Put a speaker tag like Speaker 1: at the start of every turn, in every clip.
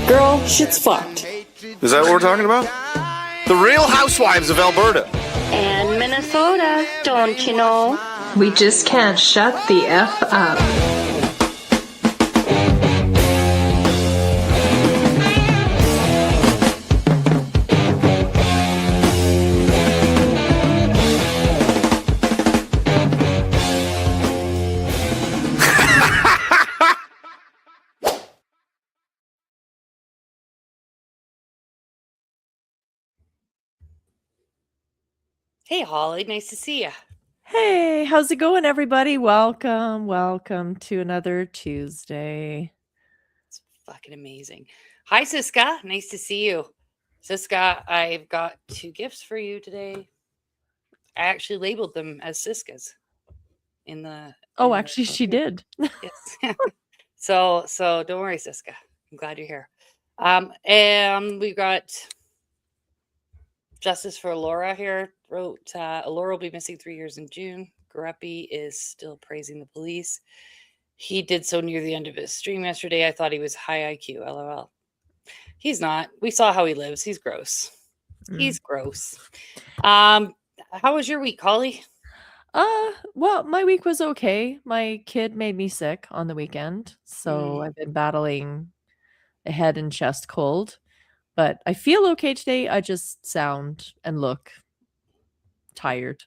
Speaker 1: Girl, shit's fucked.
Speaker 2: Is that what we're talking about? The Real Housewives of Alberta.
Speaker 3: And Minnesota, don't you know?
Speaker 4: We just can't shut the F up.
Speaker 5: Hey, Holly, nice to see you.
Speaker 6: Hey, how's it going, everybody? Welcome to another Tuesday.
Speaker 5: It's fucking amazing. Hi, Siska. Nice to see you. Siska, I've got 2 gifts for you today. I actually labeled them as Siskas in the...
Speaker 6: Oh, actually, she did.
Speaker 5: Yes. So don't worry, Siska. I'm glad you're here. And we've got Justice for Laura here. Wrote, Laura will be missing 3 years in June. Gurepi is still praising the police. He did so near the end of his stream yesterday. I thought he was high IQ. LOL. He's not. We saw how he lives. He's gross. He's gross. How was your week, Holly?
Speaker 6: Well, my week was okay. My kid made me sick on the weekend, so I've been battling a head and chest cold. But I feel okay today. I just sound and look tired.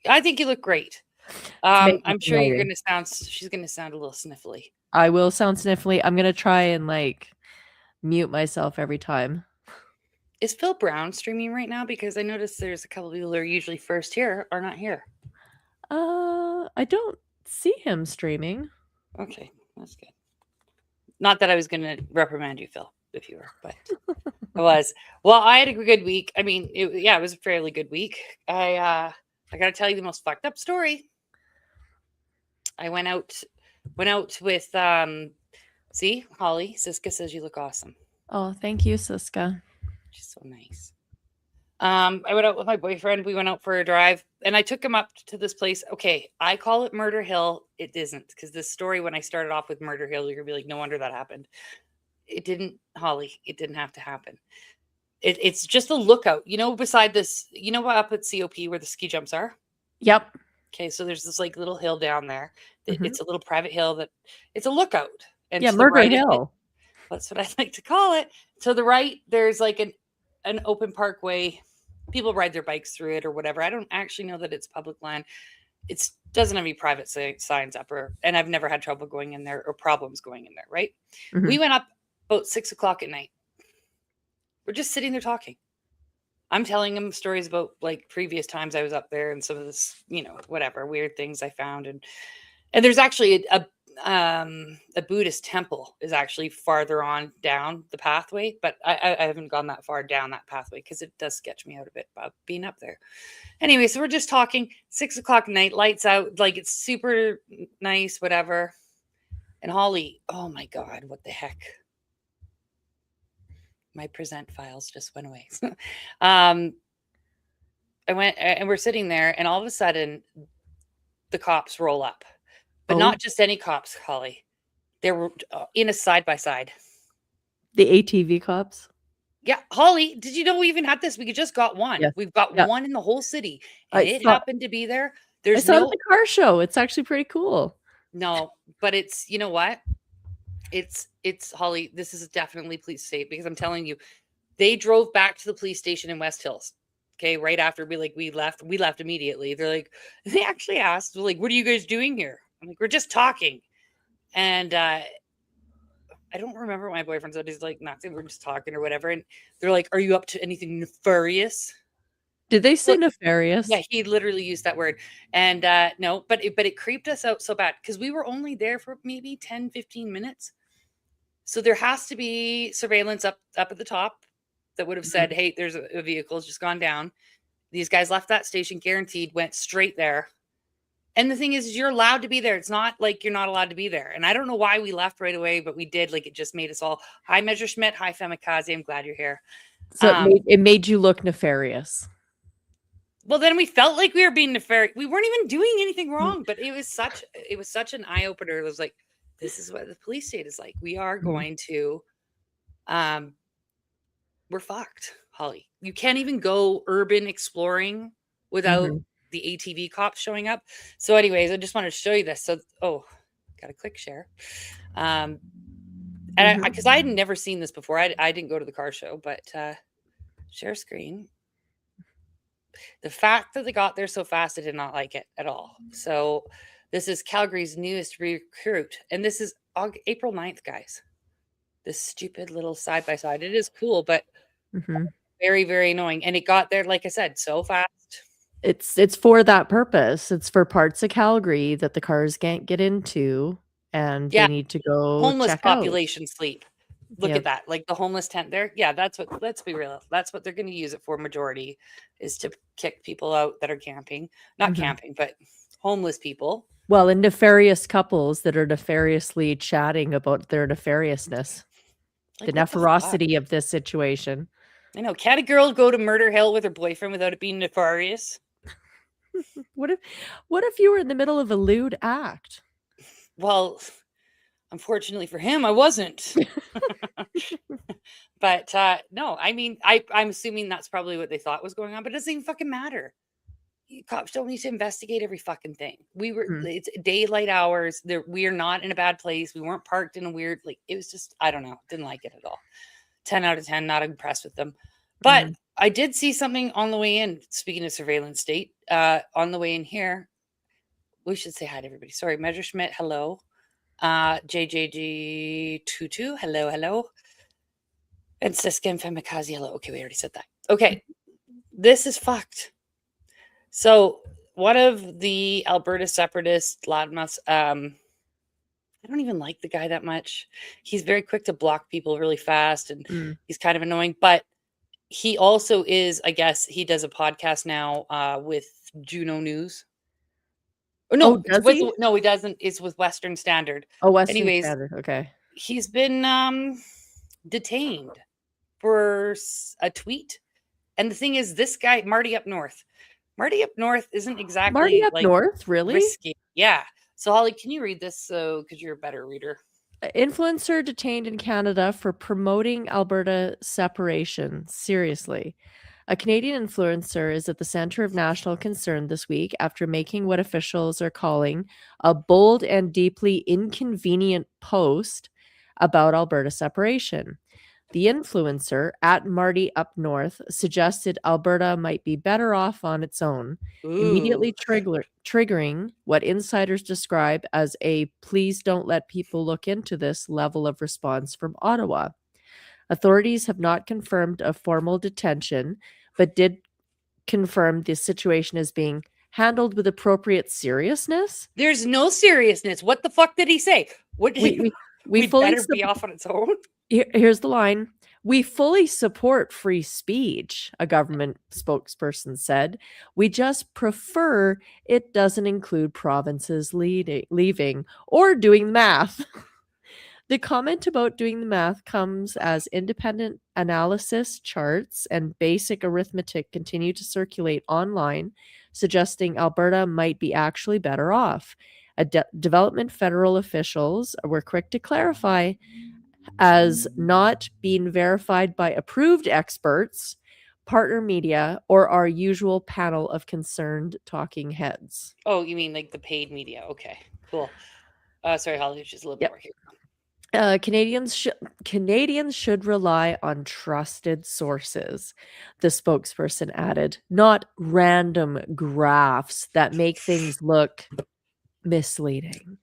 Speaker 5: I think you look great. I'm sure you're gonna sound. She's gonna sound a little sniffly.
Speaker 6: I will sound sniffly. I'm gonna try and mute myself every time.
Speaker 5: Is Phil Brown streaming right now? Because I noticed there's a couple of people who are usually first here are not here.
Speaker 6: I don't see him streaming.
Speaker 5: Okay, that's good. Not that I was gonna reprimand you, Phil, if you were, but I was. Well, I had a good week. I mean, it was a fairly good week. I got to tell you the most fucked up story. I went out with see, Holly, Siska says you look awesome.
Speaker 6: Oh, thank you, Siska.
Speaker 5: She's so nice. I went out with my boyfriend. We went out for a drive, and I took him up to this place. Okay, I call it Murder Hill. It isn't, because this story, when I started off with Murder Hill, you're gonna be like, no wonder that happened. It didn't, Holly. It didn't have to happen. It's just a lookout. You know, beside this, you know, up at COP where the ski jumps are?
Speaker 6: Yep.
Speaker 5: Okay, so there's this little hill down there. It's a little private hill that it's a lookout. And
Speaker 6: yeah, Murder Hill.
Speaker 5: That's what I like to call it. To the right, there's an open parkway. People ride their bikes through it or whatever. I don't actually know that it's public land. It doesn't have any private signs up, and I've never had trouble going in there or problems going in there, right? Mm-hmm. We went up about 6 o'clock at night. We're just sitting there talking. I'm telling him stories about previous times I was up there and some of this, whatever weird things I found. And there's actually a Buddhist temple is actually farther on down the pathway, but I haven't gone that far down that pathway because it does sketch me out a bit about being up there. Anyway, so we're just talking. 6 o'clock at night, lights out, it's super nice, whatever. And Holly, oh my God, what the heck? My present files just went away. I went and we're sitting there, and all of a sudden the cops roll up, but not just any cops, Holly. They were in a side-by-side.
Speaker 6: The ATV cops?
Speaker 5: Yeah. Holly, did you know we even had this? We just got one. Yes. We've got one in the whole city, and it happened to be there.
Speaker 6: I saw it at the car show. It's actually pretty cool.
Speaker 5: No, but it's, you know what? It's Holly, this is definitely police state, because I'm telling you, they drove back to the police station in West Hills. Okay, right after we left immediately. They actually asked, what are you guys doing here? I'm like, we're just talking. And I don't remember what my boyfriend said. He's like, nothing, we're just talking or whatever. And they're like, are you up to anything nefarious?
Speaker 6: Did they say nefarious?
Speaker 5: Yeah, he literally used that word. And no, but it creeped us out so bad because we were only there for maybe 10, 15 minutes. So there has to be surveillance up at the top that would have said, hey, there's a vehicle has just gone down. These guys left that station, guaranteed, went straight there. And the thing is, you're allowed to be there. It's not like you're not allowed to be there. And I don't know why we left right away, but we did. It just made us all, hi, Measure Schmidt. Hi, Femikaze. I'm glad you're here.
Speaker 6: So it made you look nefarious.
Speaker 5: Well, then we felt like we were being nefarious. We weren't even doing anything wrong, but it was such an eye opener. It was like, this is what the police state is like. We are going to we're fucked, Holly. You can't even go urban exploring without the ATV cops showing up. So, anyways, I just wanted to show you this. So, got to click share. And because I had never seen this before, I didn't go to the car show, but share screen. The fact that they got there so fast, I did not like it at all. So, this is Calgary's newest recruit, and this is April 9th, guys. This stupid little side by side. It is cool, but very, very annoying. And it got there, like I said, so fast.
Speaker 6: It's for that purpose. It's for parts of Calgary that the cars can't get into, and they need to go
Speaker 5: homeless
Speaker 6: check
Speaker 5: population sleep. Look
Speaker 6: Yep.
Speaker 5: at that, like the homeless tent there. Yeah, that's what. Let's be real. That's what they're going to use it for. Majority is to kick people out that are camping, not camping, but homeless people.
Speaker 6: Well, and nefarious couples that are nefariously chatting about their nefariousness,
Speaker 5: Like,
Speaker 6: the nefarosity of this situation.
Speaker 5: I know. Can a girl go to murder hell with her boyfriend without it being nefarious?
Speaker 6: What if you were in the middle of a lewd act?
Speaker 5: Well, unfortunately for him, I wasn't. But no, I mean, I'm assuming that's probably what they thought was going on, but it doesn't even fucking matter. Cops don't need to investigate every fucking thing. It's daylight hours. We are not in a bad place. We weren't parked in a weird, like, it was just, I don't know. Didn't like it at all. 10 out of 10, not impressed with them. But I did see something on the way in. Speaking of surveillance state, on the way in here, we should say hi to everybody. Sorry, Measure Schmidt, hello. JJG22, hello. And Siska and Femikazi, hello. Okay, we already said that. Okay, this is fucked. So one of the Alberta separatists, Ladmas, I don't even like the guy that much. He's very quick to block people really fast, and he's kind of annoying. But he also is, I guess, he does a podcast now with Juno News. Oh, no,
Speaker 6: does he?
Speaker 5: No, he doesn't. It's with Western Standard.
Speaker 6: Oh, Western
Speaker 5: Anyways,
Speaker 6: Standard. Okay.
Speaker 5: He's been detained for a tweet. And the thing is, this guy, Marty Up North isn't exactly
Speaker 6: Marty Up North, really?
Speaker 5: Risky. Yeah. So, Holly, can you read this? Because you're a better reader.
Speaker 6: Influencer detained in Canada for promoting Alberta separation. Seriously. A Canadian influencer is at the center of national concern this week after making what officials are calling a bold and deeply inconvenient post about Alberta separation. The influencer, at Marty Up North, suggested Alberta might be better off on its own, immediately triggering what insiders describe as a "please don't let people look into this" level of response from Ottawa. Authorities have not confirmed a formal detention, but did confirm the situation is being handled with appropriate seriousness.
Speaker 5: There's no seriousness. What the fuck did he say? What
Speaker 6: we fully
Speaker 5: better be off on its own.
Speaker 6: Here's the line. We fully support free speech, a government spokesperson said. We just prefer it doesn't include provinces leaving or doing the math. The comment about doing the math comes as independent analysis charts and basic arithmetic continue to circulate online, suggesting Alberta might be actually better off. Development federal officials were quick to clarify as not being verified by approved experts, partner media, or our usual panel of concerned talking heads.
Speaker 5: Oh, you mean like the paid media? Okay, cool. Sorry, Holly, just a little bit more here.
Speaker 6: Canadians should rely on trusted sources, the spokesperson added, not random graphs that make things look misleading.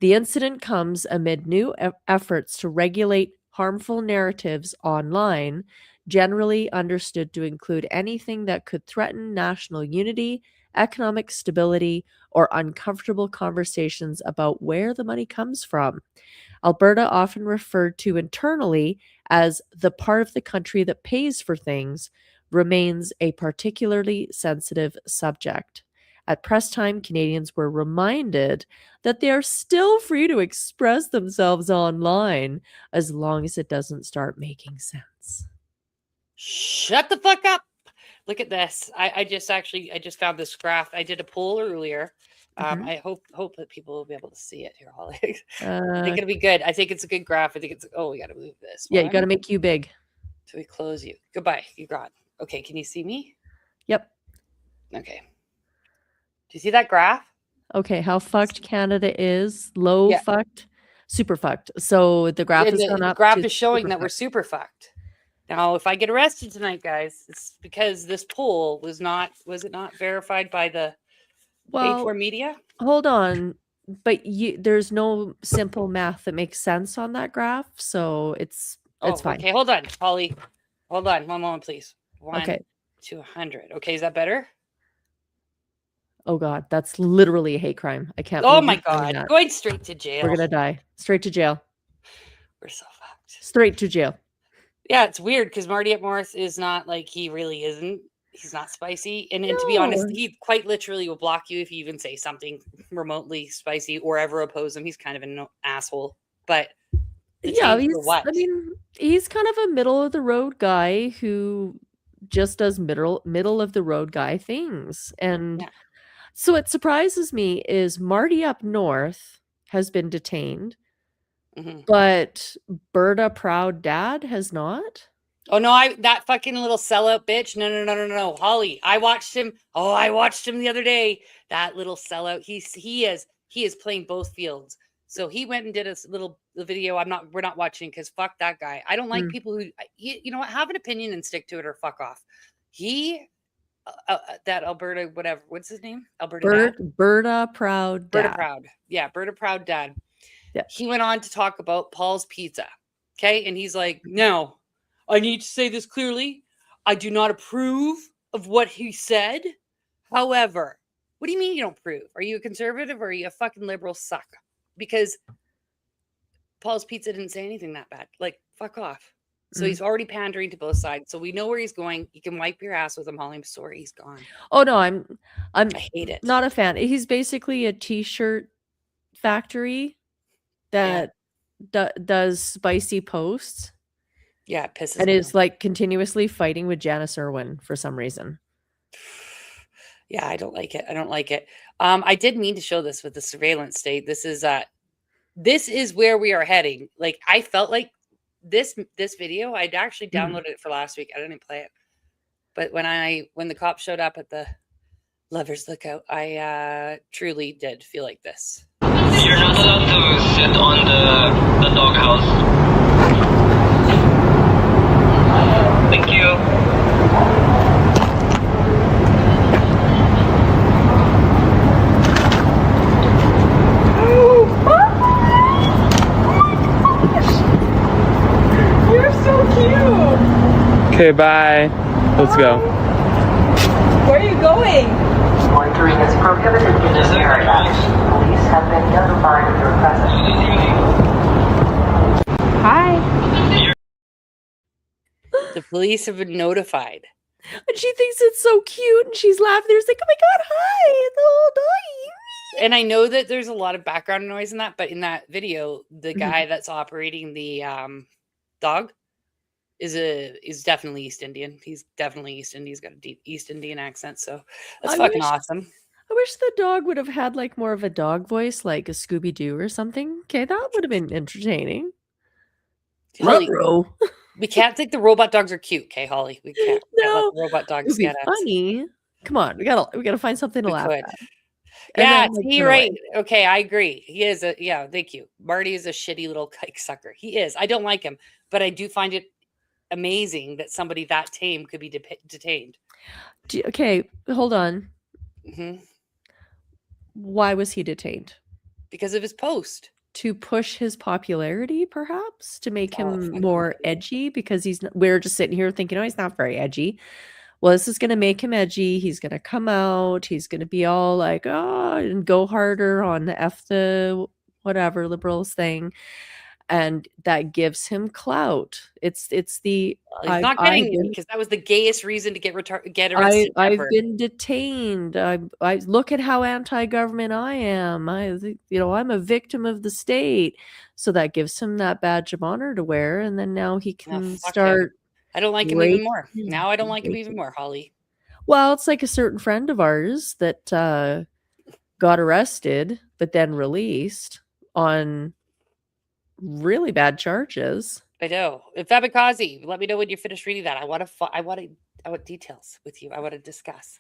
Speaker 6: The incident comes amid new efforts to regulate harmful narratives online, generally understood to include anything that could threaten national unity, economic stability, or uncomfortable conversations about where the money comes from. Alberta, often referred to internally as the part of the country that pays for things, remains a particularly sensitive subject. At press time, Canadians were reminded that they are still free to express themselves online as long as it doesn't start making sense.
Speaker 5: Shut the fuck up. Look at this. I just found this graph. I did a poll earlier
Speaker 6: Mhm.
Speaker 5: I hope that people will be able to see it here, Holly. I
Speaker 6: Uh,
Speaker 5: think it'll be good. I think it's a good graph. I think it's we got to move this
Speaker 6: yeah, you got to
Speaker 5: one.
Speaker 6: make you big.
Speaker 5: So we close you. Goodbye. You got. Okay, can you see me?
Speaker 6: Yep.
Speaker 5: Okay. Do you see that graph?
Speaker 6: Okay, how fucked Canada is, low
Speaker 5: Yeah.
Speaker 6: fucked, super fucked. So the graph
Speaker 5: And
Speaker 6: has gone
Speaker 5: the
Speaker 6: up
Speaker 5: graph
Speaker 6: to
Speaker 5: is showing
Speaker 6: super
Speaker 5: that we're
Speaker 6: fucked.
Speaker 5: super fucked. Now, if I get arrested tonight, guys, it's because this poll was it not verified by the paid for
Speaker 6: Well,
Speaker 5: media?
Speaker 6: hold on, but there's no simple math that makes sense on that graph, so it's fine.
Speaker 5: Okay. Hold on, Holly. Hold on. 1 moment, please. 1
Speaker 6: Okay.
Speaker 5: to 100. Okay, is that better?
Speaker 6: Oh God, that's literally a hate crime. I can't
Speaker 5: Oh
Speaker 6: believe
Speaker 5: my
Speaker 6: you're doing
Speaker 5: God.
Speaker 6: that.
Speaker 5: Going straight to jail.
Speaker 6: We're gonna die. Straight to jail.
Speaker 5: We're so fucked.
Speaker 6: Straight to jail.
Speaker 5: Yeah, it's weird because Marty up north is not like he really isn't. He's not spicy. And to be honest,
Speaker 6: No.
Speaker 5: he quite literally will block you if you even say something remotely spicy or ever oppose him. He's kind of an asshole. But
Speaker 6: Yeah,
Speaker 5: detained for what?
Speaker 6: I mean, he's kind of a middle of the road guy who just does middle of the road guy things. And
Speaker 5: Yeah.
Speaker 6: so what surprises me is Marty up north has been detained,
Speaker 5: Mhm.
Speaker 6: but Berta Proud Dad has not.
Speaker 5: Oh no, that fucking little sellout bitch. No. Holly, I watched him. Oh, I watched him the other day. That little sellout. He is playing both fields. So he went and did a little video. We're not watching because fuck that guy. I don't like
Speaker 6: Mm.
Speaker 5: people who you know what, have an opinion and stick to it or fuck off. That Alberta, whatever, what's his name? Alberta Dad?
Speaker 6: Berta Proud
Speaker 5: Berta
Speaker 6: Dad.
Speaker 5: Proud. Yeah, Berta Proud Dad.
Speaker 6: Yeah.
Speaker 5: He went on to talk about Paul's Pizza. Okay. And he's like, no, I need to say this clearly. I do not approve of what he said. However, what do you mean you don't approve? Are you a conservative or are you a fucking liberal sucker? Because Paul's Pizza didn't say anything that bad. Like, fuck off. So he's already pandering to both sides. So we know where he's going. You can wipe your ass with him, Holly. I'm sorry he's gone.
Speaker 6: Oh no, I'm
Speaker 5: I hate it.
Speaker 6: not a fan. He's basically a t-shirt factory that does spicy posts.
Speaker 5: Yeah, it pisses
Speaker 6: And
Speaker 5: me
Speaker 6: is
Speaker 5: off.
Speaker 6: like continuously fighting with Janice Irwin for some reason.
Speaker 5: Yeah, I don't like it. I don't like it. I did mean to show this with the surveillance state. This is where we are heading. Like I felt like this video, I'd actually downloaded it for last week. I didn't play it. But when the cops showed up at the Lovers Lookout, I truly did feel like this.
Speaker 1: You're not allowed to sit on the doghouse. Thank you.
Speaker 7: You're so cute.
Speaker 8: Okay, bye. Let's go.
Speaker 7: Where are you going?
Speaker 9: Loitering is prohibited in this area. Police have been notified of your presence.
Speaker 7: Hi.
Speaker 5: The police have been notified.
Speaker 6: And she thinks it's so cute and she's laughing. There's like, oh my God, hi, the whole doggy.
Speaker 5: And I know that there's a lot of background noise in that, but in that video, the guy that's operating the dog is definitely East Indian. He's definitely East Indian. He's got a deep East Indian accent. So that's fucking awesome.
Speaker 6: I wish the dog would have had like more of a dog voice, like a Scooby-Doo or something. Okay, that would have been entertaining.
Speaker 5: Holly,
Speaker 6: Ruh-roh.
Speaker 5: we can't think the robot dogs are cute. Okay, Holly, we can't let
Speaker 6: No,
Speaker 5: the robot
Speaker 6: it
Speaker 5: dogs
Speaker 6: would be
Speaker 5: get us.
Speaker 6: funny. Come on, we gotta find something to
Speaker 5: We
Speaker 6: laugh
Speaker 5: could.
Speaker 6: at.
Speaker 5: Yeah,
Speaker 6: And then, like,
Speaker 5: see,
Speaker 6: run away.
Speaker 5: right. Okay, I agree. He is thank you. Marty is a shitty little kike sucker. He is. I don't like him, but I do find it amazing that somebody that tame could be detained.
Speaker 6: Okay, hold on.
Speaker 5: hmm
Speaker 6: Why was he detained?
Speaker 5: Because of his post.
Speaker 6: To push his popularity, perhaps, to make him
Speaker 5: fucking
Speaker 6: more edgy, because we're just sitting here thinking, oh, he's not very edgy. Well, this is going to make him edgy. He's going to come out. He's going to be all like, oh, and go harder on the F the whatever liberals thing. And that gives him clout. It's the
Speaker 5: Well, he's not getting it because that was the gayest reason to get arrested
Speaker 6: I've
Speaker 5: ever.
Speaker 6: been detained. I look at how anti-government I am. I'm a victim of the state. So that gives him that badge of honor to wear, and then now he can
Speaker 5: fuck
Speaker 6: start.
Speaker 5: him. I don't like him even more. Now I don't like him even more, Holly.
Speaker 6: Well, it's like a certain friend of ours that got arrested, but then released on really bad charges.
Speaker 5: I know. Fabikazi, let me know when you finish reading that. I want details with you. I want to discuss.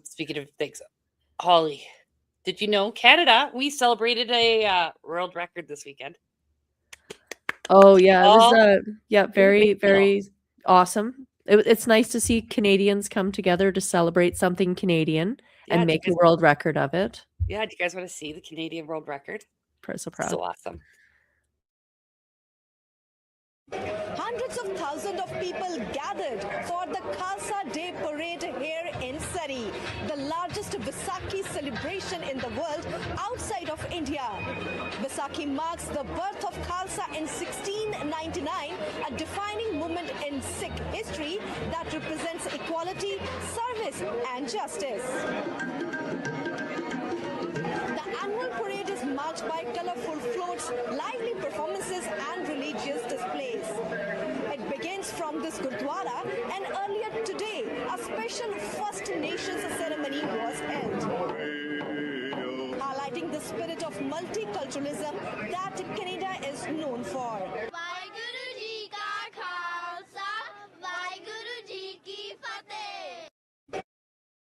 Speaker 5: Speaking of things, Holly, did you know Canada? We celebrated a world record this weekend.
Speaker 6: Oh yeah, it was very awesome. It's nice to see Canadians come together to celebrate something Canadian and make a world record of it.
Speaker 5: Yeah, do you guys want to see the Canadian world record?
Speaker 6: So proud.
Speaker 5: So awesome.
Speaker 10: Hundreds of thousands of people gathered for the Khalsa Day parade here in Surrey, the largest Vaisakhi celebration in the world outside of India. Vaisakhi marks the birth of Khalsa in 1699, a defining moment in Sikh history that represents equality, service and justice. The annual parade is marked by colorful floats, lively performances and religious displays. It begins from this Gurdwara, and earlier today, a special First Nations ceremony was held, highlighting the spirit of multiculturalism that Canada is known for.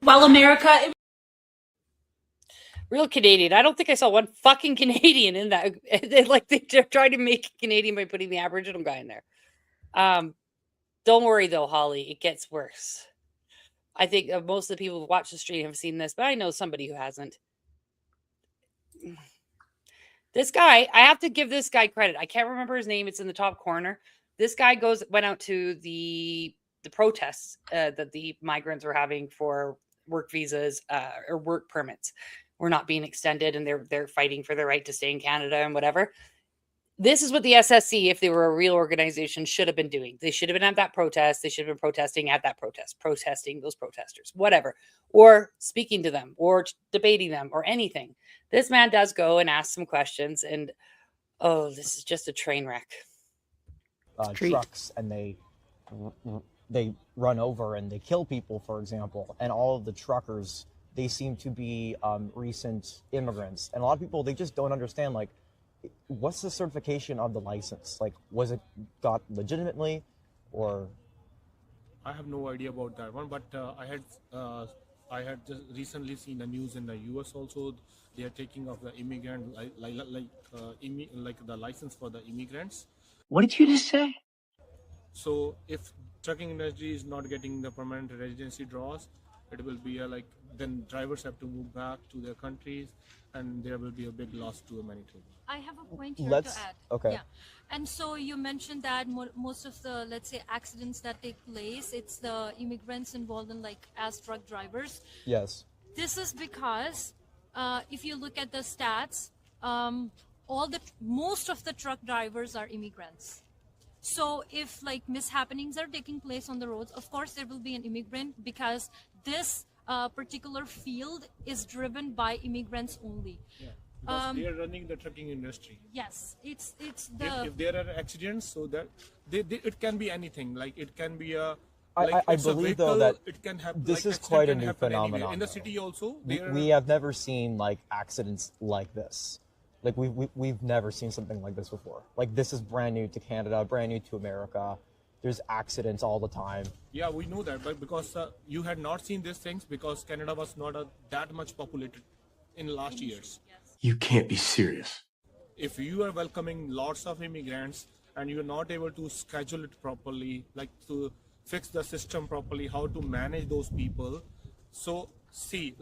Speaker 7: While America...
Speaker 5: Real Canadian. I don't think I saw one fucking Canadian in that. They're trying to make a Canadian by putting the Aboriginal guy in there. Don't worry though, Holly. It gets worse. I think most of the people who watch the stream have seen this, but I know somebody who hasn't. This guy, I have to give this guy credit. I can't remember his name. It's in the top corner. This guy went out to the protests that the migrants were having for work visas or work permits were not being extended, and they're fighting for their right to stay in Canada and whatever. This is what the SSC, if they were a real organization, should have been doing. They should have been at that protest. They should have been protesting at that protest, protesting those protesters, whatever, or speaking to them or debating them or anything. This man does go and ask some questions, and this is just a train wreck.
Speaker 11: Trucks, and they run over and they kill people, for example, and all of the truckers, they seem to be recent immigrants. And a lot of people, they just don't understand, like, what's the certification of the license? Like, was it got legitimately, or?
Speaker 12: I have no idea about that one, but I had just recently seen the news in the US also. They are taking off the immigrant, like the license for the immigrants.
Speaker 13: What did you just say?
Speaker 12: So if trucking industry is not getting the permanent residency draws, it will be then drivers have to move back to their countries, and there will be a big loss to Manitoba.
Speaker 14: I have a point here to add.
Speaker 11: Okay.
Speaker 14: Yeah. And so you mentioned that most of the, let's say, accidents that take place, it's the immigrants involved in, as truck drivers.
Speaker 11: Yes.
Speaker 14: This is because if you look at the stats, most of the truck drivers are immigrants. So if mishappenings are taking place on the roads, of course there will be an immigrant, because this particular field is driven by immigrants only.
Speaker 12: Yeah, because they are running the trucking industry.
Speaker 14: Yes, it's the.
Speaker 12: If there are accidents, so that it can be anything. Like it can be a.
Speaker 11: I believe though that
Speaker 12: it can happen,
Speaker 11: this is quite a new phenomenon.
Speaker 12: Anywhere. In the city also,
Speaker 11: we have never seen accidents like this. We've never seen something like this before. This is brand new to Canada, brand new to America. There's accidents all the time.
Speaker 12: Yeah, we know that, but because you had not seen these things because Canada was not that much populated in the last years.
Speaker 13: You can't be serious.
Speaker 12: If you are welcoming lots of immigrants and you're not able to schedule it properly, to fix the system properly, how to manage those people. So see,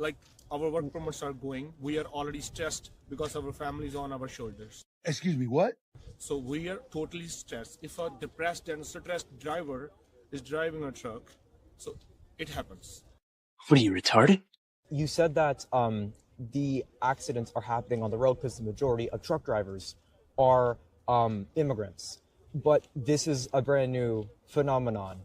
Speaker 12: our work permits are going, we are already stressed because our family is on our shoulders.
Speaker 15: Excuse me, what?
Speaker 12: So we are totally stressed. If a depressed and stressed driver is driving a truck, so it happens.
Speaker 13: What are you, retarded?
Speaker 11: You said that the accidents are happening on the road because the majority of truck drivers are immigrants. But this is a brand new phenomenon.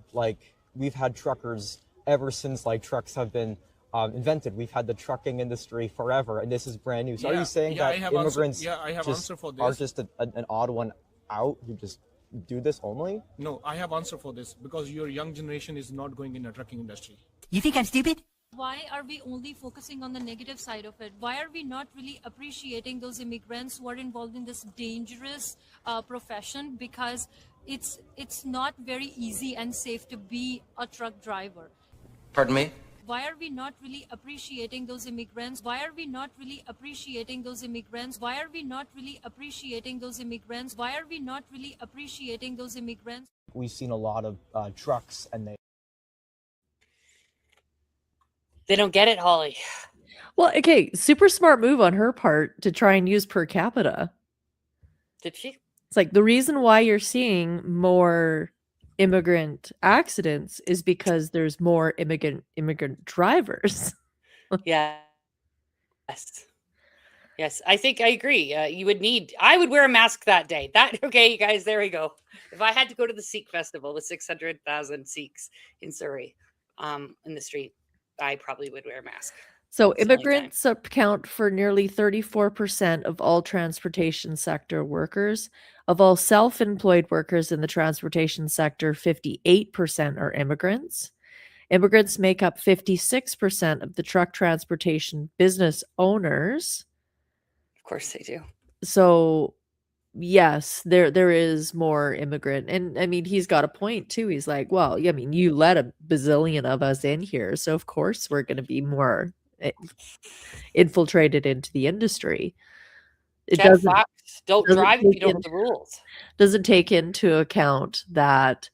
Speaker 11: We've had truckers ever since trucks have been invented. We've had the trucking industry forever, and this is brand new. So are you saying that immigrants are just an odd one out who just do this only?
Speaker 12: No, I have answer for this, because your young generation is not going in the trucking industry.
Speaker 16: You think I'm stupid?
Speaker 14: Why are we only focusing on the negative side of it? Why are we not really appreciating those immigrants who are involved in this dangerous profession? Because it's not very easy and safe to be a truck driver.
Speaker 15: Pardon me?
Speaker 14: Why are we not really appreciating those immigrants? Why are we not really appreciating those immigrants? Why are we not really appreciating those immigrants? Why are we not really appreciating those immigrants?
Speaker 11: We've seen a lot of trucks, and
Speaker 5: They don't get it, Holly.
Speaker 6: Well, okay, super smart move on her part to try and use per capita.
Speaker 5: Did she?
Speaker 6: It's like the reason why you're seeing more immigrant accidents is because there's more immigrant drivers.
Speaker 5: Yeah. Yes, I think I agree. I would wear a mask that day. Okay, you guys, there we go. If I had to go to the Sikh festival, the 600,000 Sikhs in Surrey, in the street, I probably would wear a mask.
Speaker 6: So immigrants account for nearly 34% of all transportation sector workers. Of all self-employed workers in the transportation sector, 58% are immigrants. Immigrants make up 56% of the truck transportation business owners.
Speaker 5: Of course they do.
Speaker 6: So yes, there is more immigrant. And I mean, he's got a point too. He's like, well, I mean, you let a bazillion of us in here. So of course we're going to be more infiltrated into the industry. It
Speaker 5: don't drive if you don't know the rules.
Speaker 6: Doesn't take into account that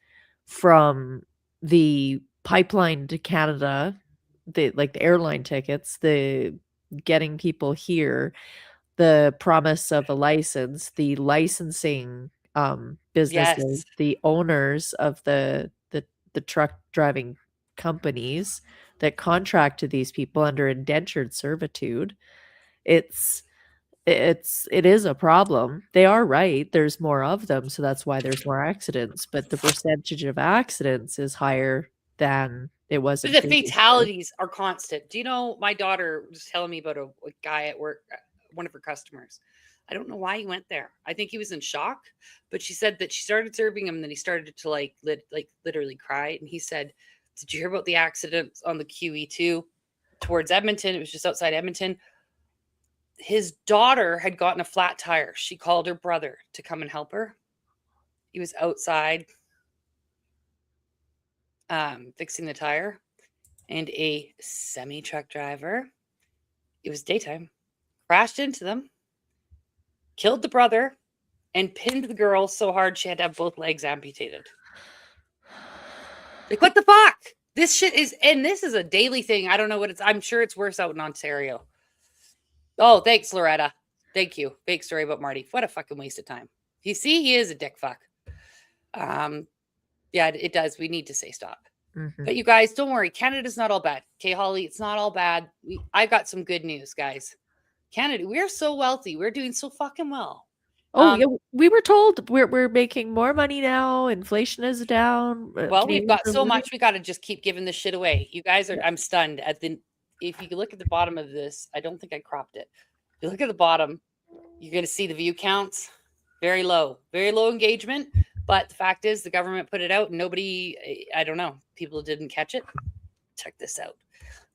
Speaker 6: from the pipeline to Canada, the airline tickets, the getting people here, the promise of a license, the licensing businesses, the owners of the truck driving companies that contract to these people under indentured servitude. It is a problem. They are right. There's more of them, so that's why there's more accidents. But the percentage of accidents is higher than it was.
Speaker 5: The fatalities are constant. Do you know, my daughter was telling me about a guy at work, one of her customers. I don't know why he went there. I think he was in shock, but she said that she started serving him and then he started to literally cry. And he said, did you hear about the accident on the QE2 towards Edmonton? It was just outside Edmonton. His daughter had gotten a flat tire. She called her brother to come and help her. He was outside fixing the tire, and a semi-truck driver, it was daytime, crashed into them, killed the brother, and pinned the girl so hard she had to have both legs amputated. Like, what the fuck? This shit is, and this is a daily thing. I don't know what it's, I'm sure it's worse out in Ontario. Oh, thanks, Loretta. Thank you. Fake story about Marty. What a fucking waste of time. You see, he is a dick fuck. Yeah, it does. We need to say stop.
Speaker 6: Mm-hmm.
Speaker 5: But you guys, don't worry. Canada's not all bad. Okay, Holly, it's not all bad. I got some good news, guys. Canada, we're so wealthy. We're doing so fucking well.
Speaker 6: Oh, yeah, we were told we're making more money now. Inflation is down.
Speaker 5: Well, we've got so much. We got to just keep giving this shit away. You guys are. I'm stunned at the. If you look at the bottom of this, I don't think I cropped it. If you look at the bottom, you're going to see the view counts very low engagement. But the fact is, the government put it out, and nobody. I don't know. People didn't catch it. Check this out.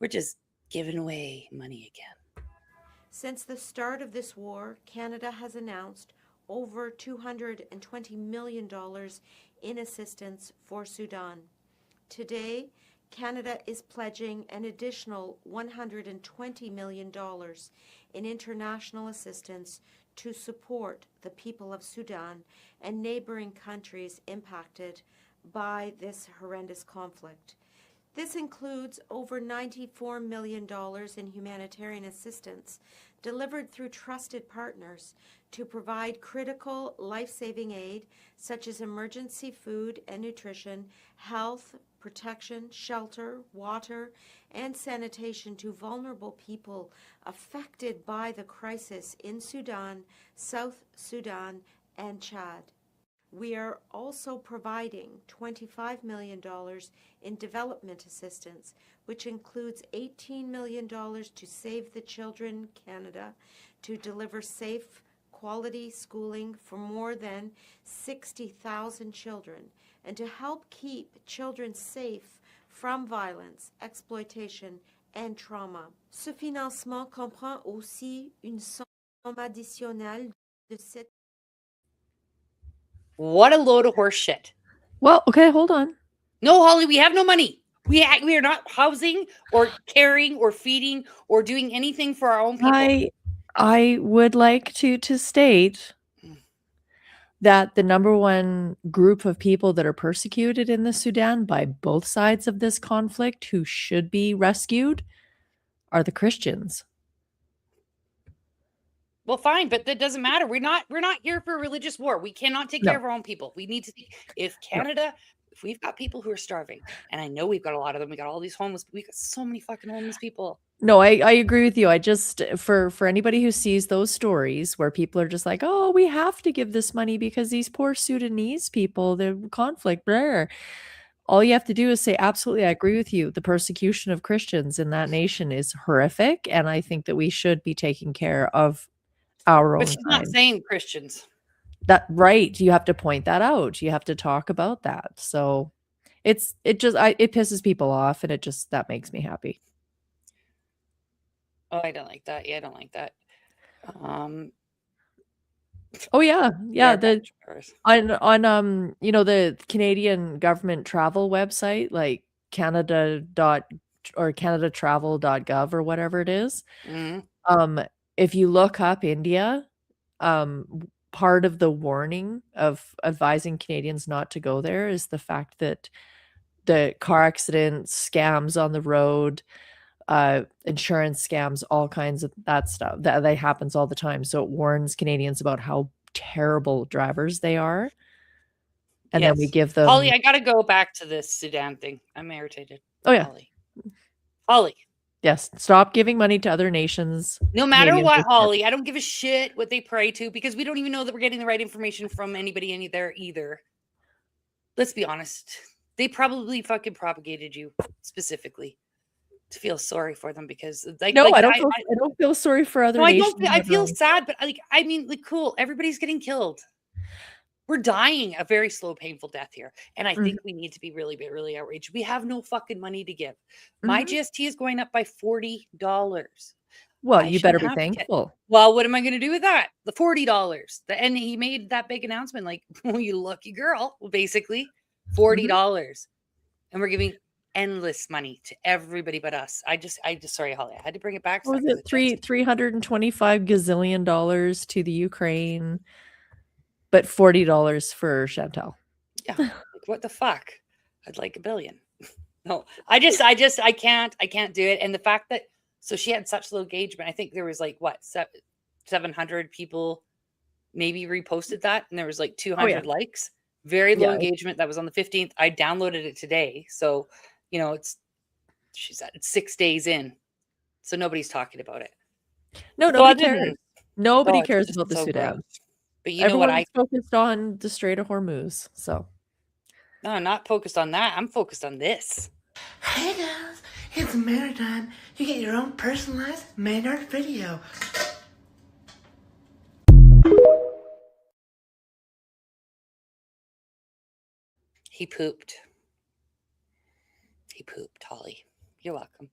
Speaker 5: We're just giving away money again.
Speaker 16: Since the start of this war, Canada has announced over $220 million in assistance for Sudan. Today, Canada is pledging an additional $120 million in international assistance to support the people of Sudan and neighboring countries impacted by this horrendous conflict. This includes over $94 million in humanitarian assistance delivered through trusted partners to provide critical life-saving aid such as emergency food and nutrition, health, protection, shelter, water, and sanitation to vulnerable people affected by the crisis in Sudan, South Sudan, and Chad. We are also providing $25 million in development assistance, which includes $18 million to Save the Children Canada to deliver safe, quality schooling for more than 60,000 children, and to help keep children safe from violence, exploitation, and trauma. Ce financement comprend aussi une somme additionnelle de 7.
Speaker 5: What a load of horse shit.
Speaker 6: Well, okay, hold on.
Speaker 5: No, Holly, we have no money. We are not housing or caring or feeding or doing anything for our own people.
Speaker 6: I would like to state that the number one group of people that are persecuted in the Sudan by both sides of this conflict who should be rescued are the Christians.
Speaker 5: Well, fine, but that doesn't matter. We're not here for a religious war. We cannot take care of our own people. We need to if Canada, if we've got people who are starving, and I know we've got a lot of them, we got all these homeless, we got so many fucking homeless people.
Speaker 6: No, I agree with you. I just for anybody who sees those stories where people are just like, oh, we have to give this money because these poor Sudanese people, the conflict, blah. All you have to do is say, absolutely, I agree with you. The persecution of Christians in that nation is horrific, and I think that we should be taking care of our own.
Speaker 5: But she's not saying Christians.
Speaker 6: That right. You have to point that out. You have to talk about that. So it pisses people off, and that makes me happy.
Speaker 5: Oh, I don't like that. Yeah, I don't like that.
Speaker 6: Oh yeah. On the Canadian government travel website, like canadatravel.gov or whatever it is.
Speaker 5: Mm-hmm.
Speaker 6: If you look up India, part of the warning of advising Canadians not to go there is the fact that the car accidents, scams on the road, insurance scams, all kinds of that stuff that happens all the time. So it warns Canadians about how terrible drivers they are. And then we give them.
Speaker 5: Holly, I got to go back to this Sudan thing. I'm irritated.
Speaker 6: Oh yeah.
Speaker 5: Holly.
Speaker 6: Yes. Stop giving money to other nations.
Speaker 5: No matter what, Holly, I don't give a shit what they pray to because we don't even know that we're getting the right information from anybody there either. Let's be honest. They probably fucking propagated you specifically to feel sorry for them because I
Speaker 6: don't feel sorry for other nations.
Speaker 5: I feel sad, but cool. Everybody's getting killed. We're dying a very slow, painful death here. And I think we need to be really, really outraged. We have no fucking money to give. My GST is going up by $40.
Speaker 6: Well, you better be thankful.
Speaker 5: Well, what am I going to do with that? The $40. And he made that big announcement like, oh, you lucky girl, basically $40. And we're giving endless money to everybody but us. I just sorry, Holly, I had to bring it back.
Speaker 6: What was it $325 gazillion to the Ukraine, but $40 for Chantal?
Speaker 5: Yeah, like, what the fuck? I'd like $1 billion. No, I can't do it. And the fact that she had such low engagement, I think there was 700 people maybe reposted that, and there was 200 likes. Very low engagement. That was on the 15th. I downloaded it today, so. She said it's 6 days in, so nobody's talking about it.
Speaker 6: No, nobody cares. Nobody cares about the Sudan.
Speaker 5: Gross. But you know what? I
Speaker 6: focused on the Strait of Hormuz. So,
Speaker 5: no, I'm not focused on that. I'm focused on this.
Speaker 15: Hey guys, it's Maritime. You get your own personalized Maynard video.
Speaker 5: He pooped. Holly. You're welcome.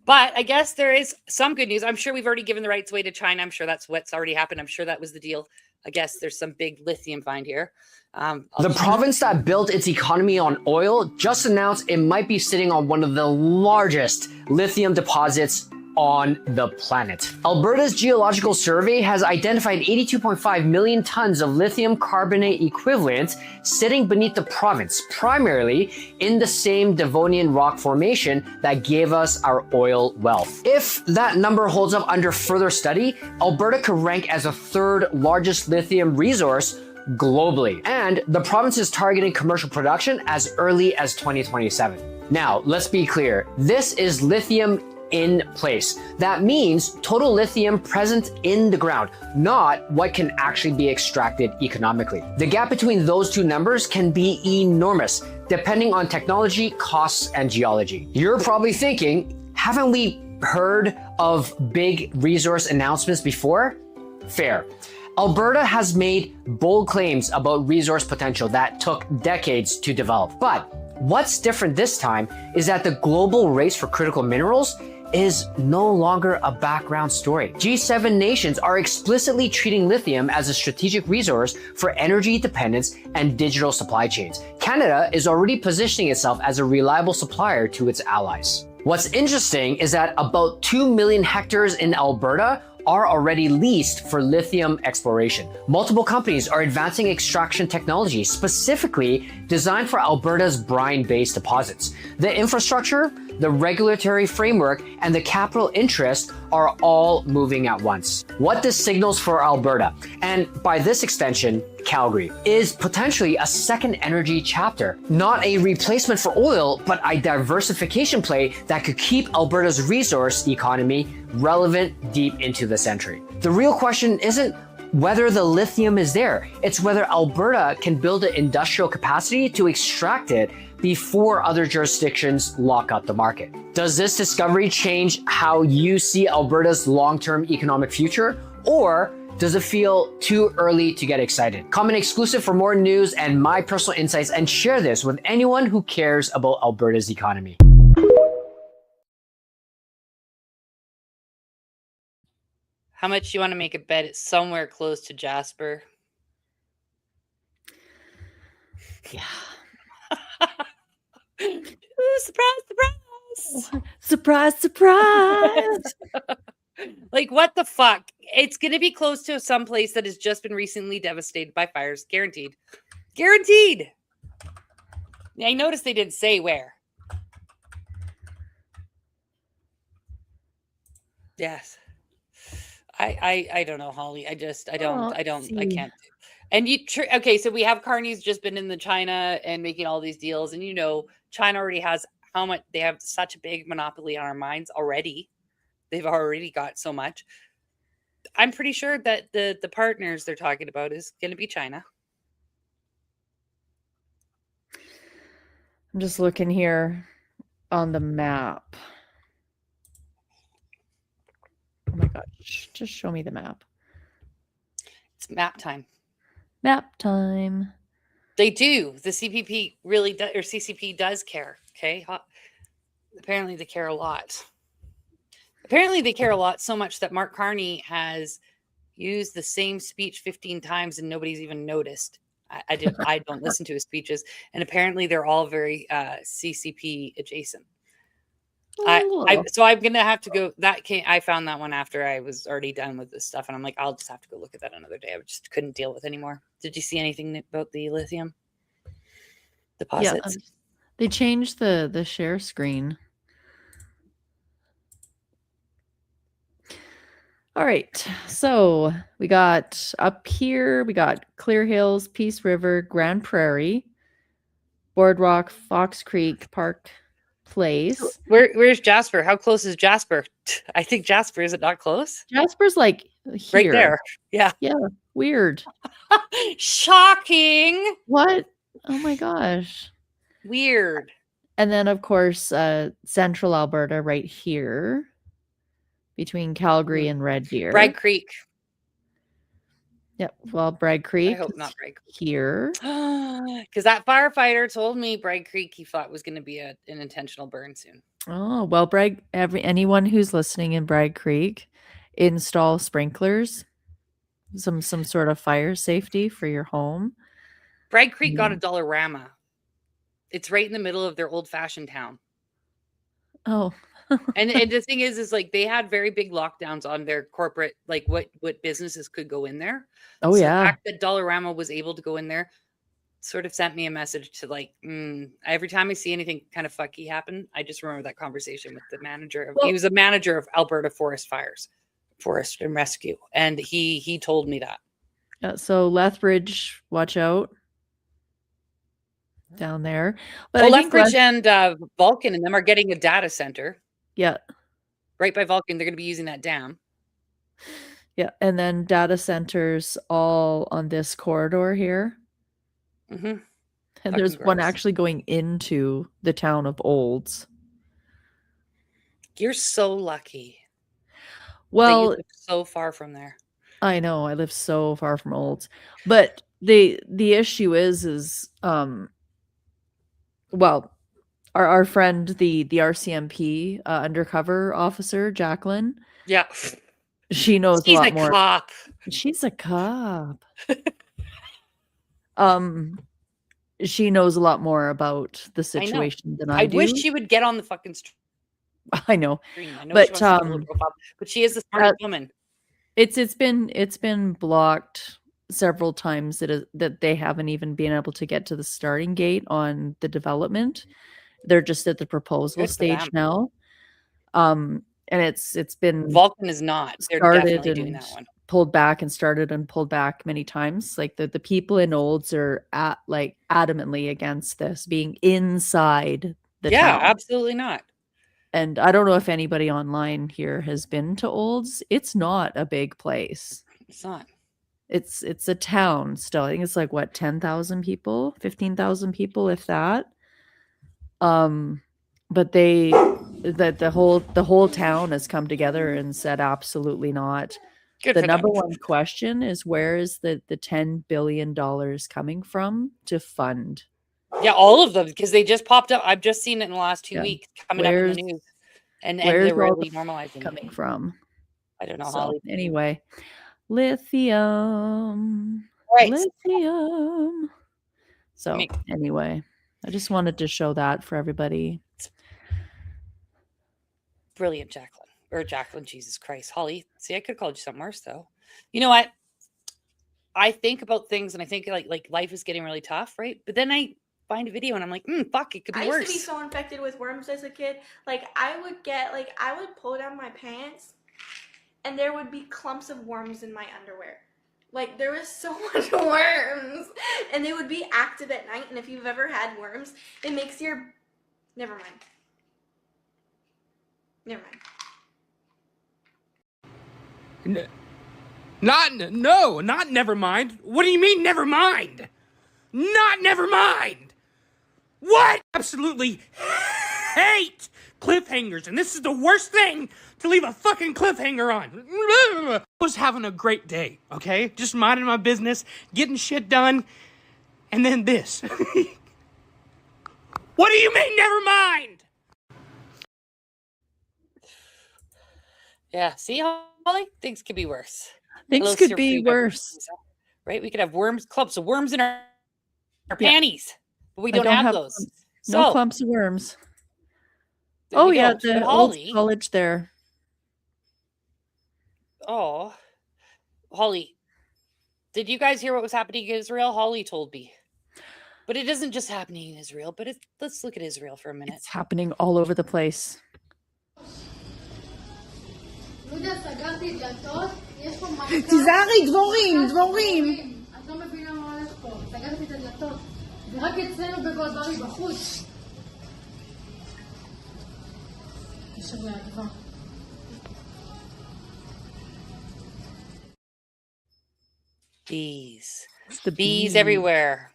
Speaker 5: But I guess there is some good news. I'm sure we've already given the rights away to China. I'm sure that's what's already happened. I'm sure that was the deal. I guess there's some big lithium find here.
Speaker 17: The province that built its economy on oil just announced it might be sitting on one of the largest lithium deposits on the planet. Alberta's Geological Survey has identified 82.5 million tons of lithium carbonate equivalent sitting beneath the province, primarily in the same Devonian rock formation that gave us our oil wealth. If that number holds up under further study, Alberta could rank as the third largest lithium resource globally, and the province is targeting commercial production as early as 2027. Now, let's be clear. This is lithium in place. That means total lithium present in the ground, not what can actually be extracted economically. The gap between those two numbers can be enormous, depending on technology, costs, and geology. You're probably thinking, haven't we heard of big resource announcements before? Fair. Alberta has made bold claims about resource potential that took decades to develop. But What's different this time is that the global race for critical minerals is no longer a background story. G7 nations are explicitly treating lithium as a strategic resource for energy dependence and digital supply chains. Canada is already positioning itself as a reliable supplier to its allies. What's interesting is that about 2 million hectares in Alberta are already leased for lithium exploration. Multiple companies are advancing extraction technology specifically designed for Alberta's brine-based deposits. The infrastructure, the regulatory framework, and the capital interest are all moving at once. What this signals for Alberta, and by this extension, Calgary, is potentially a second energy chapter. Not a replacement for oil, but a diversification play that could keep Alberta's resource economy relevant deep into the century. The real question isn't whether the lithium is there, it's whether Alberta can build an industrial capacity to extract it before other jurisdictions lock up the market. Does this discovery change how you see Alberta's long-term economic future, or does it feel too early to get excited? Comment exclusive for more news and my personal insights, and share this with anyone who cares about Alberta's economy.
Speaker 5: How much do you want to make a bet? It's somewhere close to Jasper.
Speaker 6: Yeah.
Speaker 5: Ooh, surprise, surprise.
Speaker 6: Surprise, surprise.
Speaker 5: Like, what the fuck? It's going to be close to some place that has just been recently devastated by fires. Guaranteed. Guaranteed. I noticed they didn't say where. Yes. I don't know, Holly. I can't. And okay, so we have Carney's just been in the China and making all these deals, and China already has how much they have such a big monopoly on our minds already. They've already got so much. I'm pretty sure that the partners they're talking about is going to be China.
Speaker 6: I'm just looking here on the map. Oh my gosh, just show me the map.
Speaker 5: It's map time.
Speaker 6: Map time.
Speaker 5: They do. The CPP really does, or CCP does care. Okay. Apparently they care a lot. Apparently they care a lot, so much that Mark Carney has used the same speech 15 times and nobody's even noticed. I don't listen to his speeches, and apparently they're all very CCP adjacent. So I'm gonna have to go. I found that one after I was already done with this stuff, and I'm like, I'll just have to go look at that another day. I just couldn't deal with anymore. Did you see anything about the lithium deposits?
Speaker 6: Yeah, they changed the share screen. All right, so we got up here, we got Clear Hills, Peace River, Grand Prairie, Boardwalk, Fox Creek, Park Place.
Speaker 5: Where's Jasper? How close is Jasper? I think Jasper, is it not close?
Speaker 6: Jasper's like here.
Speaker 5: Right there. Yeah.
Speaker 6: Yeah. Weird.
Speaker 5: Shocking.
Speaker 6: What? Oh my gosh.
Speaker 5: Weird.
Speaker 6: And then of course, central Alberta right here between Calgary and Red Deer.
Speaker 5: Bragg Creek.
Speaker 6: Yep. Well, Bragg Creek.
Speaker 5: I hope not Bragg Creek.
Speaker 6: Here.
Speaker 5: Because that firefighter told me Bragg Creek he thought was going to be an intentional burn soon.
Speaker 6: Oh, well, anyone who's listening in Bragg Creek, install sprinklers, some sort of fire safety for your home.
Speaker 5: Bragg Creek got a Dollarama. It's right in the middle of their old-fashioned town.
Speaker 6: Oh.
Speaker 5: and the thing is like they had very big lockdowns on their corporate, like what businesses could go in there.
Speaker 6: Oh,
Speaker 5: so
Speaker 6: yeah.
Speaker 5: The fact that Dollarama was able to go in there sort of sent me a message to like, every time I see anything kind of fucky happen, I just remember that conversation with the manager. He was a manager of Alberta Forest and Rescue. And he told me that.
Speaker 6: Yeah, so Lethbridge, watch out. Down there. But
Speaker 5: Lethbridge and Vulcan and them are getting a data center.
Speaker 6: Yeah.
Speaker 5: Right by Vulcan. They're going to be using that dam.
Speaker 6: Yeah. And then data centers all on this corridor here.
Speaker 5: Mm-hmm.
Speaker 6: And there's one actually going into the town of Olds.
Speaker 5: You're so lucky.
Speaker 6: Well,
Speaker 5: you live so far from there.
Speaker 6: I know. I live so far from Olds. But the issue is Well, our friend, the RCMP undercover officer, Jacqueline.
Speaker 5: Yeah.
Speaker 6: She knows
Speaker 5: She's
Speaker 6: a lot
Speaker 5: a
Speaker 6: more.
Speaker 5: cop.
Speaker 6: She's a cop. She knows a lot more about the situation than I do.
Speaker 5: wish she would get on the fucking stream.
Speaker 6: I know.
Speaker 5: I know
Speaker 6: But
Speaker 5: she wants to be a low profile, but she is the smartest woman.
Speaker 6: It's been blocked several times that they haven't even been able to get to the starting gate on the development. They're just at the proposal
Speaker 5: Good for
Speaker 6: stage
Speaker 5: them.
Speaker 6: now. And it's been
Speaker 5: Vulcan is not. They're
Speaker 6: started
Speaker 5: definitely doing
Speaker 6: and
Speaker 5: that one.
Speaker 6: pulled back and started and pulled back many times. Like the people in Olds are adamantly against this being inside the town.
Speaker 5: Absolutely not.
Speaker 6: And I don't know if anybody online here has been to Olds. It's not a big place.
Speaker 5: It's not.
Speaker 6: It's a town still. I think it's like what, 10,000 people, 15,000 people, if that. But the whole town has come together and said absolutely not.
Speaker 5: Good
Speaker 6: The
Speaker 5: for
Speaker 6: number
Speaker 5: them.
Speaker 6: one question is, where is the $10 billion coming from to fund?
Speaker 5: Yeah, all of them, because they just popped up. I've just seen it in the last 2
Speaker 6: Yeah.
Speaker 5: weeks coming up in the news. And
Speaker 6: where's
Speaker 5: they're
Speaker 6: all
Speaker 5: really
Speaker 6: the
Speaker 5: normalizing
Speaker 6: coming
Speaker 5: it.
Speaker 6: from?
Speaker 5: I don't know,
Speaker 6: So
Speaker 5: Holly.
Speaker 6: anyway, lithium.
Speaker 5: Right.
Speaker 6: Lithium. So anyway, I just wanted to show that for everybody.
Speaker 5: Brilliant, Jacqueline. Or Jacqueline, Jesus Christ. Holly, see, I could have called you something worse, though. You know what? I think about things and I think like life is getting really tough, right? But then I find a video and I'm like, fuck, it could be
Speaker 18: I
Speaker 5: worse.
Speaker 18: used to be so infected with worms as a kid. Like, I would pull down my pants and there would be clumps of worms in my underwear. Like, there was so much worms. And they would be active at night. And if you've ever had worms, it makes your... Never mind. Never mind.
Speaker 19: Not never mind. What do you mean never mind? Not never mind. What? Absolutely hate cliffhangers, and this is the worst thing to leave a fucking cliffhanger on. I was having a great day, okay? Just minding my business, getting shit done, and then this. What do you mean never mind?
Speaker 5: Yeah, see, Holly? Things could be worse.
Speaker 6: Things could be worse.
Speaker 5: Right? We could have clumps of worms in our panties, but we don't
Speaker 6: I
Speaker 5: have those.
Speaker 6: No clumps of worms.
Speaker 5: There
Speaker 6: Oh
Speaker 5: we
Speaker 6: yeah,
Speaker 5: go.
Speaker 6: the
Speaker 5: But
Speaker 6: old
Speaker 5: Holly,
Speaker 6: college there.
Speaker 5: oh, Holly, did you guys hear what was happening in Israel? Holly told me. But it isn't just happening in Israel, but let's look at Israel for a minute.
Speaker 6: It's happening all over the place.
Speaker 20: תיזהרי, דבורים.
Speaker 21: את לא מבינה מה הולך פה. סגרתי את הדלתות. ורק אצלנו בגולברי בחוץ. קשר לאדווה.
Speaker 5: Bees.
Speaker 6: The
Speaker 5: bees everywhere.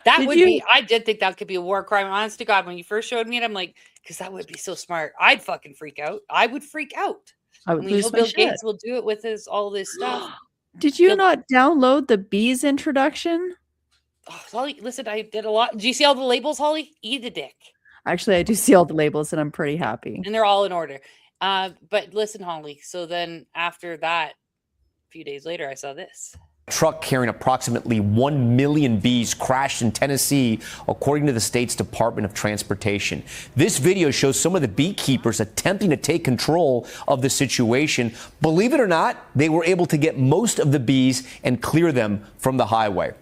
Speaker 5: That I did think that could be a war crime. Honest to God, when you first showed me it, I'm like, because that would be so smart. I'd fucking freak out. I would freak out.
Speaker 6: I would
Speaker 5: we
Speaker 6: lose
Speaker 5: know
Speaker 6: my
Speaker 5: Bill
Speaker 6: shit.
Speaker 5: Gates will do it with all this stuff.
Speaker 6: Did you not download the bees introduction?
Speaker 5: Oh, Holly, listen, I did a lot. Do you see all the labels, Holly? Eat a dick.
Speaker 6: Actually, I do see all the labels and I'm pretty happy.
Speaker 5: And they're all in order. But listen, Holly. So then after that, a few days later, I saw this.
Speaker 22: Truck carrying approximately 1 million bees crashed in Tennessee, according to the state's Department of Transportation. This video shows some of the beekeepers attempting to take control of the situation. Believe it or not, they were able to get most of the bees and clear them from the highway.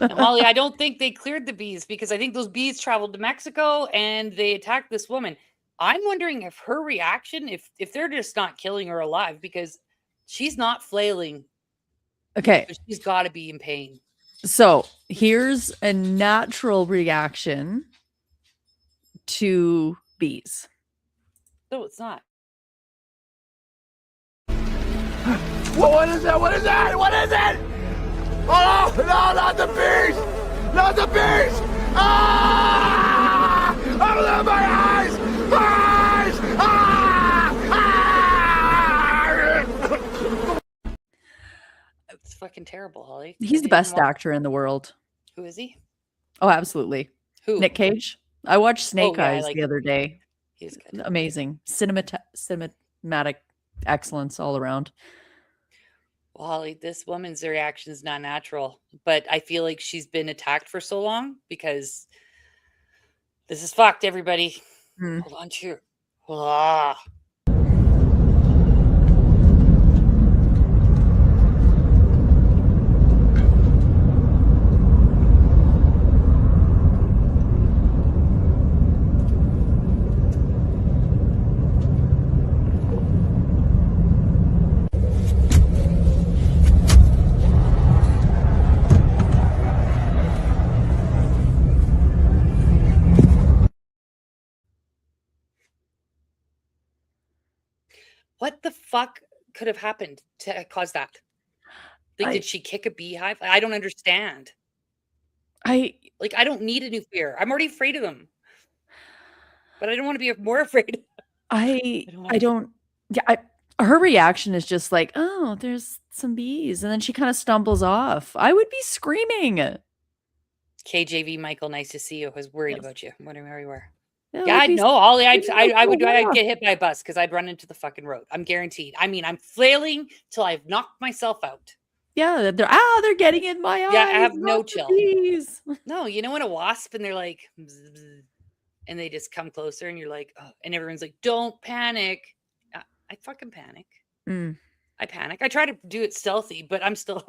Speaker 5: Holly, I don't think they cleared the bees because I think those bees traveled to Mexico and they attacked this woman. I'm wondering if her reaction, if they're just not killing her alive, because she's not flailing.
Speaker 6: Okay.
Speaker 5: So she's got to be in pain.
Speaker 6: So here's a natural reaction to bees.
Speaker 5: No, it's not.
Speaker 2: What is that? What is that? What is it? Oh, no, not the bees! Not the bees! Ah! Open my eyes! Eyes! Ah!
Speaker 5: It's fucking terrible, Holly.
Speaker 6: He's the best actor in the world.
Speaker 5: Who is he?
Speaker 6: Oh, absolutely.
Speaker 5: Who?
Speaker 6: Nick Cage. I watched Snake
Speaker 5: I
Speaker 6: Eyes
Speaker 5: like
Speaker 6: the other day.
Speaker 5: He's good.
Speaker 6: Amazing. Cinematic excellence all around.
Speaker 5: Well, Holly, this woman's reaction is not natural, but I feel like she's been attacked for so long because this is fucked, everybody. Hold on to your... Ah. What the fuck could have happened to cause that? Like, did she kick a beehive? I don't understand. I don't need a new fear. I'm already afraid of them. But I don't want to be more afraid.
Speaker 6: I don't. Yeah, her reaction is just like, oh, there's some bees, and then she kind of stumbles off. I would be screaming.
Speaker 5: KJV Michael, nice to see you. I was worried about you. I'm wondering where you were.
Speaker 6: Yeah,
Speaker 5: Yeah, no, Ollie, I'd
Speaker 6: yeah.
Speaker 5: get hit by a bus because I'd run into the fucking road. I'm guaranteed. I mean, I'm flailing till I've knocked myself out.
Speaker 6: Yeah, they're getting in my eyes.
Speaker 5: Yeah, I have no
Speaker 6: not the
Speaker 5: chill.
Speaker 6: bees.
Speaker 5: No, you know when a wasp and they're like, bzz, bzz, and they just come closer and you're like, oh, and everyone's like, don't panic. I fucking panic. I panic. I try to do it stealthy, but I'm still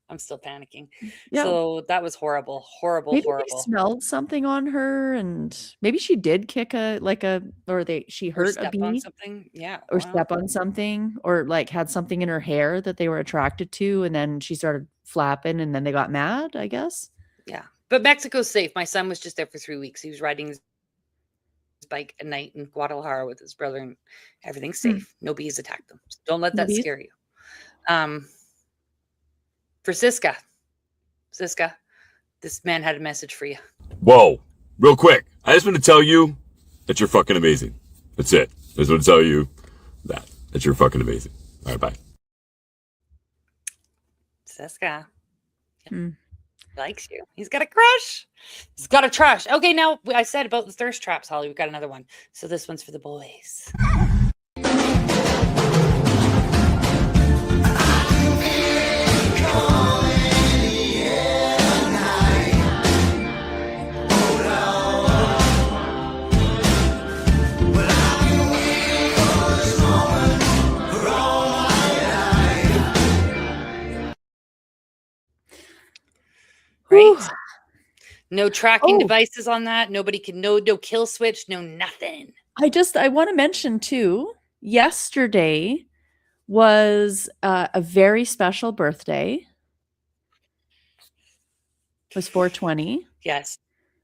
Speaker 5: panicking.
Speaker 6: Yeah.
Speaker 5: So that was horrible. Horrible.
Speaker 6: Maybe they smelled something on her, and maybe she did kick she hurt a
Speaker 5: step
Speaker 6: bee
Speaker 5: on something. Yeah.
Speaker 6: or
Speaker 5: wow.
Speaker 6: step on something, or like had something in her hair that they were attracted to, and then she started flapping, and then they got mad, I guess.
Speaker 5: Yeah. But Mexico's safe. My son was just there for 3 weeks. He was riding his bike at night in Guadalajara with his brother, and everything's safe. No bees attacked them. So don't let that scare you. For Siska, this man had a message for you.
Speaker 3: Whoa, real quick. I just want to tell you that you're fucking amazing. That's it. I just want to tell you that you're fucking amazing. All right, bye.
Speaker 5: Siska likes you. He's got a crush. He's got a crush. Okay, now I said about the thirst traps, Holly. We've got another one. So this one's for the boys. Right? No tracking devices on that. Nobody can no kill switch, no nothing.
Speaker 6: I want to mention too, yesterday was a very special birthday. It was 420.
Speaker 5: Yes.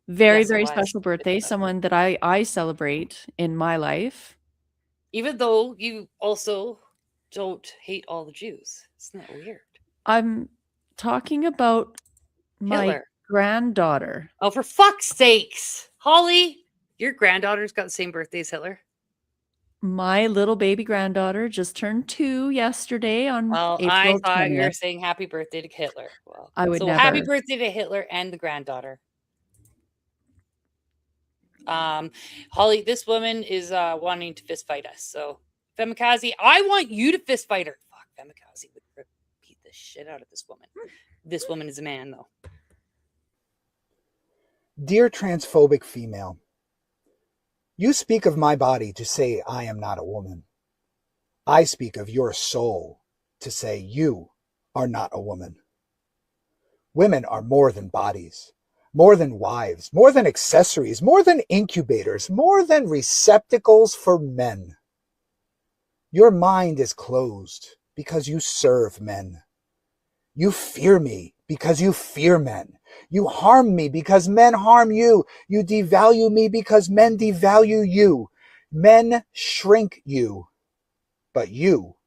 Speaker 6: Very,
Speaker 5: Yes, it
Speaker 6: very
Speaker 5: was.
Speaker 6: special birthday. Someone that I celebrate in my life.
Speaker 5: Even though you also don't hate all the Jews. Isn't that weird?
Speaker 6: I'm talking about my
Speaker 5: Hitler.
Speaker 6: granddaughter.
Speaker 5: Oh, for fuck's sakes. Holly, your granddaughter's got the same birthday as Hitler.
Speaker 6: My little baby granddaughter just turned 2 yesterday on April
Speaker 5: I thought you were
Speaker 6: 20th.
Speaker 5: saying happy birthday to Hitler. Well,
Speaker 6: I would
Speaker 5: so happy
Speaker 6: never.
Speaker 5: birthday to Hitler and the granddaughter. Holly, this woman is wanting to fist fight us. So Femikaze, I want you to fist fight her. Fuck, Femikaze would beat the shit out of this woman. This woman is a man, though.
Speaker 4: Dear transphobic female, you speak of my body to say I am not a woman. I speak of your soul to say you are not a woman. Women are more than bodies, more than wives, more than accessories, more than incubators, more than receptacles for men. Your mind is closed because you serve men. You fear me because you fear men. You harm me because men harm you. You devalue me because men devalue you. Men shrink you, but you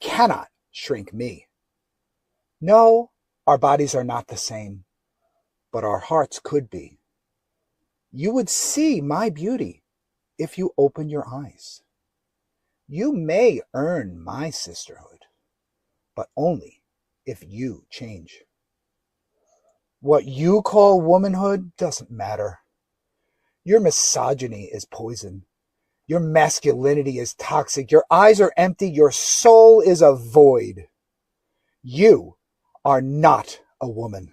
Speaker 4: cannot shrink me. No, our bodies are not the same, but our hearts could be. You would see my beauty if you open your eyes. You may earn my sisterhood, but only if you change. What you call womanhood doesn't matter. Your misogyny is poison. Your masculinity is toxic. Your eyes are empty. Your soul is a void. You are not a woman.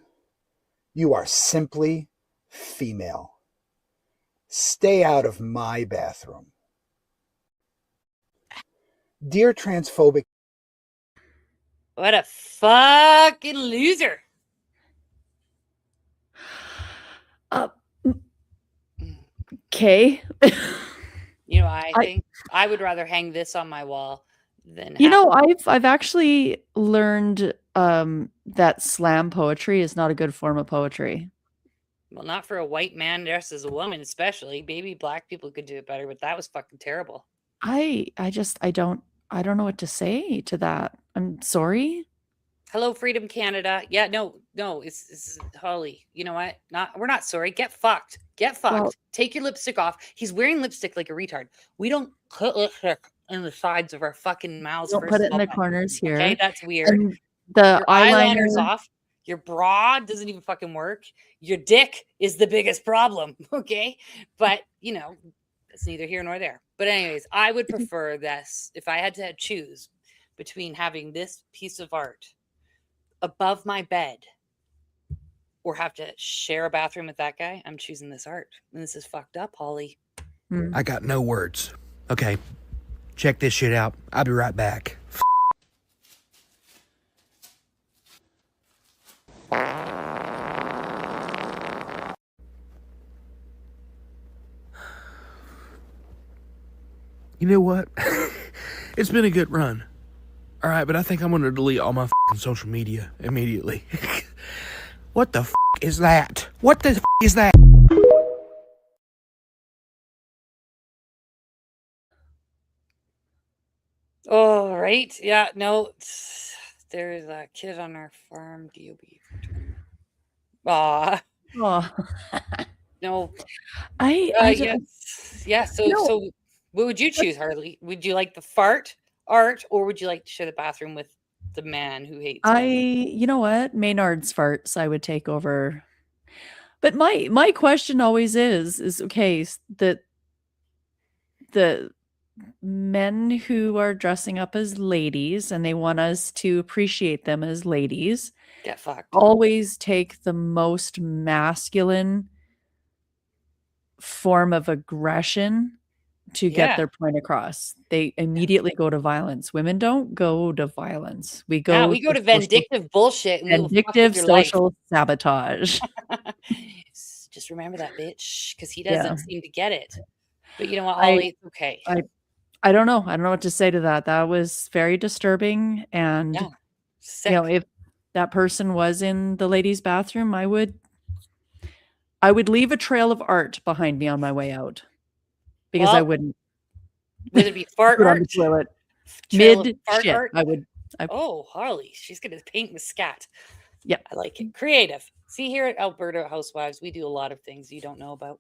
Speaker 4: You are simply female. Stay out of my bathroom. Dear transphobic.
Speaker 5: What a fucking loser.
Speaker 6: Okay.
Speaker 5: You know, I think I would rather hang this on my wall than
Speaker 6: You know, I've actually learned that slam poetry is not a good form of poetry.
Speaker 5: Well, not for a white man dressed as a woman, especially. Maybe black people could do it better, but that was fucking terrible.
Speaker 6: I don't know what to say to that. I'm sorry.
Speaker 5: Hello, Freedom Canada. Yeah, no, it's Holly. You know what? We're not sorry. Get fucked. Get fucked.
Speaker 6: Well-
Speaker 5: Take your lipstick off. He's wearing lipstick like a retard. We don't put lipstick in the sides of our fucking mouths.
Speaker 6: Don't
Speaker 5: first
Speaker 6: put it
Speaker 5: of
Speaker 6: in the
Speaker 5: all.
Speaker 6: corners here.
Speaker 5: Okay, that's weird.
Speaker 6: And the
Speaker 5: Your eyeliner's
Speaker 6: eyeliner
Speaker 5: off. Your bra doesn't even fucking work. Your dick is the biggest problem. Okay, but you know, it's neither here nor there. But anyways, I would prefer this if I had to choose between having this piece of art above my bed or have to share a bathroom with that guy. I'm choosing this art. And this is fucked up, Holly.
Speaker 1: I got no words. Okay, check this shit out. I'll be right back. You know what? It's been a good run. All right, but I think I'm going to delete all my social media immediately. What the is that? What the is that?
Speaker 5: Oh, right. Yeah, no. There's a kid on our farm. DOB. Aw.
Speaker 6: Oh.
Speaker 5: No.
Speaker 6: I
Speaker 5: yes. Yeah, so
Speaker 6: No.
Speaker 5: so what would you choose, Harley? Would you like the fart art or would you like to share the bathroom with the man who hates men?
Speaker 6: you know what? Maynard's farts I would take over. But my question always is okay, the men who are dressing up as ladies and they want us to appreciate them as ladies
Speaker 5: Get fucked.
Speaker 6: always take the most masculine form of aggression to get
Speaker 5: Yeah.
Speaker 6: their point across. They immediately go to violence. Women don't go to violence. We
Speaker 5: Yeah,
Speaker 6: go
Speaker 5: we go to
Speaker 6: social-
Speaker 5: vindictive bullshit and we will fuck with
Speaker 6: vindictive
Speaker 5: your life.
Speaker 6: social sabotage.
Speaker 5: Just remember that, bitch, because he
Speaker 6: Yeah.
Speaker 5: doesn't seem to get it. But you know what,
Speaker 6: I-
Speaker 5: Holly? It's okay.
Speaker 6: I don't know. I don't know what to say to that. That was very disturbing. And
Speaker 5: Yeah.
Speaker 6: you know,
Speaker 5: Sick.
Speaker 6: if that person was in the ladies' bathroom, I would leave a trail of art behind me on my way out. Because I
Speaker 5: Well,
Speaker 6: wouldn't
Speaker 5: Would it be fart
Speaker 6: put on the
Speaker 5: art?
Speaker 6: toilet.
Speaker 5: Trail of
Speaker 6: Mid
Speaker 5: fart
Speaker 6: shit.
Speaker 5: art?
Speaker 6: I would
Speaker 5: Oh, Harley, she's gonna paint with scat.
Speaker 6: Yeah.
Speaker 5: I like it. Creative. See, here at Alberta Housewives, we do a lot of things you don't know about.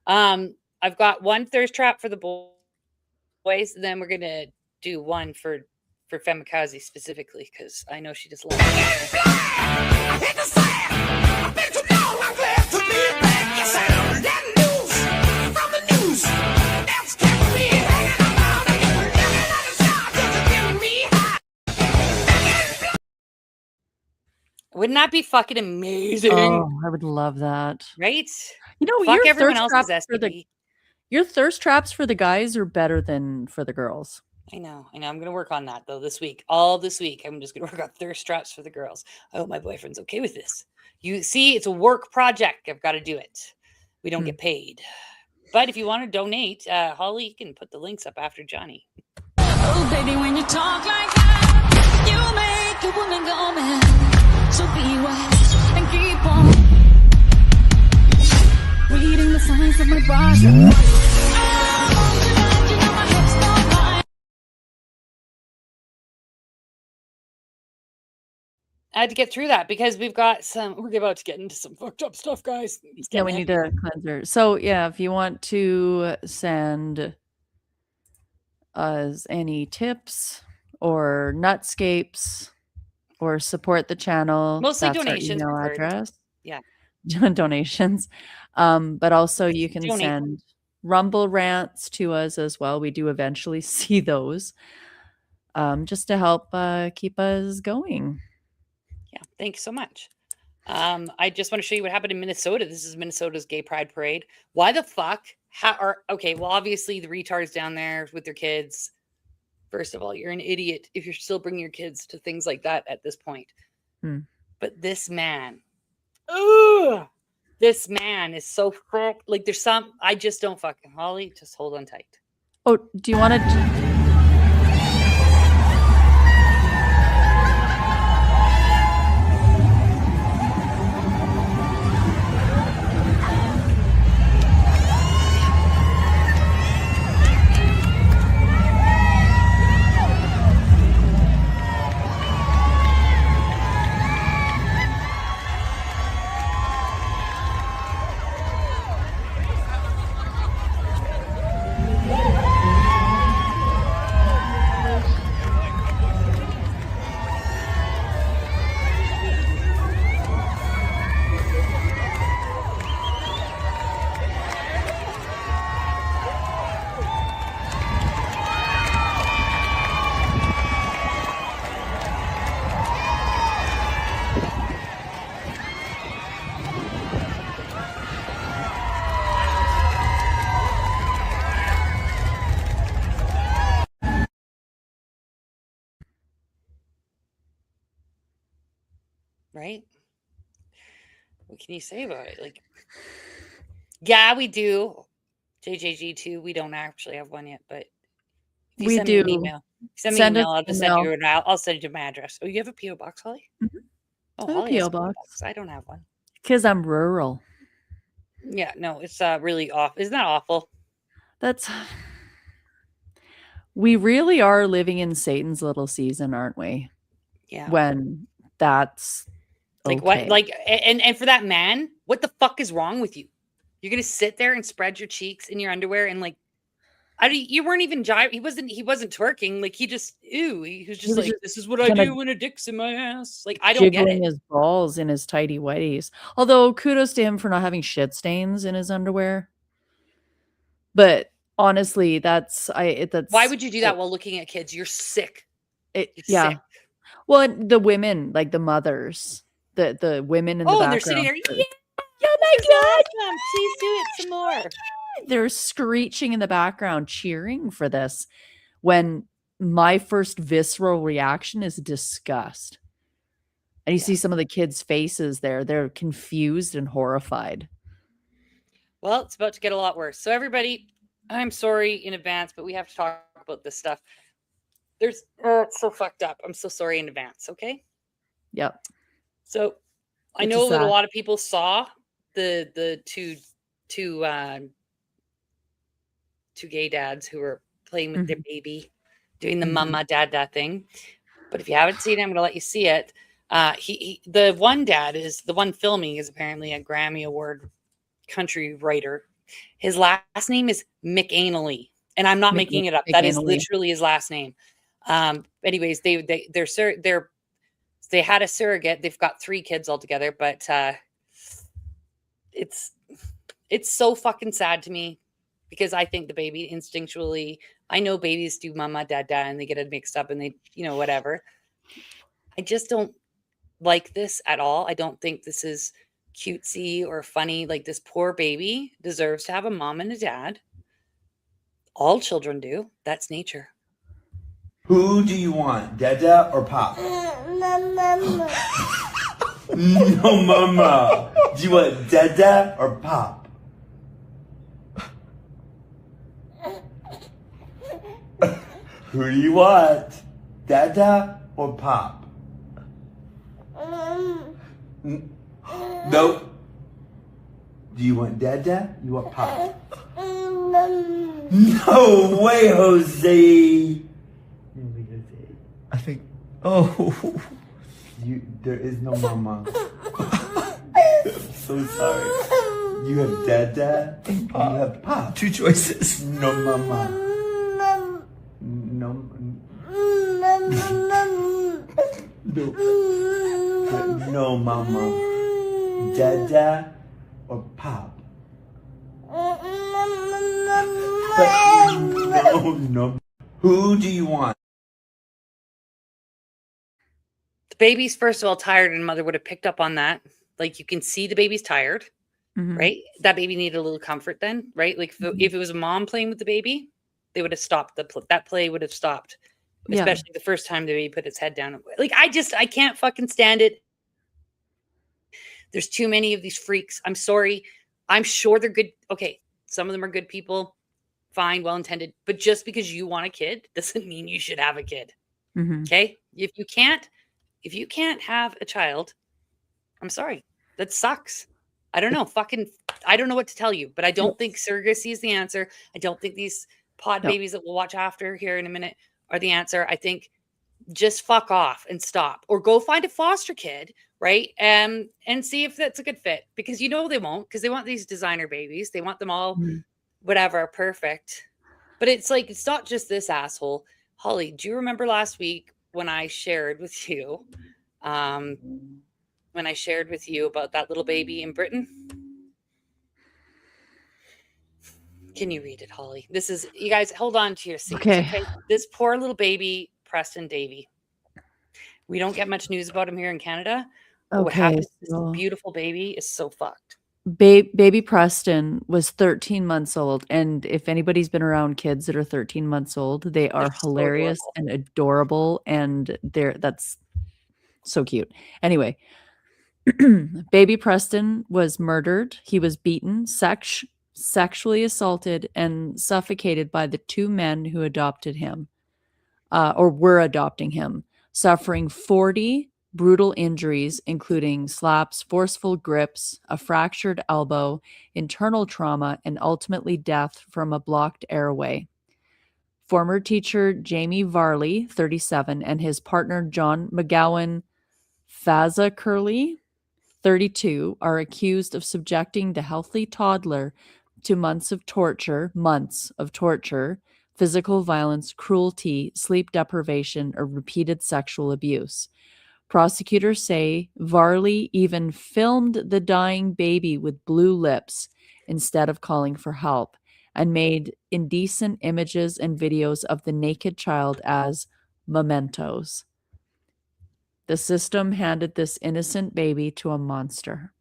Speaker 5: I've got one thirst trap for the boys, and then we're gonna do one for Femikaze specifically because I know she just loves it. Wouldn't that be fucking amazing?
Speaker 6: Oh, I would love that.
Speaker 5: Right?
Speaker 6: You know,
Speaker 5: Fuck
Speaker 6: your
Speaker 5: everyone
Speaker 6: thirst
Speaker 5: else's
Speaker 6: traps for the
Speaker 5: STD.
Speaker 6: your thirst traps for the guys are better than for the girls.
Speaker 5: I know. I'm gonna work on that though this week. All this week, I'm just gonna work on thirst traps for the girls. I hope my boyfriend's okay with this. You see, it's a work project. I've got to do it. We don't get paid. But if you want to donate, Holly, you can put the links up after Johnny.
Speaker 8: Oh, baby, when you talk like that, you make a woman go mad. So be wise and keep on reading the signs of my body.
Speaker 5: I had to get through that because we're about to get into some fucked up stuff, guys. It's
Speaker 6: Yeah,
Speaker 5: getting
Speaker 6: we need
Speaker 5: heavy.
Speaker 6: a cleanser. So yeah, if you want to send us any tips or nutscapes, or support the channel.
Speaker 5: Mostly
Speaker 6: That's our
Speaker 5: donations
Speaker 6: email
Speaker 5: preferred.
Speaker 6: address.
Speaker 5: Yeah.
Speaker 6: Donations. But also you can
Speaker 5: Donate.
Speaker 6: send Rumble rants to us as well. We do eventually see those. Just to help keep us going.
Speaker 5: Yeah, thanks so much. I just want to show you what happened in Minnesota. This is Minnesota's Gay Pride Parade. Why the fuck? Okay, well, obviously the retards down there with their kids. First of all, you're an idiot if you're still bringing your kids to things like that at this point.
Speaker 6: Hmm.
Speaker 5: But this man, this man is so like there's some. I just don't fucking Holly. Just hold on tight.
Speaker 6: Oh, do you want to?
Speaker 5: Right? What can you say about it? Like, yeah, we do. JJG too. We don't actually have one yet, but if you
Speaker 6: We
Speaker 5: send me an
Speaker 6: do.
Speaker 5: email. Send me an
Speaker 6: Send us
Speaker 5: email. I'll just send you an. I'll send you my address. Oh, you have a PO box, Holly?
Speaker 6: Mm-hmm.
Speaker 5: Oh,
Speaker 6: I have a
Speaker 5: Holly has
Speaker 6: PO box.
Speaker 5: I don't have one.
Speaker 6: Because I'm rural.
Speaker 5: Yeah, no, it's really awful. Isn't that awful?
Speaker 6: We really are living in Satan's little season, aren't we?
Speaker 5: Yeah.
Speaker 6: When that's
Speaker 5: like
Speaker 6: okay.
Speaker 5: what? Like and for that man, what the fuck is wrong with you? You're gonna sit there and spread your cheeks in your underwear and like, you weren't even He wasn't twerking. Like he was just like, this is what I do when a dick's in my ass. Like I don't get
Speaker 6: jiggling
Speaker 5: it.
Speaker 6: his balls in his tighty whities. Although kudos to him for not having shit stains in his underwear. But honestly, that's
Speaker 5: Why would you do that while looking at kids? You're sick. You're
Speaker 6: yeah.
Speaker 5: sick.
Speaker 6: Well, and the women, like the mothers, the women in the background.
Speaker 5: And they're sitting there. Yeah,
Speaker 6: oh my god!
Speaker 5: Awesome. Please do it some more.
Speaker 6: They're screeching in the background, cheering for this. When my first visceral reaction is disgust. And you see some of the kids' faces there; they're confused and horrified.
Speaker 5: Well, it's about to get a lot worse. So everybody, I'm sorry in advance, but we have to talk about this stuff. It's so fucked up. I'm so sorry in advance. Okay.
Speaker 6: Yep.
Speaker 5: So I know that a lot of people saw the two gay dads who were playing with their baby, doing the mama dada thing. But if you haven't seen it, I'm going to let you see it. The one dad is the one filming is apparently a Grammy Award country writer. His last name is McAnally, and I'm not making it up. That is literally his last name. Anyways, they had a surrogate. They've got 3 kids altogether, but it's so fucking sad to me because I think the baby instinctually, I know babies do mama dada and they get it mixed up and they, whatever. I just don't like this at all. I don't think this is cutesy or funny. Like this poor baby deserves to have a mom and a dad. All children do. That's nature.
Speaker 2: Who do you want, Dada or Pop?
Speaker 8: Mama.
Speaker 2: No, Mama. Do you want Dada or Pop? Who do you want, Dada or Pop? Nope. Do you want Dada? You want Pop? No way, Jose. I think. Oh. There is no mama. So sorry. You have Dada and Pop. You have Pop. 2 choices. No mama. No. No, mama. Dada or pop? But no. Who do you want?
Speaker 5: The baby's, first of all, tired, and mother would have picked up on that. Like, you can see the baby's tired, right? That baby needed a little comfort then, right? Like, if it was a mom playing with the baby, they would have stopped. That play would have stopped,
Speaker 6: Yeah.
Speaker 5: especially the first time the baby put its head down. Like, I can't fucking stand it. There's too many of these freaks. I'm sorry. I'm sure they're good. Okay, some of them are good people, fine, well-intended. But just because you want a kid doesn't mean you should have a kid. Okay? If you can't have a child, I'm sorry. That sucks. I don't know. I don't know what to tell you, but I don't think surrogacy is the answer. I don't think these pod babies that we'll watch after here in a minute are the answer. I think just fuck off and stop, or go find a foster kid, right? And see if that's a good fit, because they won't, because they want these designer babies. They want them all, whatever, perfect. But it's like, it's not just this asshole. Holly, do you remember last week when I shared with you, about that little baby in Britain? Can you read it, Holly? This is, you guys, hold on to your seats.
Speaker 6: Okay.
Speaker 5: This poor little baby, Preston Davy. We don't get much news about him here in Canada. But what happened to this beautiful baby is so fucked.
Speaker 6: Baby Preston was 13 months old. And if anybody's been around kids that are 13 months old, they are hilarious and adorable. And that's so cute. Anyway, baby Preston was murdered. He was beaten, sexually assaulted, and suffocated by the two men who adopted him, or were adopting him, suffering 40 brutal injuries, including slaps, forceful grips, a fractured elbow, internal trauma, and ultimately death from a blocked airway. Former teacher Jamie Varley, 37, and his partner John McGowan Fazacurley, 32, are accused of subjecting the healthy toddler to months of torture, physical violence, cruelty, sleep deprivation, or repeated sexual abuse. Prosecutors say Varley even filmed the dying baby with blue lips instead of calling for help, and made indecent images and videos of the naked child as mementos. The system handed this innocent baby to a monster.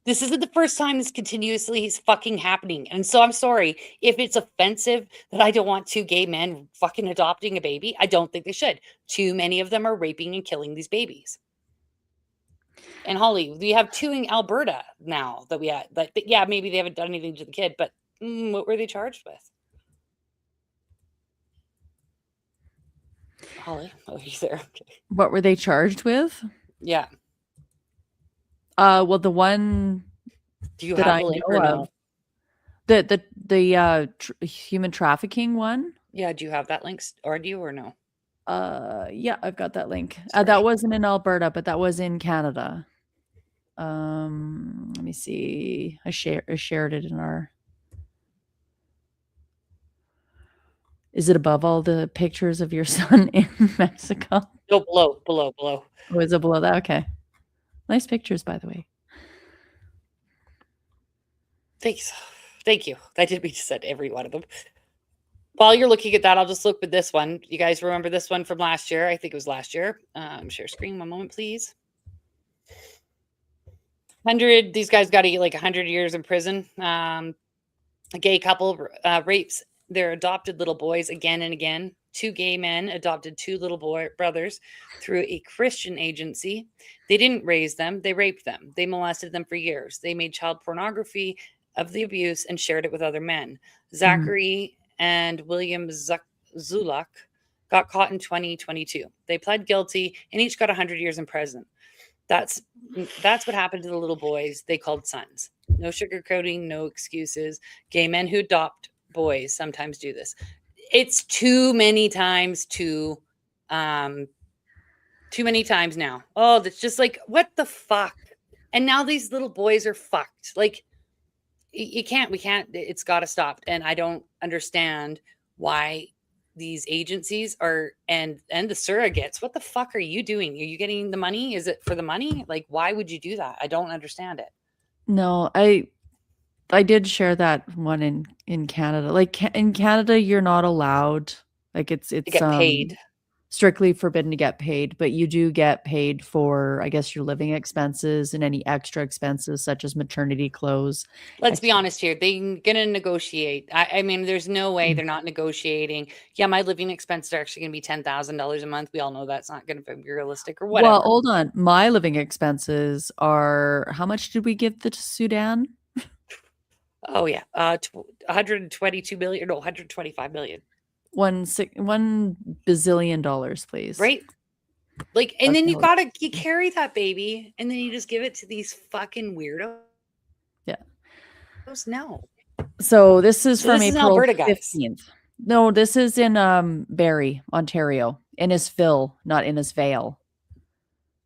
Speaker 5: This isn't the first time this continuously is fucking happening. And so I'm sorry if it's offensive that I don't want two gay men fucking adopting a baby. I don't think they should. Too many of them are raping and killing these babies. And Holly, we have two in Alberta now that we had. Like, yeah, maybe they haven't done anything to the kid, but what were they charged with? Holly, oh, you there? Okay.
Speaker 6: What were they charged with?
Speaker 5: Yeah.
Speaker 6: Well, the one that I know of, the human trafficking one.
Speaker 5: Yeah, do you have that link, or do you, or no?
Speaker 6: Yeah, I've got that link. That wasn't in Alberta, but that was in Canada. Let me see. I shared it in our. Is it above all the pictures of your son in Mexico?
Speaker 5: No, below.
Speaker 6: Oh, is it below that? Okay. Nice pictures, by the way.
Speaker 5: Thanks. Thank you. I didn't mean to send every one of them. While you're looking at that, I'll just look at this one. You guys remember this one from last year? I think it was last year. Share screen one moment, please. 100. These guys got to get like 100 years in prison. A gay couple rapes their adopted little boys again and again. Two gay men adopted two little brothers through a Christian agency. They didn't raise them. They raped them. They molested them for years. They made child pornography of the abuse and shared it with other men. Zachary and William Zulak got caught in 2022. They pled guilty and each got 100 years in prison. That's what happened to the little boys they called sons. No sugarcoating, no excuses. Gay men who adopt boys sometimes do this. It's too many times now. Oh, that's just like, what the fuck? And now these little boys are fucked. Like, we can't, it's got to stop. And I don't understand why these agencies are and the surrogates. What the fuck are you doing? Are you getting the money? Is it for the money? Like, why would you do that? I don't understand it.
Speaker 6: No, I did share that one in Canada. Like in Canada, you're not allowed. Like it's
Speaker 5: To get paid.
Speaker 6: strictly forbidden to get paid, but you do get paid for, I guess, your living expenses and any extra expenses such as maternity clothes.
Speaker 5: Let's be honest here. They're gonna negotiate. I mean, there's no way they're not negotiating. Yeah, my living expenses are actually gonna be $10,000 a month. We all know that's not gonna be realistic or whatever.
Speaker 6: Well, hold on. My living expenses are how much did we give the Sudan?
Speaker 5: Oh yeah, 122 billion, no, 125 billion.
Speaker 6: $1 bazillion, please.
Speaker 5: Right? Like, and
Speaker 6: That's
Speaker 5: then
Speaker 6: how
Speaker 5: you carry that baby, and then you just give it to these fucking weirdos.
Speaker 6: Yeah.
Speaker 5: No.
Speaker 6: So this is
Speaker 5: So
Speaker 6: from
Speaker 5: this is in
Speaker 6: April
Speaker 5: Alberta, guys.
Speaker 6: 15th. No, this is in Barrie, Ontario. Innisfil, not Innisfail.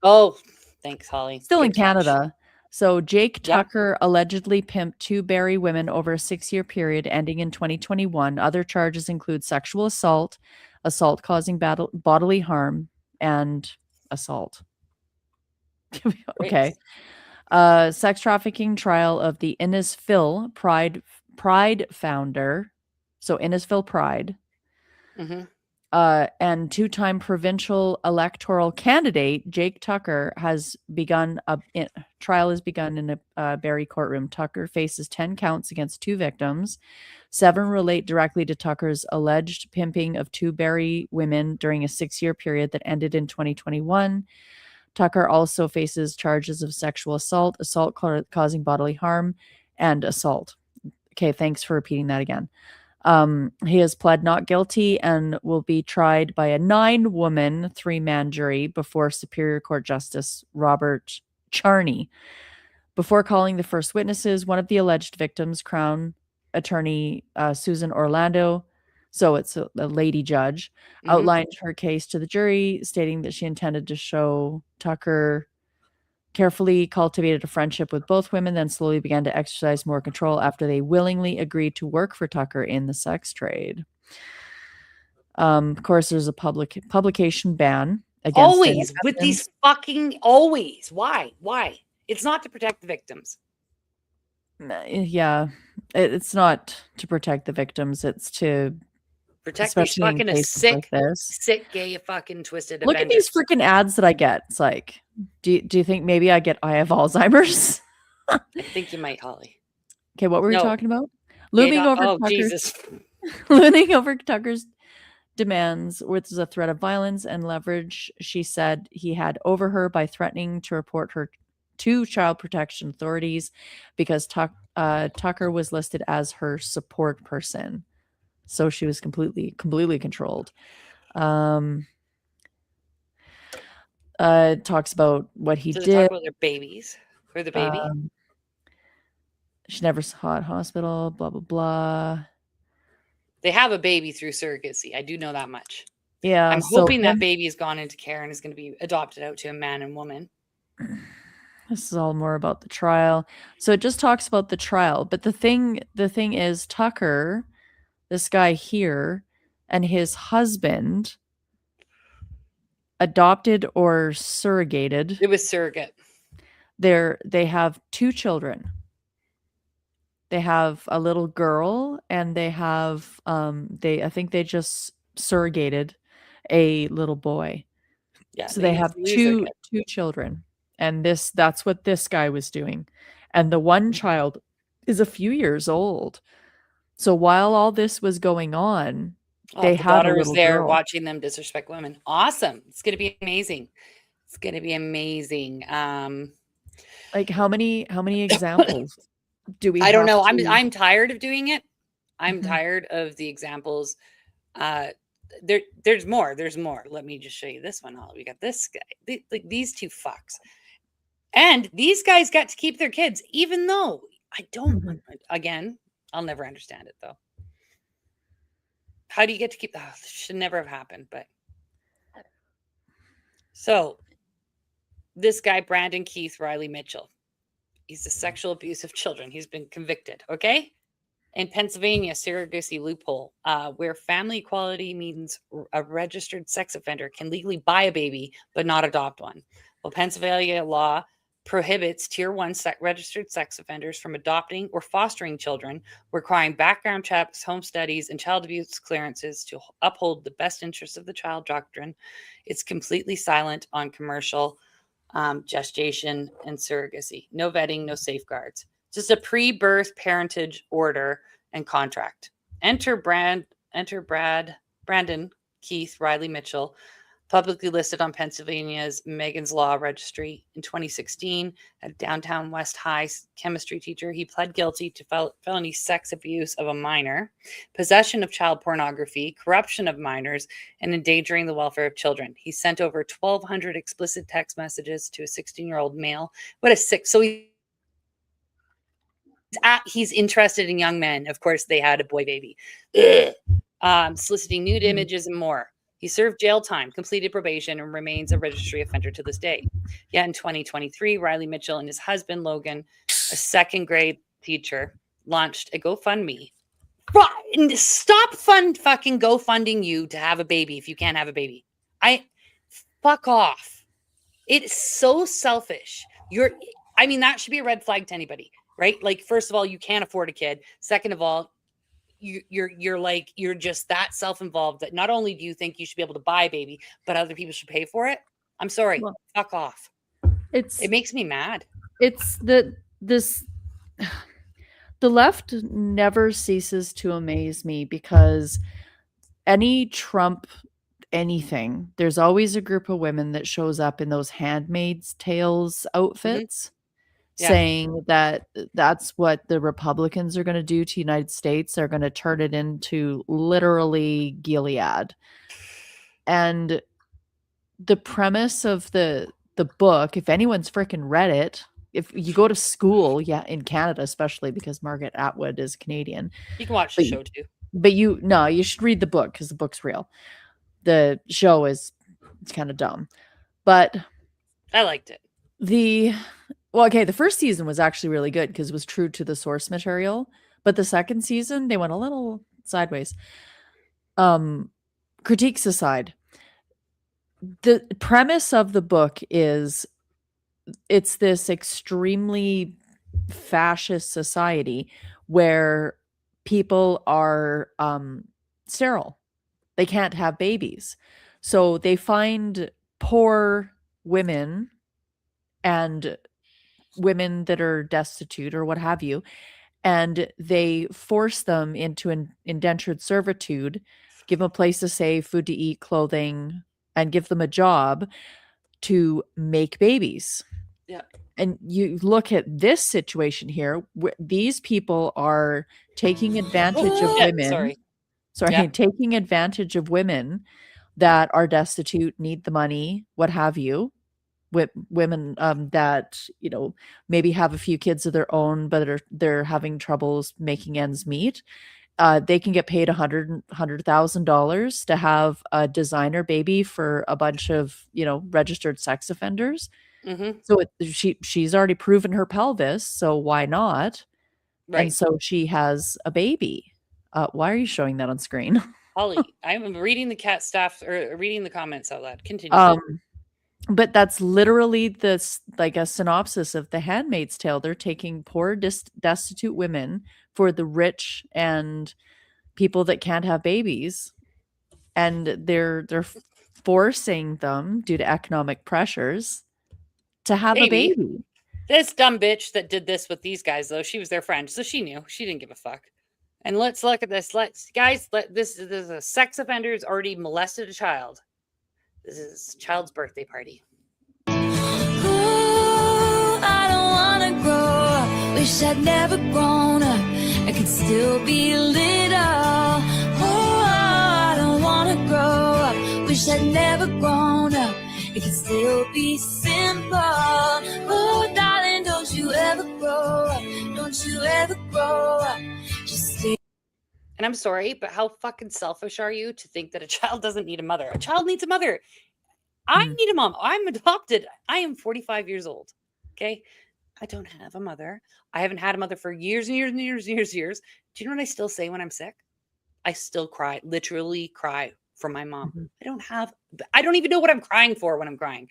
Speaker 5: Oh, thanks, Holly.
Speaker 6: Still in
Speaker 5: Good catch.
Speaker 6: Canada. So Jake
Speaker 5: Yeah.
Speaker 6: Tucker allegedly pimped 2 Barrie women over a 6-year period ending in 2021. Other charges include sexual assault, assault causing bodily harm, and assault. Okay. Sex trafficking trial of the Innisfil Pride founder. So Innisfil Pride.
Speaker 5: Mhm.
Speaker 6: And 2-time provincial electoral candidate Jake Tucker has begun trial has begun in a Barrie courtroom. Tucker faces 10 counts against 2 victims. 7 relate directly to Tucker's alleged pimping of 2 Barrie women during a 6-year period that ended in 2021. Tucker also faces charges of sexual assault, assault causing bodily harm, and assault. Okay, thanks for repeating that again. He has pled not guilty and will be tried by a 9-woman, 3-man jury before Superior Court Justice Robert Charney. Before calling the first witnesses, one of the alleged victims, Crown Attorney Susan Orlando, so it's a lady judge, outlined her case to the jury, stating that she intended to show Tucker carefully cultivated a friendship with both women, then slowly began to exercise more control after they willingly agreed to work for Tucker in the sex trade. Of course, there's a publication ban against
Speaker 5: Always with these fucking always. Why? It's not to protect the victims.
Speaker 6: Yeah, it's not to protect the victims. It's to
Speaker 5: protect these
Speaker 6: especially in
Speaker 5: fucking
Speaker 6: cases like this.
Speaker 5: sick, gay, fucking twisted.
Speaker 6: Look at these freaking ads that I get. It's like, do you think maybe I have Alzheimer's?
Speaker 5: I think you might, Holly.
Speaker 6: Okay, what were we
Speaker 5: No.
Speaker 6: talking about? Looming over
Speaker 5: Jesus.
Speaker 6: Looming over Tucker's demands, which is a threat of violence and leverage, she said he had over her by threatening to report her to child protection authorities because Tucker was listed as her support person. So she was completely controlled. Talks about what he
Speaker 5: Does it
Speaker 6: did.
Speaker 5: talk about their babies or the baby?
Speaker 6: She never saw at hospital. Blah blah blah.
Speaker 5: They have a baby through surrogacy. I do know that much.
Speaker 6: Yeah,
Speaker 5: I'm
Speaker 6: so
Speaker 5: hoping that baby has gone into care and is going to be adopted out to a man and woman.
Speaker 6: This is all more about the trial. So it just talks about the trial, but the thing is Tucker, this guy here, and his husband adopted or surrogated.
Speaker 5: It was surrogate.
Speaker 6: They have 2 children. They have a little girl and they have I think they just surrogated a little boy.
Speaker 5: Yeah.
Speaker 6: So they have two children. And that's what this guy was doing. And the one child is a few years old. So while all this was going on, they
Speaker 5: the
Speaker 6: had
Speaker 5: daughter
Speaker 6: a
Speaker 5: was
Speaker 6: little
Speaker 5: there
Speaker 6: girl.
Speaker 5: watching them disrespect women. Awesome. It's going to be amazing. It's going to be amazing.
Speaker 6: Like how many examples do we
Speaker 5: I don't
Speaker 6: have
Speaker 5: know.
Speaker 6: to-
Speaker 5: I'm tired of doing it. I'm tired of the examples. There's more. Let me just show you this one. We got this guy. Like these 2 fucks. And these guys got to keep their kids, even though I don't. Again, I'll never understand it though. How do you get to keep? This should never have happened. But so this guy, Brandon Keith Riley Mitchell, he's a sexual abuse of children. He's been convicted. Okay, In Pennsylvania, surrogacy loophole, where family equality means a registered sex offender can legally buy a baby but not adopt one. Well, Pennsylvania law prohibits tier 1 registered sex offenders from adopting or fostering children, requiring background checks, home studies, and child abuse clearances to uphold the best interests of the child doctrine. It's completely silent on commercial gestation and surrogacy. No vetting, no safeguards. Just a pre-birth parentage order and contract. Enter Brandon Keith Riley Mitchell, publicly listed on Pennsylvania's Megan's Law Registry in 2016. A downtown West High chemistry teacher, he pled guilty to felony sex abuse of a minor, possession of child pornography, corruption of minors, and endangering the welfare of children. He sent over 1,200 explicit text messages to a 16-year-old male. What a sick! So he's interested in young men. Of course, they had a boy baby. Soliciting nude images and more. He served jail time, completed probation, and remains a registry offender to this day. Yet in 2023, Riley Mitchell and his husband, Logan, a second grade teacher, launched a GoFundMe. Stop fucking GoFunding you to have a baby if you can't have a baby. Fuck off. It's so selfish. That should be a red flag to anybody. Right? Like, first of all, you can't afford a kid. Second of all, you're just that self-involved that not only do you think you should be able to buy a baby, but other people should pay for it. I'm sorry. Well, fuck off. It makes me mad.
Speaker 6: It's the left never ceases to amaze me because any Trump anything, there's always a group of women that shows up in those Handmaid's Tales outfits. Mm-hmm. Yeah. Saying that that's what the Republicans are going to do to the United States. They're going to turn it into literally Gilead. And the premise of the book, if anyone's freaking read it, if you go to school, in Canada, especially because Margaret Atwood is Canadian.
Speaker 5: You can watch the show too.
Speaker 6: But you should read the book because the book's real. The show it's kind of dumb. But
Speaker 5: I liked it.
Speaker 6: The first season was actually really good because it was true to the source material. But the second season, they went a little sideways. Critiques aside, the premise of the book is it's this extremely fascist society where people are sterile. They can't have babies. So they find poor women and women that are destitute or what have you, and they force them into an indentured servitude, give them a place to stay, food to eat, clothing, and give them a job to make babies.
Speaker 5: Yeah.
Speaker 6: And you look at this situation here, these people are taking advantage of women. Taking advantage of women that are destitute, need the money, what have you. With women that maybe have a few kids of their own, but they're having troubles making ends meet. They can get paid $100,000 to have a designer baby for a bunch of registered sex offenders.
Speaker 5: Mm-hmm.
Speaker 6: So she's already proven her pelvis, so why not?
Speaker 5: Right.
Speaker 6: And so she has a baby. Why are you showing that on screen?
Speaker 5: Holly, I'm reading reading the comments out loud. Continue.
Speaker 6: But that's literally a synopsis of The Handmaid's Tale. They're taking poor, destitute women for the rich and people that can't have babies, and they're forcing them due to economic pressures to have a baby.
Speaker 5: This dumb bitch that did this with these guys, though, she was their friend, so she knew. She didn't give a fuck. And let's look at this. This is a sex offender who's already molested a child. This is child's birthday party.
Speaker 8: Ooh, I don't wanna grow up. Wish I'd never grown up. I could still be little. Oh, I don't wanna grow up. Wish I'd never grown up. It could still be simple. Oh, darling, don't you ever grow up. Don't you ever grow up. Just stay.
Speaker 5: And I'm sorry, but how fucking selfish are you to think that a child doesn't need a mother? A child needs a mother. I need a mom. I'm adopted. I am 45 years old. Okay. I don't have a mother. I haven't had a mother for years and years and years and years. Do you know what I still say when I'm sick? I still cry, literally cry for my mom. I don't even know what I'm crying for when I'm crying.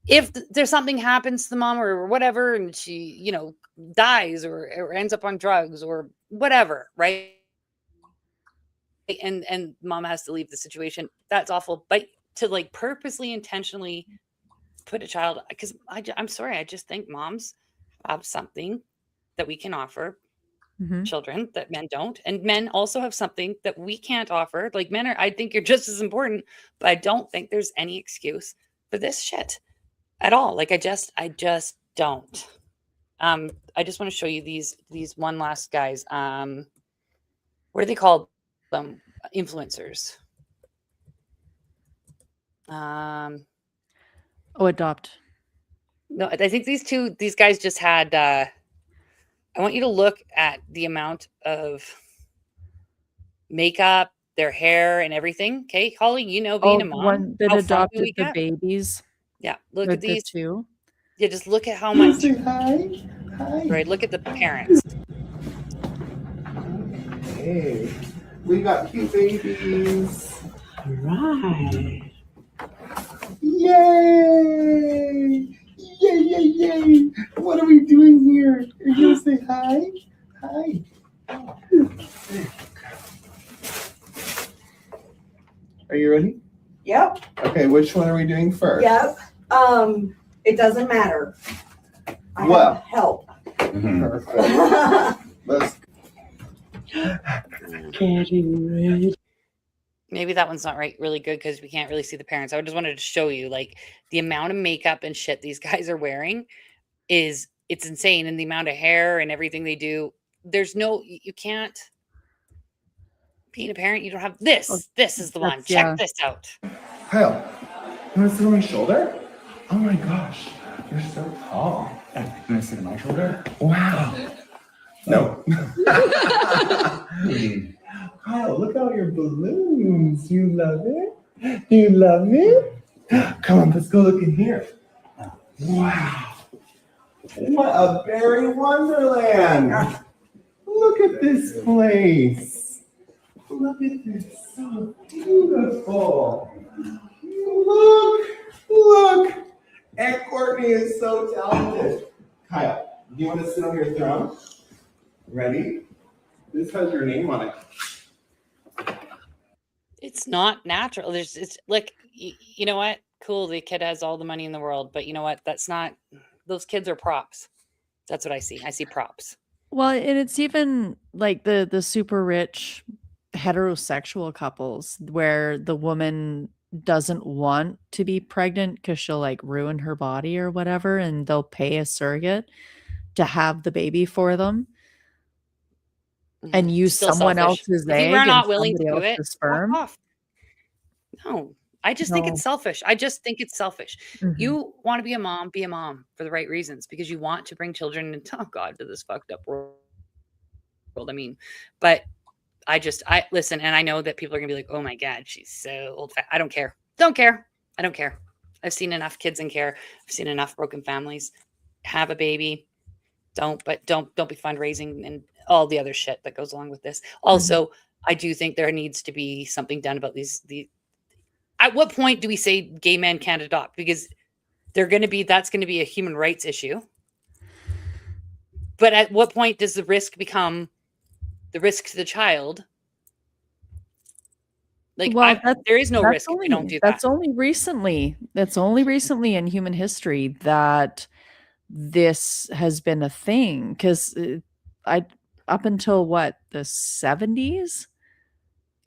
Speaker 5: If there's something happens to the mom or whatever, and she, dies or ends up on drugs or whatever, right? And mom has to leave the situation. That's awful. But to like purposely, intentionally put a child, because I'm sorry, I just think moms have something that we can offer children that men don't, and men also have something that we can't offer. Like men are, I think you're just as important, but I don't think there's any excuse for this shit at all. Like I just don't. I just want to show you these one last guys. What are they called? Influencers.
Speaker 6: Adopt.
Speaker 5: No, I think these guys just had. I want you to look at the amount of makeup, their hair, and everything. Okay, Holly, being a mom,
Speaker 6: one that
Speaker 5: how fun
Speaker 6: adopted
Speaker 5: we
Speaker 6: the
Speaker 5: get?
Speaker 6: babies.
Speaker 5: Yeah, look
Speaker 6: The
Speaker 5: at these
Speaker 6: two.
Speaker 5: Yeah, just look at how much.
Speaker 2: Hi. Hi.
Speaker 5: Right, look at the parents.
Speaker 2: Hey, we got cute babies. Right. Yay! Yay, yay, yay! What are we doing here? Are you gonna say hi? Hi. Are you ready?
Speaker 9: Yep.
Speaker 2: Okay, which one are we doing first?
Speaker 9: Yep. It doesn't matter. I
Speaker 2: Well.
Speaker 9: have help.
Speaker 2: Perfect. Let's
Speaker 9: Getting ready.
Speaker 5: Maybe that one's not really good because we can't really see the parents. I just wanted to show you like the amount of makeup and shit these guys are wearing it's insane, and the amount of hair and everything they do. You can't being a parent. You don't have this. This is the one. Check this out.
Speaker 2: Kyle, you want to sit on my shoulder? Oh my gosh, you're so tall. You want to sit on my shoulder? Wow. No. Kyle, look at all your balloons. Do you love it? Do you love it? Come on, let's go look in here. Wow. What a berry wonderland. Look at this place. Look at this. So beautiful. Look. And Courtney is so talented. Kyle, do you want to sit on your throne? Ready? This has your name on it.
Speaker 5: It's not natural. It's like, you know what? Cool. The kid has all the money in the world, but you know what? Those kids are props. That's what I see. I see props.
Speaker 6: Well, and it's even like the super rich heterosexual couples where the woman doesn't want to be pregnant because she'll like ruin her body or whatever, and they'll pay a surrogate to have the baby for them and use
Speaker 5: Still
Speaker 6: someone
Speaker 5: selfish.
Speaker 6: else's
Speaker 5: If
Speaker 6: egg
Speaker 5: you are
Speaker 6: and
Speaker 5: not willing to
Speaker 6: somebody
Speaker 5: do it,
Speaker 6: else's
Speaker 5: fuck
Speaker 6: sperm.
Speaker 5: off. No, I just think
Speaker 6: No.
Speaker 5: it's selfish. I just think it's selfish.
Speaker 6: Mhm.
Speaker 5: You want to be a mom for the right reasons because you want to bring children into, oh God, to this fucked up world. I mean, but I listen, and I know that people are gonna be like, oh my God, she's so old fat. I don't care. Don't care. I don't care. I've seen enough kids in care. I've seen enough broken families. Have a baby. Don't be fundraising and all the other shit that goes along with this. Also, I do think there needs to be something done about these. At what point do we say gay men can't adopt? Because that's going to be a human rights issue. But at what point does the risk become the risk to the child? Like, there is no risk if we don't do that.
Speaker 6: That's only recently in human history that this has been a thing, because up until what, the 70s,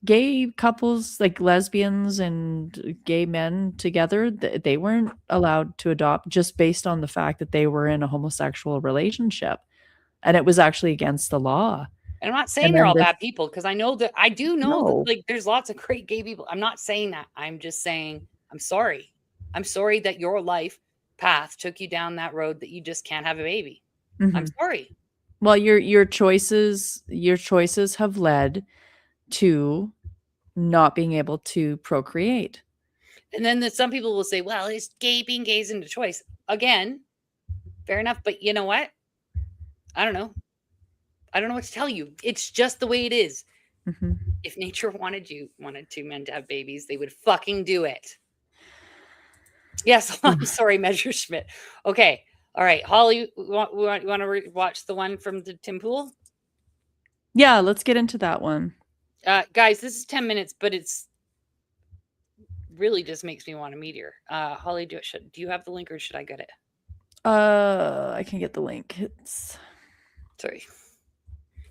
Speaker 6: gay couples, like lesbians and gay men together, they weren't allowed to adopt just based on the fact that they were in a homosexual relationship, and it was actually against the law.
Speaker 5: And I'm not saying they're all bad people, because I know that that like there's lots of great gay people. I'm not saying that. I'm just saying I'm sorry. I'm sorry that your life path took you down that road that you just can't have a baby. I'm sorry.
Speaker 6: Well, your choices have led to not being able to procreate.
Speaker 5: And then some people will say, well, being gay isn't a choice. again, fair enough. But you know what? I don't know. I don't know what to tell you. It's just the way it is.
Speaker 6: Mm-hmm.
Speaker 5: If nature wanted two men to have babies, they would fucking do it. Yes, I'm sorry, Measure Schmidt. Okay, all right, Holly, you want to watch the one from the Tim Pool?
Speaker 6: Yeah, let's get into that one.
Speaker 5: Guys, this is 10 minutes, but it's really just makes me want a meteor. Holly, do you have the link or should I get it?
Speaker 6: I can get the link.
Speaker 5: Sorry.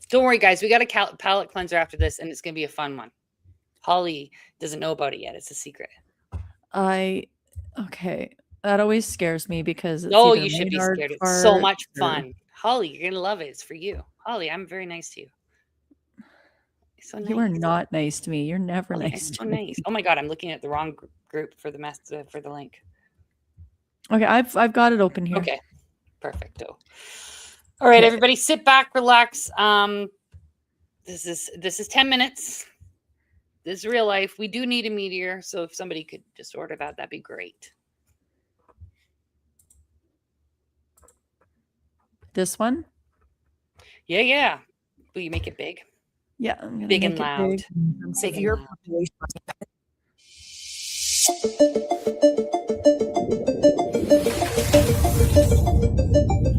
Speaker 5: Don't worry, guys. We got a palate cleanser after this, and it's going to be a fun one. Holly doesn't know about it yet. It's a secret.
Speaker 6: Okay. That always scares me because it's
Speaker 5: no,
Speaker 6: either
Speaker 5: you should be
Speaker 6: Maynard
Speaker 5: scared. It's
Speaker 6: fart
Speaker 5: so much
Speaker 6: or-
Speaker 5: fun. Holly, you're going to love it. It's for you. Holly, I'm very nice to you. So nice.
Speaker 6: You are not nice to me. You're never
Speaker 5: Holly,
Speaker 6: nice
Speaker 5: I'm
Speaker 6: to
Speaker 5: so
Speaker 6: me.
Speaker 5: nice. Oh my God, I'm looking at the wrong group for the for the link.
Speaker 6: Okay, I've got it open here.
Speaker 5: Okay, perfecto. All right, everybody, sit back, relax. This is 10 minutes. This is real life. We do need a meteor, so if somebody could just order that, that'd be great.
Speaker 6: This one?
Speaker 5: Yeah. Will you make it big?
Speaker 6: Yeah, I'm gonna
Speaker 5: big
Speaker 6: make
Speaker 5: and
Speaker 6: it
Speaker 5: loud.
Speaker 6: big.
Speaker 5: Severe
Speaker 6: population.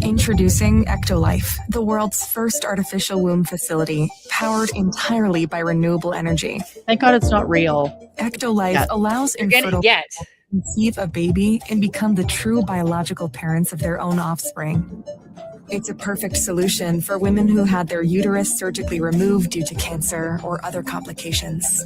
Speaker 7: Introducing Ectolife, the world's first artificial womb facility, powered entirely by renewable energy.
Speaker 6: Thank God it's not real.
Speaker 7: Ectolife allows infertile people to conceive a baby and become the true biological parents of their own offspring. It's a perfect solution for women who had their uterus surgically removed due to cancer or other complications.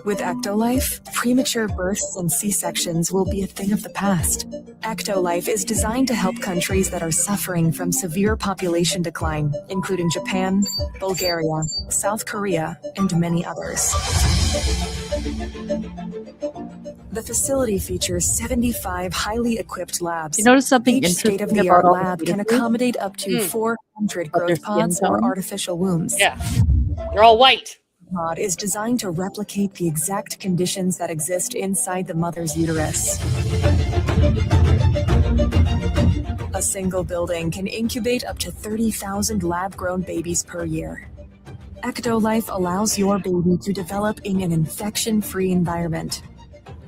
Speaker 7: With Ectolife, premature births and C-sections will be a thing of the past. Ectolife is designed to help countries that are suffering from severe population decline, including Japan, Bulgaria, South Korea, and many others. The facility features 75 highly equipped labs.
Speaker 6: You notice something
Speaker 7: Each
Speaker 6: interesting
Speaker 7: state-of-the-art
Speaker 6: about all the
Speaker 7: lab can
Speaker 6: fetuses?
Speaker 7: accommodate up to 400
Speaker 6: Of their
Speaker 7: growth pods
Speaker 6: skin
Speaker 7: or
Speaker 6: tone?
Speaker 7: artificial wombs.
Speaker 5: Yeah, they're all white.
Speaker 7: Pod is designed to replicate the exact conditions that exist inside the mother's uterus. A single building can incubate up to 30,000 lab-grown babies per year. Ectolife allows your baby to develop in an infection-free environment.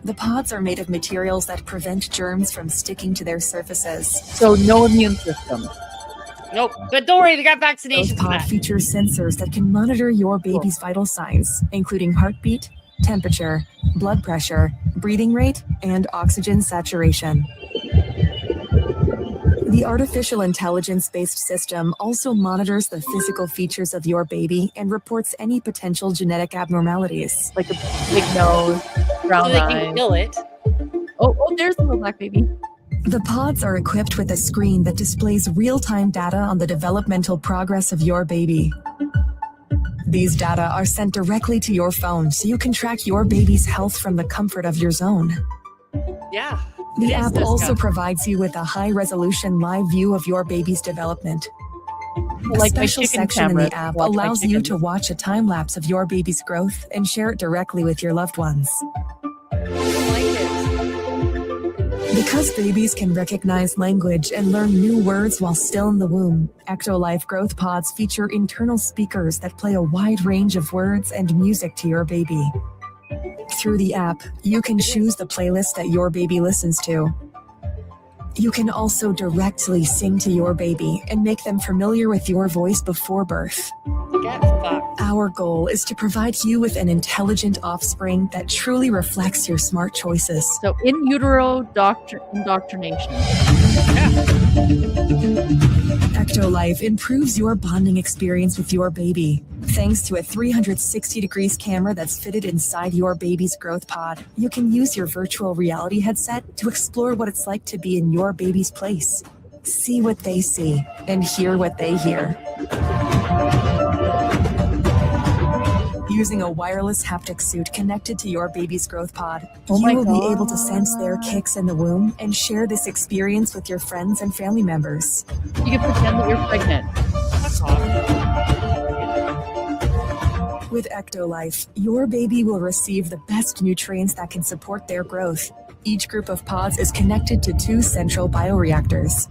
Speaker 7: The pods are made of materials that prevent germs from sticking to their surfaces.
Speaker 6: So no immune system.
Speaker 5: Nope, but don't worry, they got
Speaker 7: Those
Speaker 5: vaccinations for
Speaker 7: pod
Speaker 5: that.
Speaker 7: features sensors that can monitor your baby's vital signs, including heartbeat, temperature, blood pressure, breathing rate, and oxygen saturation. The artificial intelligence-based system also monitors the physical features of your baby and reports any potential genetic abnormalities.
Speaker 6: Like a big nose, brown
Speaker 5: So they
Speaker 6: eyes.
Speaker 5: can kill it.
Speaker 6: Oh, there's the little black baby.
Speaker 7: The pods are equipped with a screen that displays real-time data on the developmental progress of your baby. These data are sent directly to your phone so you can track your baby's health from the comfort of your zone.
Speaker 5: Yeah.
Speaker 7: The
Speaker 5: it is
Speaker 7: app
Speaker 5: this
Speaker 7: also
Speaker 5: guy.
Speaker 7: provides you with a high-resolution live view of your baby's development.
Speaker 6: Like
Speaker 7: a
Speaker 6: my
Speaker 7: special
Speaker 6: chicken
Speaker 7: section in
Speaker 6: camera
Speaker 7: the app
Speaker 6: to watch my
Speaker 7: allows you
Speaker 6: chickens.
Speaker 7: to watch a time-lapse of your baby's growth and share it directly with your loved ones. Because babies can recognize language and learn new words while still in the womb, Ectolife growth pods feature internal speakers that play a wide range of words and music to your baby. Through the app, you can choose the playlist that your baby listens to. You can also directly sing to your baby and make them familiar with your voice before birth.
Speaker 5: Get fucked.
Speaker 7: Our goal is to provide you with an intelligent offspring that truly reflects your smart choices.
Speaker 6: So in utero indoctrination.
Speaker 7: Ectolife improves your bonding experience with your baby. Thanks to a 360 degrees camera that's fitted inside your baby's growth pod, you can use your virtual reality headset to explore what it's like to be in your baby's place. See what they see and hear what they hear. Using a wireless haptic suit connected to your baby's growth pod, you will be able to sense their kicks in the womb and share this experience with your friends and family members.
Speaker 6: You can pretend that you're pregnant.
Speaker 5: That's awesome.
Speaker 7: With Ectolife, your baby will receive the best nutrients that can support their growth, Each group of pods is connected to 2 central bioreactors.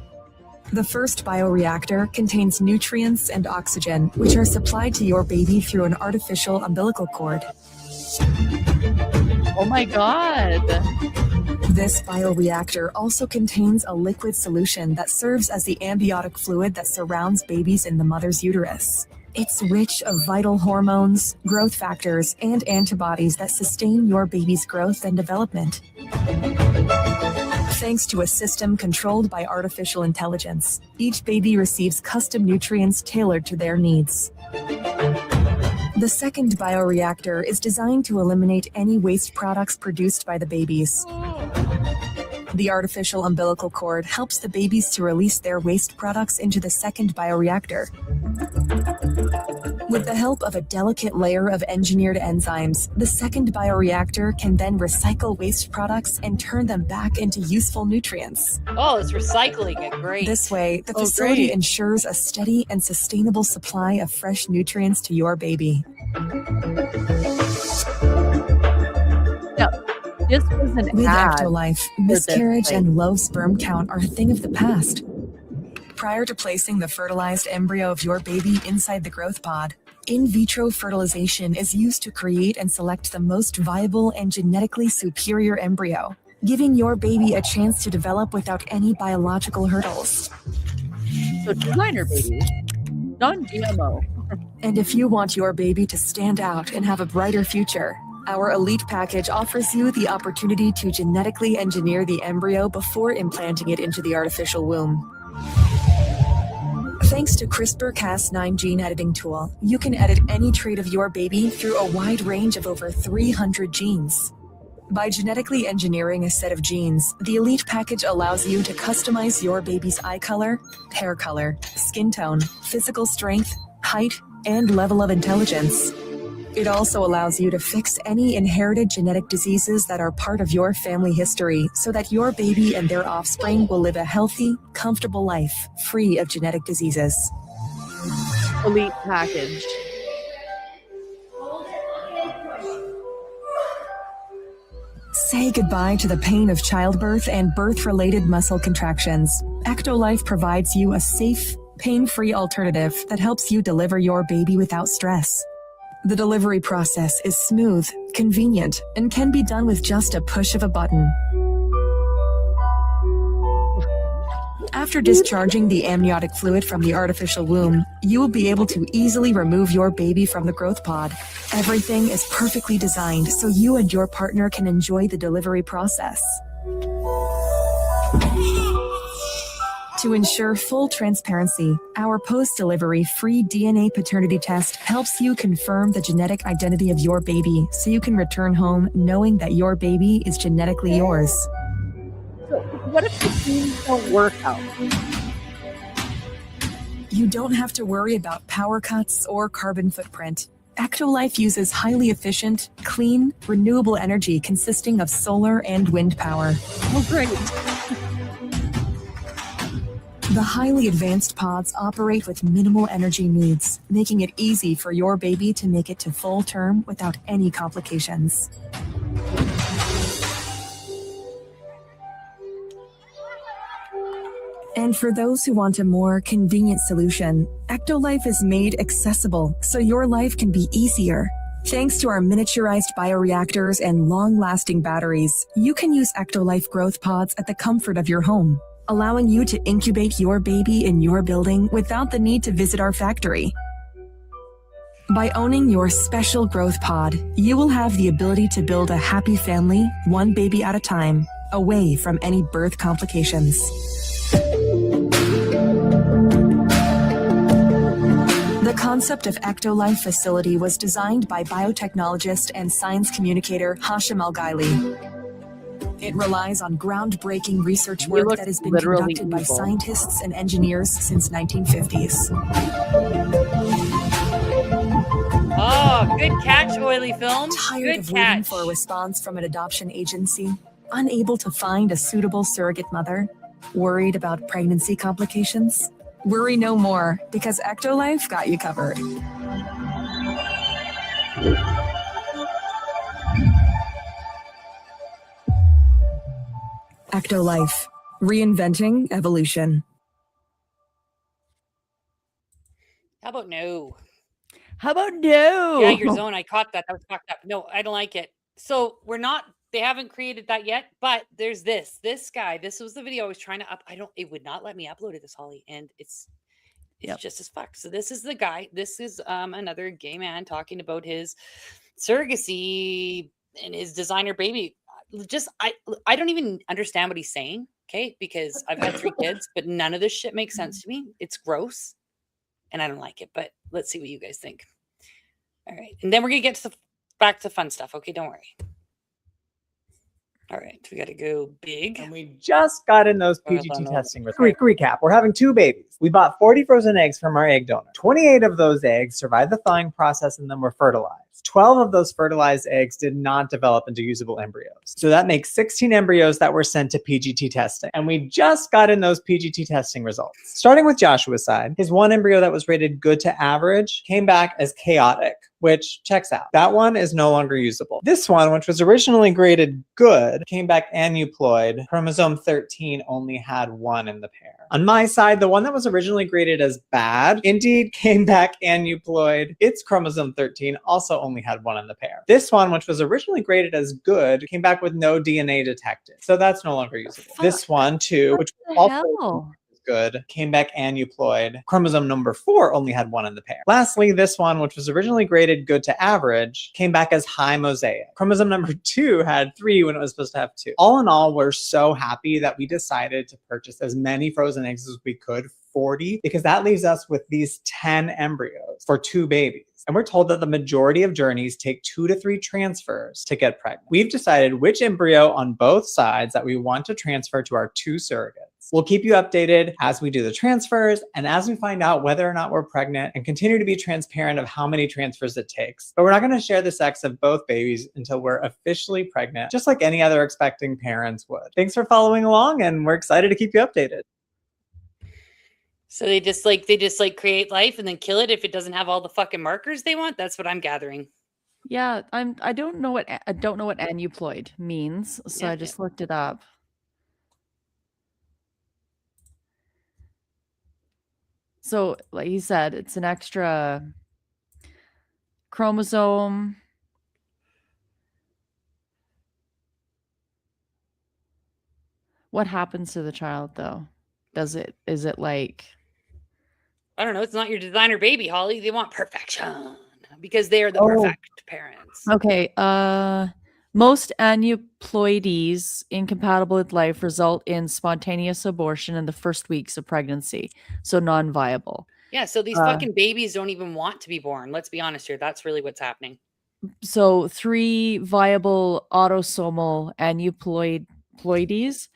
Speaker 7: The first bioreactor contains nutrients and oxygen, which are supplied to your baby through an artificial umbilical cord.
Speaker 6: Oh my God.
Speaker 7: This bioreactor also contains a liquid solution that serves as the amniotic fluid that surrounds babies in the mother's uterus. It's rich of vital hormones, growth factors, and antibodies that sustain your baby's growth and development. Thanks to a system controlled by artificial intelligence, each baby receives custom nutrients tailored to their needs. The second bioreactor is designed to eliminate any waste products produced by the babies. The artificial umbilical cord helps the babies to release their waste products into the second bioreactor. With the help of a delicate layer of engineered enzymes, the second bioreactor can then recycle waste products and turn them back into useful nutrients.
Speaker 5: Oh, it's recycling it. Great.
Speaker 7: This way, the facility ensures a steady and sustainable supply of fresh nutrients to your baby.
Speaker 6: This was an
Speaker 7: With
Speaker 6: ad
Speaker 7: Ectolife,
Speaker 6: for this
Speaker 7: miscarriage
Speaker 6: thing.
Speaker 7: and low sperm count are a thing of the past. Prior to placing the fertilized embryo of your baby inside the growth pod, in vitro fertilization is used to create and select the most viable and genetically superior embryo, giving your baby a chance to develop without any biological hurdles.
Speaker 6: So designer baby, non-GMO.
Speaker 7: And if you want your baby to stand out and have a brighter future, our Elite package offers you the opportunity to genetically engineer the embryo before implanting it into the artificial womb. Thanks to CRISPR-Cas9 gene editing tool, you can edit any trait of your baby through a wide range of over 300 genes. By genetically engineering a set of genes, the Elite package allows you to customize your baby's eye color, hair color, skin tone, physical strength, height, and level of intelligence. It also allows you to fix any inherited genetic diseases that are part of your family history so that your baby and their offspring will live a healthy, comfortable life free of genetic diseases.
Speaker 6: Elite package.
Speaker 7: Say goodbye to the pain of childbirth and birth-related muscle contractions. Ectolife provides you a safe, pain-free alternative that helps you deliver your baby without stress. The delivery process is smooth, convenient, and can be done with just a push of a button. After discharging the amniotic fluid from the artificial womb, you will be able to easily remove your baby from the growth pod. Everything is perfectly designed so you and your partner can enjoy the delivery process. To ensure full transparency, our post-delivery free DNA paternity test helps you confirm the genetic identity of your baby so you can return home knowing that your baby is genetically yours.
Speaker 6: So what if the genes don't work out?
Speaker 7: You don't have to worry about power cuts or carbon footprint. Ectolife uses highly efficient, clean, renewable energy consisting of solar and wind power.
Speaker 6: Oh, great.
Speaker 7: The highly advanced pods operate with minimal energy needs, making it easy for your baby to make it to full term without any complications. And for those who want a more convenient solution, Ectolife is made accessible so your life can be easier. Thanks to our miniaturized bioreactors and long-lasting batteries, you can use Ectolife growth pods at the comfort of your home, allowing you to incubate your baby in your building without the need to visit our factory. By owning your special growth pod, you will have the ability to build a happy family, one baby at a time, away from any birth complications. The concept of Ectolife facility was designed by biotechnologist and science communicator Hashim Al-Ghaili. It relies on groundbreaking research work that has been conducted by scientists and engineers since 1950s.
Speaker 5: Oh, good catch, Oily Film.
Speaker 7: Tired
Speaker 5: Good
Speaker 7: of waiting
Speaker 5: catch.
Speaker 7: for a response from an adoption agency? Unable to find a suitable surrogate mother? Worried about pregnancy complications? Worry no more, because Ectolife got you covered. Ectolife, reinventing evolution.
Speaker 5: How about no?
Speaker 6: How about no?
Speaker 5: Yeah, your zone. I caught that. That was fucked up. No, I don't like it. So we're not. They haven't created that yet. But there's this. This guy. This was the video I was trying to up. I don't. It would not let me upload it. This Holly, and it's just as fuck. So this is the guy. This is another gay man talking about his surrogacy and his designer baby. Just I don't even understand what he's saying. Okay, because I've had 3 kids, but none of this shit makes sense to me. It's gross. And I don't like it, but let's see what you guys think. All right. And then we're going to get to back to fun stuff. Okay, don't worry. All right. We got to go big.
Speaker 10: And we just got in those PGT testing results. Recap. We're having 2 babies. We bought 40 frozen eggs from our egg donor. 28 of those eggs survived the thawing process and then were fertilized. 12 of those fertilized eggs did not develop into usable embryos. So that makes 16 embryos that were sent to PGT testing. And we just got in those PGT testing results. Starting with Joshua's side, his 1 embryo that was rated good to average came back as chaotic, which checks out. That one is no longer usable. This one, which was originally graded good, came back aneuploid. Chromosome 13 only had 1 in the pair. On my side, the one that was originally graded as bad indeed came back aneuploid. Its chromosome 13 also only had 1 in the pair. This one, which was originally graded as good, came back with no DNA detected. So that's no longer usable. This one, too, which was also good, came back aneuploid. Chromosome number 4 only had 1 in the pair. Lastly, this one, which was originally graded good to average, came back as high mosaic. Chromosome number 2 had 3 when it was supposed to have 2. All in all, we're so happy that we decided to purchase as many frozen eggs as we could, 40, because that leaves us with these 10 embryos for 2 babies. And we're told that the majority of journeys take 2 to 3 transfers to get pregnant. We've decided which embryo on both sides that we want to transfer to our 2 surrogates. We'll keep you updated as we do the transfers and as we find out whether or not we're pregnant, and continue to be transparent of how many transfers it takes. But we're not going to share the sex of both babies until we're officially pregnant, just like any other expecting parents would. Thanks for following along, and we're excited to keep you updated.
Speaker 5: So they just create life and then kill it if it doesn't have all the fucking markers they want. That's what I'm gathering.
Speaker 6: Yeah, I don't know what aneuploid means, so I just looked it up. So, like he said, it's an extra chromosome. What happens to the child, though? Is it like...
Speaker 5: I don't know. It's not your designer baby, Holly. They want perfection because they are the perfect parents.
Speaker 6: Okay. Most aneuploidies incompatible with life result in spontaneous abortion in the first weeks of pregnancy, so non-viable.
Speaker 5: Yeah, so these fucking babies don't even want to be born. Let's be honest here. That's really what's happening.
Speaker 6: So 3 viable autosomal aneuploidies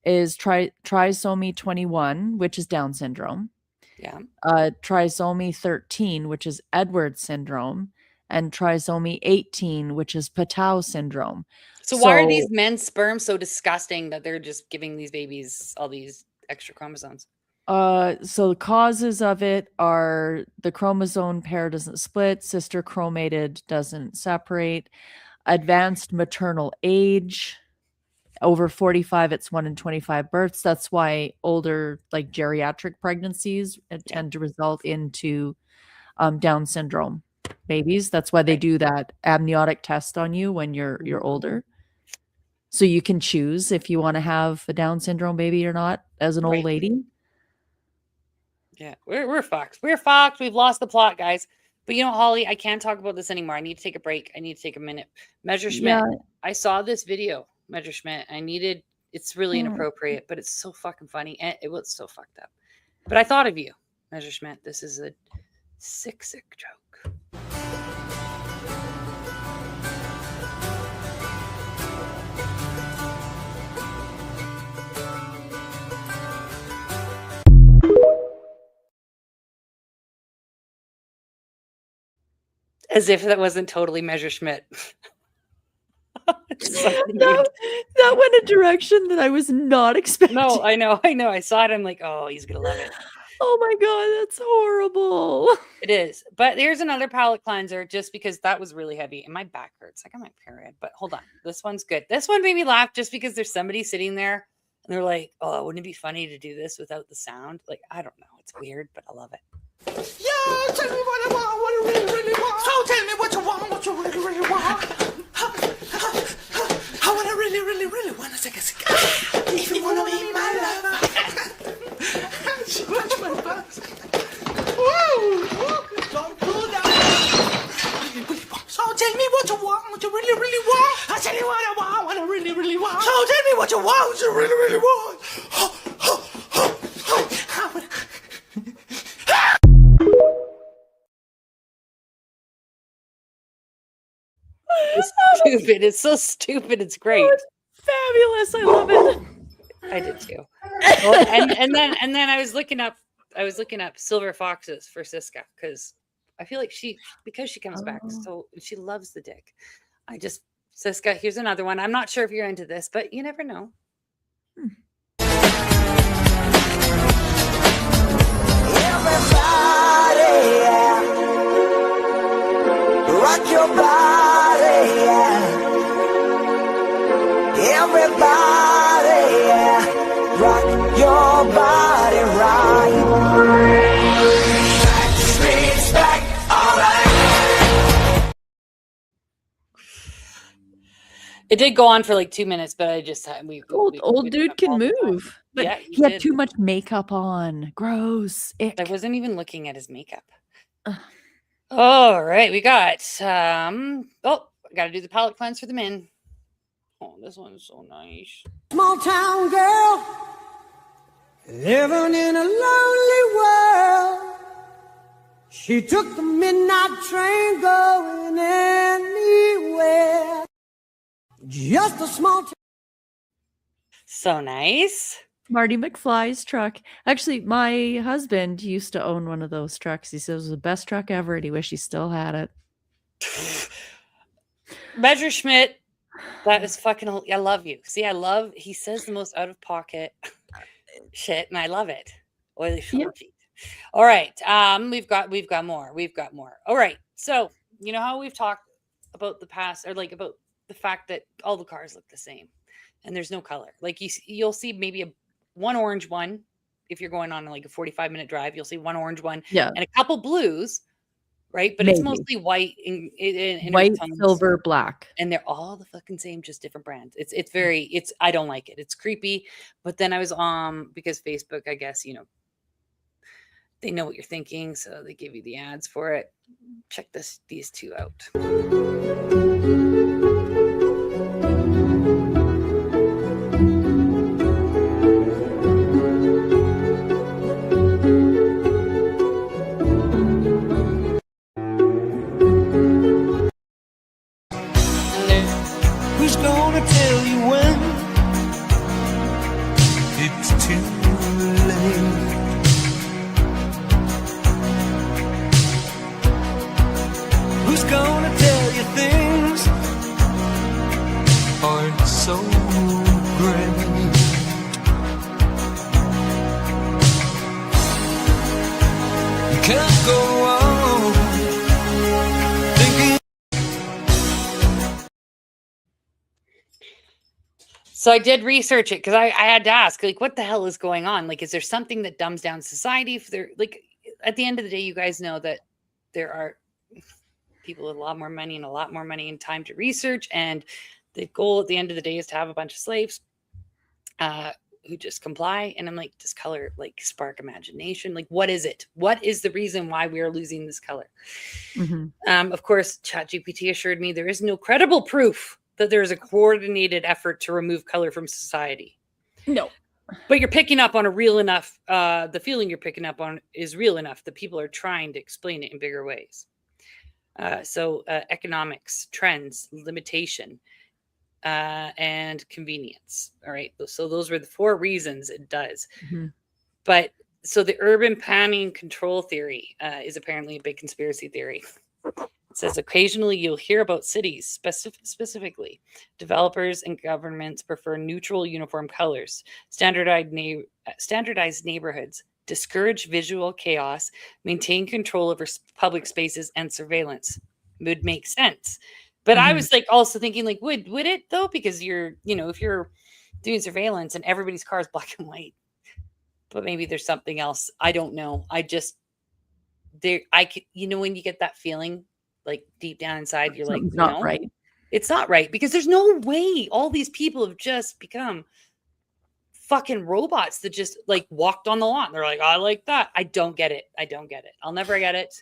Speaker 6: is trisomy 21, which is Down syndrome.
Speaker 5: Yeah.
Speaker 6: Trisomy 13, which is Edwards syndrome, and trisomy 18, which is Patau syndrome.
Speaker 5: So why are these men's sperm so disgusting that they're just giving these babies all these extra chromosomes?
Speaker 6: So the causes of it are the chromosome pair doesn't split, sister chromated doesn't separate, advanced maternal age. Over 45, it's 1 in 25 births. That's why older, like geriatric pregnancies tend to result into Down syndrome babies. That's why they do that amniotic test on you when you're older. So you can choose if you want to have a Down syndrome baby or not as an old lady.
Speaker 5: Yeah, we're fucked. We're fucked. We've lost the plot, guys. But you know, Holly, I can't talk about this anymore. I need to take a break. I need to take a minute. Measure Schmidt.
Speaker 6: Yeah.
Speaker 5: I saw this video, Measure Schmidt. It's really inappropriate, but it's so fucking funny. And it was so fucked up. But I thought of you, Measure Schmidt. This is a sick joke. As if that wasn't totally Measure Schmidt.
Speaker 6: that went a direction that I was not expecting.
Speaker 5: No, I know. I saw it. I'm like, oh, he's gonna love it.
Speaker 6: Oh my god, that's horrible.
Speaker 5: It is. But here's another palate cleanser, just because that was really heavy and my back hurts. I got my period. But hold on, this one's good. This one made me laugh just because there's somebody sitting there And they're like, oh, wouldn't it be funny to do this without the sound? Like, I don't know. It's weird, but I love it.
Speaker 15: Yo, tell me what I want, what I really, really want. So tell me what you want, what you really, really want. I want to really, really, really want to take a cigar. If you want to be my lover. She wants my bus. Woo! Don't do that. So tell me what you want, what you really, really want. I tell you what I want, what I really, really want. So tell me what you want, what you really, really want.
Speaker 5: It's stupid. It's so stupid. It's great.
Speaker 6: Oh, it's fabulous. I love it.
Speaker 5: I did too. Well, and then I was looking up silver foxes for Siska because I feel like because she comes back so she loves the dick. Siska, here's another one. I'm not sure if you're into this, but you never know.
Speaker 15: Everybody, yeah. Rock your body, yeah. Everybody, yeah. Rock your body right. Back to streets, back, all right.
Speaker 5: It did go on for like 2 minutes, but I just
Speaker 6: Old dude can move. But
Speaker 5: yeah,
Speaker 6: he had too much makeup on. Gross. Ick.
Speaker 5: I wasn't even looking at his makeup. All right, we got I gotta do the palette cleanse for the men. Oh, this one's so nice.
Speaker 15: Small town girl, living in a lonely world. She took the midnight train going anywhere. Just a small town.
Speaker 5: So nice.
Speaker 6: Marty McFly's truck. Actually, my husband used to own one of those trucks. He said it was the best truck ever, and he wished he still had it.
Speaker 5: Messerschmitt, that is fucking. I love you. See, he says the most out of pocket shit, and I love it. Oily short feet. All right, we've got more. All right, so you know how we've talked about the past, or like about the fact that all the cars look the same, and there's no color. Like you'll see maybe one orange one if you're going on like a 45-minute drive. You'll see one orange one, and a couple blues, right? But it's mostly white in
Speaker 6: white, silver, black,
Speaker 5: and they're all the fucking same, just different brands. It's I don't like it. It's creepy. But then I was because Facebook, I guess, they know what you're thinking, so they give you the ads for it. Check these two out.
Speaker 15: Who's gonna tell you when it's too late? Who's gonna tell you things aren't so great? You can't go on thinking.
Speaker 5: So I did research it because I had to ask, like, what the hell is going on? Like, is there something that dumbs down society? If they're like, at the end of the day, you guys know that there are people with a lot more money and time to research, and the goal at the end of the day is to have a bunch of slaves who just comply. And I'm like, does color like spark imagination? Like, what is it? What is the reason why we are losing this color? Of course, ChatGPT assured me there is no credible proof that there is a coordinated effort to remove color from society.
Speaker 6: No.
Speaker 5: But you're picking up on a real enough, the feeling you're picking up on is real enough that people are trying to explain it in bigger ways. So economics, trends, limitation, and convenience. All right. So those were the 4 reasons it does. But so the urban planning control theory is apparently a big conspiracy theory. It says occasionally you'll hear about cities, specifically developers and governments prefer neutral uniform colors, standardized neighborhoods, discourage visual chaos, maintain control over public spaces and surveillance. Would make sense. But I was like also thinking like, would it though? Because you're, if you're doing surveillance and everybody's car is black and white. But maybe there's something else. I don't know. I could, when you get that feeling like deep down inside, you're
Speaker 6: Something's
Speaker 5: like,
Speaker 6: not right.
Speaker 5: It's not right, because there's no way all these people have just become fucking robots that just like walked on the lawn. They're like, I like that. I don't get it. I'll never get it.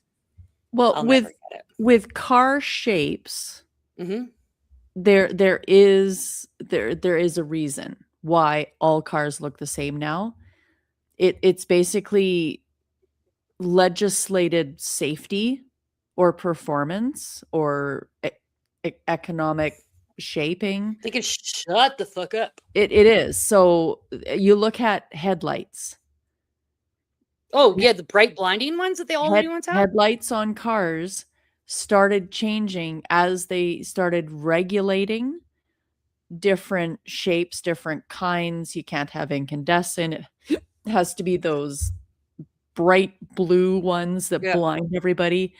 Speaker 6: Well, with car shapes,
Speaker 5: Mm-hmm.
Speaker 6: there is a reason why all cars look the same now. It's basically legislated safety or performance or economic shaping.
Speaker 5: They can shut the fuck up.
Speaker 6: It is. So you look at headlights.
Speaker 5: Oh, yeah, the bright blinding ones that they all once have?
Speaker 6: Headlights on cars started changing as they started regulating different shapes, different kinds. You can't have incandescent. It has to be those bright blue ones that blind everybody.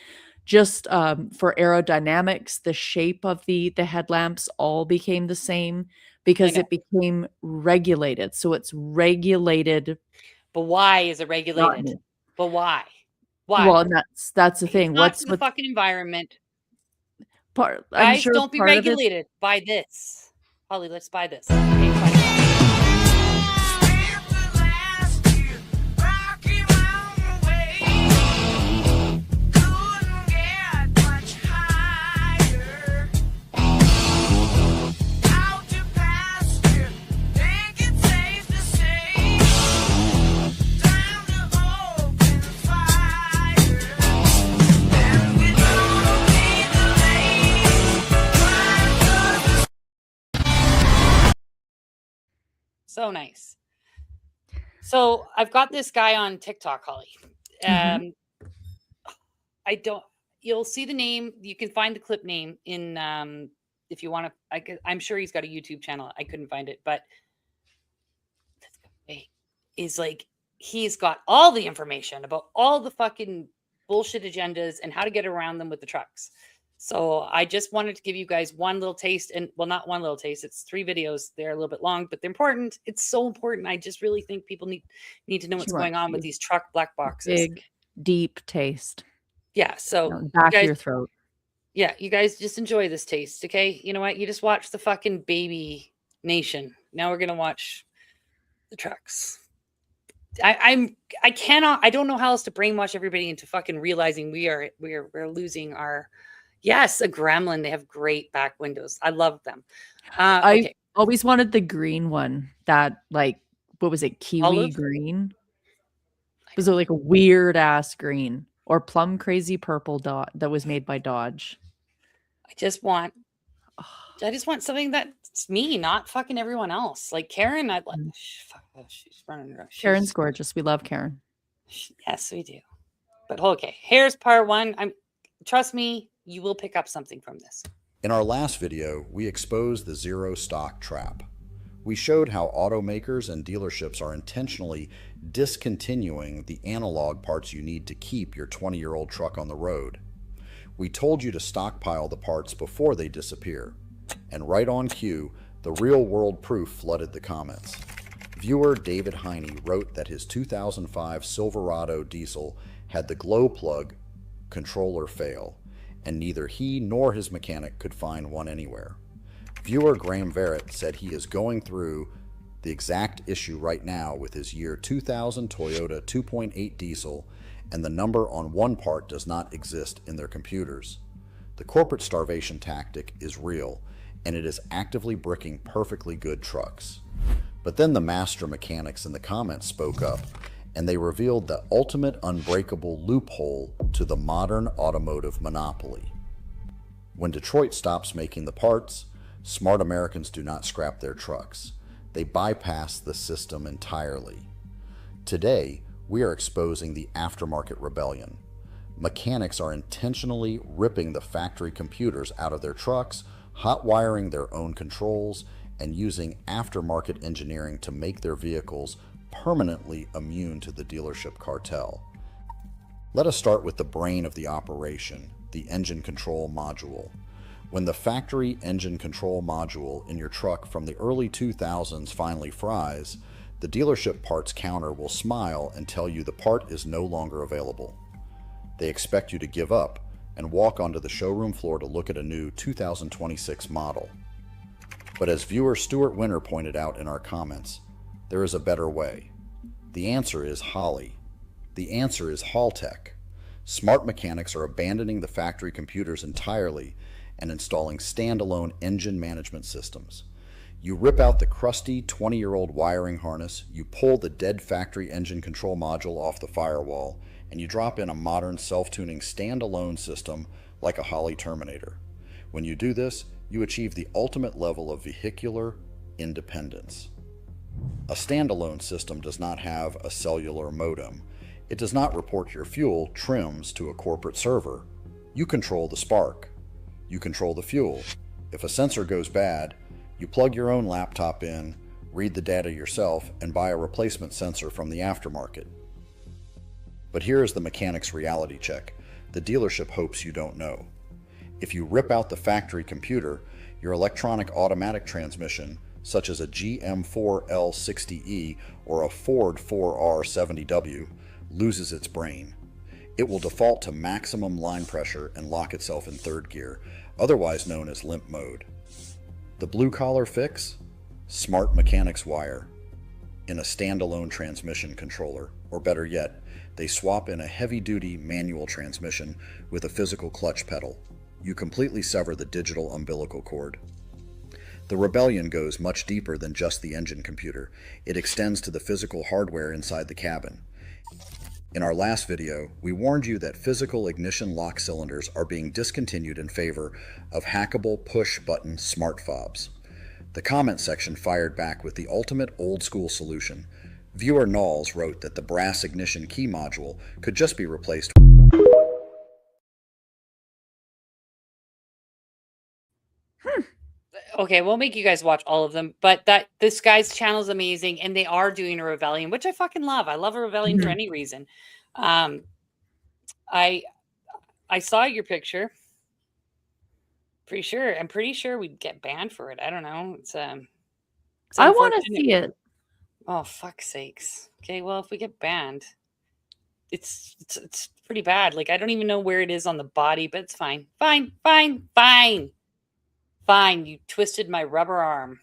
Speaker 6: Just for aerodynamics, the shape of the headlamps all became the same because it became regulated. So it's regulated.
Speaker 5: But why is it regulated? But why? Why?
Speaker 6: Well, and that's the thing.
Speaker 5: What's the fucking environment?
Speaker 6: I'm
Speaker 5: Guys,
Speaker 6: sure
Speaker 5: don't be
Speaker 6: part of it-
Speaker 5: regulated. Buy this. Holly, let's buy this. Okay, fine. So nice. So I've got this guy on TikTok, Holly. You'll see the name. You can find the clip name in, if you want to, I'm sure he's got a YouTube channel. I couldn't find it, but is like, he's got all the information about all the fucking bullshit agendas and how to get around them with the trucks. So I just wanted to give you guys one little taste, and well, not one little taste. It's 3 videos. They're a little bit long, but they're important. It's so important. I just really think people need to know what's going on with these truck black boxes.
Speaker 6: Big, deep taste.
Speaker 5: Yeah. So
Speaker 6: back of your throat.
Speaker 5: Yeah. You guys just enjoy this taste. Okay. You know what? You just watch the fucking baby nation. Now we're going to watch the trucks. I don't know how else to brainwash everybody into fucking realizing we're losing our, yes, a Gremlin. They have great back windows. I love them.
Speaker 6: I always wanted the green one. That, like, what was it? Kiwi
Speaker 5: Olive?
Speaker 6: green? Was it like a weird ass green or plum crazy purple dot that was made by Dodge?
Speaker 5: I just want something that's me, not fucking everyone else. Like Karen, I'd like. She's running around.
Speaker 6: Karen's gorgeous. We love Karen.
Speaker 5: Yes, we do. But okay, here's part 1. Trust me, you will pick up something from this.
Speaker 12: In our last video, we exposed the zero stock trap. We showed how automakers and dealerships are intentionally discontinuing the analog parts you need to keep your 20-year-old truck on the road. We told you to stockpile the parts before they disappear. And right on cue, the real-world proof flooded the comments. Viewer David Heine wrote that his 2005 Silverado diesel had the glow plug controller fail, and neither he nor his mechanic could find one anywhere. Viewer Graham Verrett said he is going through the exact issue right now with his year 2000 Toyota 2.8 diesel, and the number on one part does not exist in their computers. The corporate starvation tactic is real, and it is actively bricking perfectly good trucks. But then the master mechanics in the comments spoke up, and they revealed the ultimate unbreakable loophole to the modern automotive monopoly. When Detroit stops making the parts, smart Americans do not scrap their trucks. They bypass the system entirely. Today, we are exposing the aftermarket rebellion. Mechanics are intentionally ripping the factory computers out of their trucks, hot wiring their own controls, and using aftermarket engineering to make their vehicles permanently immune to the dealership cartel. Let us start with the brain of the operation, the engine control module. When the factory engine control module in your truck from the early 2000s finally fries, the dealership parts counter will smile and tell you the part is no longer available. They expect you to give up and walk onto the showroom floor to look at a new 2026 model. But as viewer Stuart Winter pointed out in our comments, there is a better way. The answer is Holley. The answer is Haltech. Smart mechanics are abandoning the factory computers entirely and installing standalone engine management systems. You rip out the crusty 20-year-old wiring harness, you pull the dead factory engine control module off the firewall, and you drop in a modern self-tuning standalone system like a Holley Terminator. When you do this, you achieve the ultimate level of vehicular independence. A standalone system does not have a cellular modem. It does not report your fuel trims to a corporate server. You control the spark. You control the fuel. If a sensor goes bad, you plug your own laptop in, read the data yourself, and buy a replacement sensor from the aftermarket. But here is the mechanic's reality check. The dealership hopes you don't know. If you rip out the factory computer, your electronic automatic transmission, such as a GM4L60E or a Ford 4R70W, loses its brain. It will default to maximum line pressure and lock itself in third gear, otherwise known as limp mode. The blue-collar fix? Smart mechanics wire in a standalone transmission controller, or better yet, they swap in a heavy-duty manual transmission with a physical clutch pedal. You completely sever the digital umbilical cord. The rebellion goes much deeper than just the engine computer. It extends to the physical hardware inside the cabin. In our last video, we warned you that physical ignition lock cylinders are being discontinued in favor of hackable push-button smart fobs. The comment section fired back with the ultimate old-school solution. Viewer Knowles wrote that the brass ignition key module could just be replaced.
Speaker 5: Okay, we'll make you guys watch all of them, but this guy's channel is amazing, and they are doing a rebellion, which I fucking love. I love a rebellion for any reason. I saw your picture. I'm pretty sure we'd get banned for it. I don't know. It's
Speaker 6: I want to see it.
Speaker 5: Oh, fuck's sakes. Okay, well, if we get banned, it's pretty bad. Like, I don't even know where it is on the body, but it's fine. Fine. You twisted my rubber arm.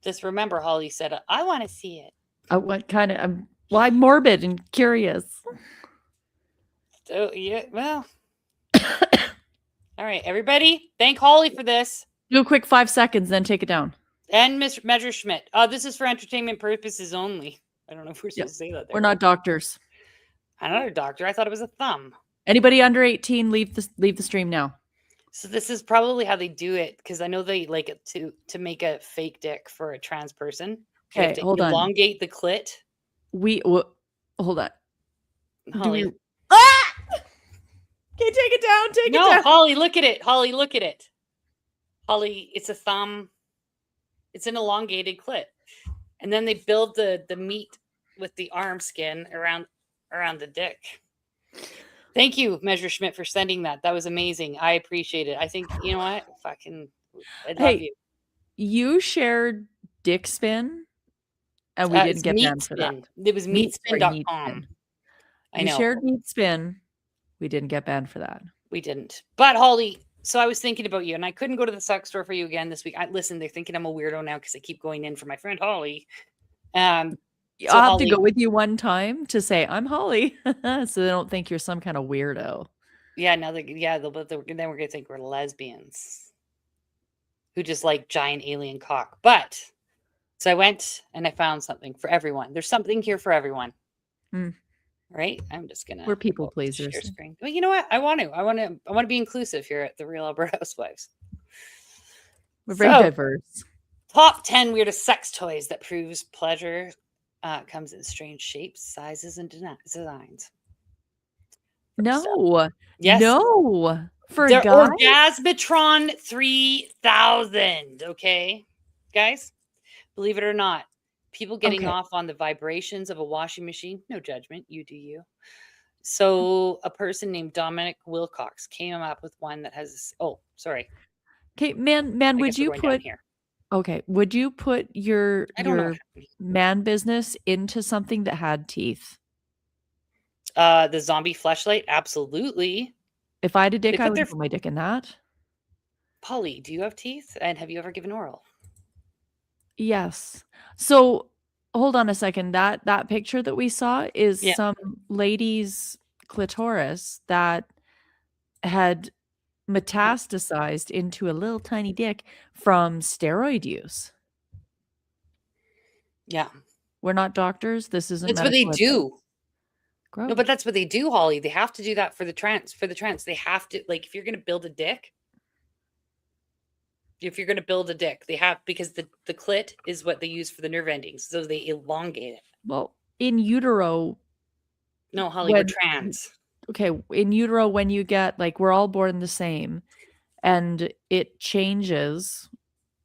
Speaker 5: Just remember, Holly said, I want to see it.
Speaker 6: What kind of? I'm morbid and curious.
Speaker 5: So, yeah, well. All right, everybody, thank Holly for this.
Speaker 6: Do a quick 5 seconds, then take it down.
Speaker 5: And Mr. Measure Schmidt. This is for entertainment purposes only. I don't know if we're supposed to say that there.
Speaker 6: We're not doctors.
Speaker 5: I'm not a doctor. I thought it was a thumb.
Speaker 6: Anybody under 18, leave the stream now.
Speaker 5: So this is probably how they do it, because I know they like it to make a fake dick for a trans person.
Speaker 6: Okay, hold on.
Speaker 5: Elongate the clit.
Speaker 6: Hold on.
Speaker 5: Holly.
Speaker 6: Okay, take it down. Take it down.
Speaker 5: No, Holly, look at it. Holly, it's a thumb. It's an elongated clit. And then they build the meat with the arm skin around the dick. Thank you, Measure Schmidt, for sending that. That was amazing. I appreciate it. I think, you know what? I love you.
Speaker 6: You shared dick spin, and we didn't get banned for that.
Speaker 5: It was meatspin.com. I know.
Speaker 6: You shared meat spin. We didn't get banned for that.
Speaker 5: We didn't. But Holly, so I was thinking about you, and I couldn't go to the sex store for you again this week. Listen, they're thinking I'm a weirdo now because I keep going in for my friend Holly.
Speaker 6: I'll have to go with you one time to say I'm Holly, so they don't think you're some kind of weirdo.
Speaker 5: Yeah, then we're gonna think we're lesbians who just like giant alien cock. But so I went and I found something for everyone. There's something here for everyone, right? I'm just gonna.
Speaker 6: We're people pleasers.
Speaker 5: Share screen. Well, you know what? I want to be inclusive here at the Real Alberta Housewives.
Speaker 6: We're very diverse.
Speaker 5: Top 10 weirdest sex toys that proves pleasure. Comes in strange shapes, sizes, and designs.
Speaker 6: No.
Speaker 5: Yes.
Speaker 6: No. For a
Speaker 5: They're
Speaker 6: guy?
Speaker 5: Orgasmatron 3000. Okay, guys, believe it or not, people getting off on the vibrations of a washing machine. No judgment. You do you. So a person named Dominic Wilcox came up with one that has. Oh, sorry.
Speaker 6: Okay, man, would you put
Speaker 5: here?
Speaker 6: Okay, would you put your
Speaker 5: I don't know.
Speaker 6: man business into something that had teeth?
Speaker 5: The zombie fleshlight, absolutely.
Speaker 6: If I had a dick,
Speaker 5: They
Speaker 6: I
Speaker 5: put
Speaker 6: would
Speaker 5: their-
Speaker 6: put my dick in that.
Speaker 5: Polly, do you have teeth? And have you ever given oral?
Speaker 6: Yes. So hold on a second. That picture that we saw is
Speaker 5: Yeah.
Speaker 6: some lady's clitoris that had metastasized into a little tiny dick from steroid use.
Speaker 5: Yeah.
Speaker 6: We're not doctors. This isn't
Speaker 5: That's what they
Speaker 6: medical advice.
Speaker 5: do.
Speaker 6: Gross.
Speaker 5: No, but that's what they do, Holly. They have to do that for the trans. They have to, like, if you're going to build a dick, they have, because the clit is what they use for the nerve endings. So they elongate it.
Speaker 6: Well, in utero.
Speaker 5: No, Holly, we're trans.
Speaker 6: Okay, in utero, when you get, like, we're all born the same, and it changes.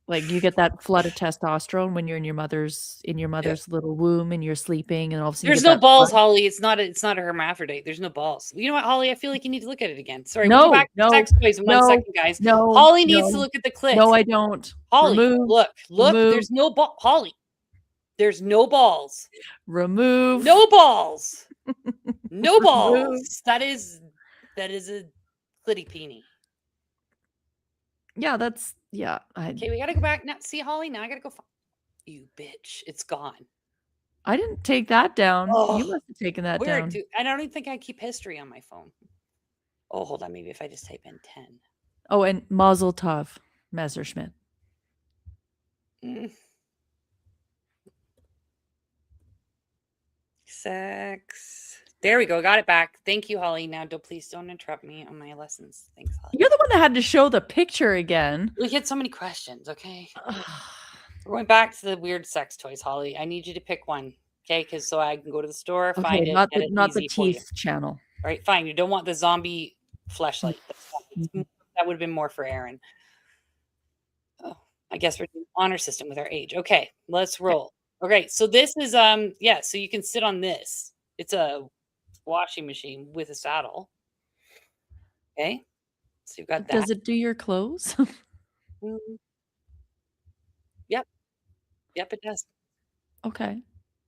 Speaker 6: Like, you get that flood of testosterone when you're in your mother's little womb and you're sleeping, and all of a sudden you
Speaker 5: There's
Speaker 6: get
Speaker 5: no
Speaker 6: that
Speaker 5: balls,
Speaker 6: flood.
Speaker 5: Holly. It's not a hermaphrodite. There's no balls. You know what, Holly? I feel like you need to look at it again. Sorry, we'll go back to sex toys in 1 second, guys. Holly needs to look at the clit.
Speaker 6: No, I don't.
Speaker 5: Holly,
Speaker 6: Remove,
Speaker 5: look.
Speaker 6: remove.
Speaker 5: There's no ball. Holly, there's no balls.
Speaker 6: Remove.
Speaker 5: No balls. No balls. That is a clitty peenie.
Speaker 6: Yeah, that's
Speaker 5: Okay, we gotta go back now. See, Holly, now I gotta go. You bitch, it's gone.
Speaker 6: I didn't take that down.
Speaker 5: Oh,
Speaker 6: You must have taken that
Speaker 5: Where
Speaker 6: down.
Speaker 5: I don't even think I keep history on my phone. Oh, hold on. Maybe if I just type in 10.
Speaker 6: Oh, and Mazel Tov, Messerschmitt.
Speaker 5: Sex. There we go. Got it back. Thank you, Holly. Now, please don't interrupt me on my lessons. Thanks, Holly.
Speaker 6: You're the one that had to show the picture again.
Speaker 5: We had so many questions. Okay. We're going back to the weird sex toys, Holly. I need you to pick one. Okay, because so I can go to the store, find
Speaker 6: Okay,
Speaker 5: it,
Speaker 6: not
Speaker 5: get
Speaker 6: the
Speaker 5: it
Speaker 6: not the
Speaker 5: easy for you.
Speaker 6: teeth channel.
Speaker 5: All right, fine. You don't want the zombie fleshlight. That would have been more for Aaron. Oh, I guess we're doing honor system with our age. Okay, let's roll. Okay, so this is yeah, so you can sit on this. It's a washing machine with a saddle. Okay. So you've got that.
Speaker 6: Does it do your clothes?
Speaker 5: Yep. Yep, it does.
Speaker 6: Okay.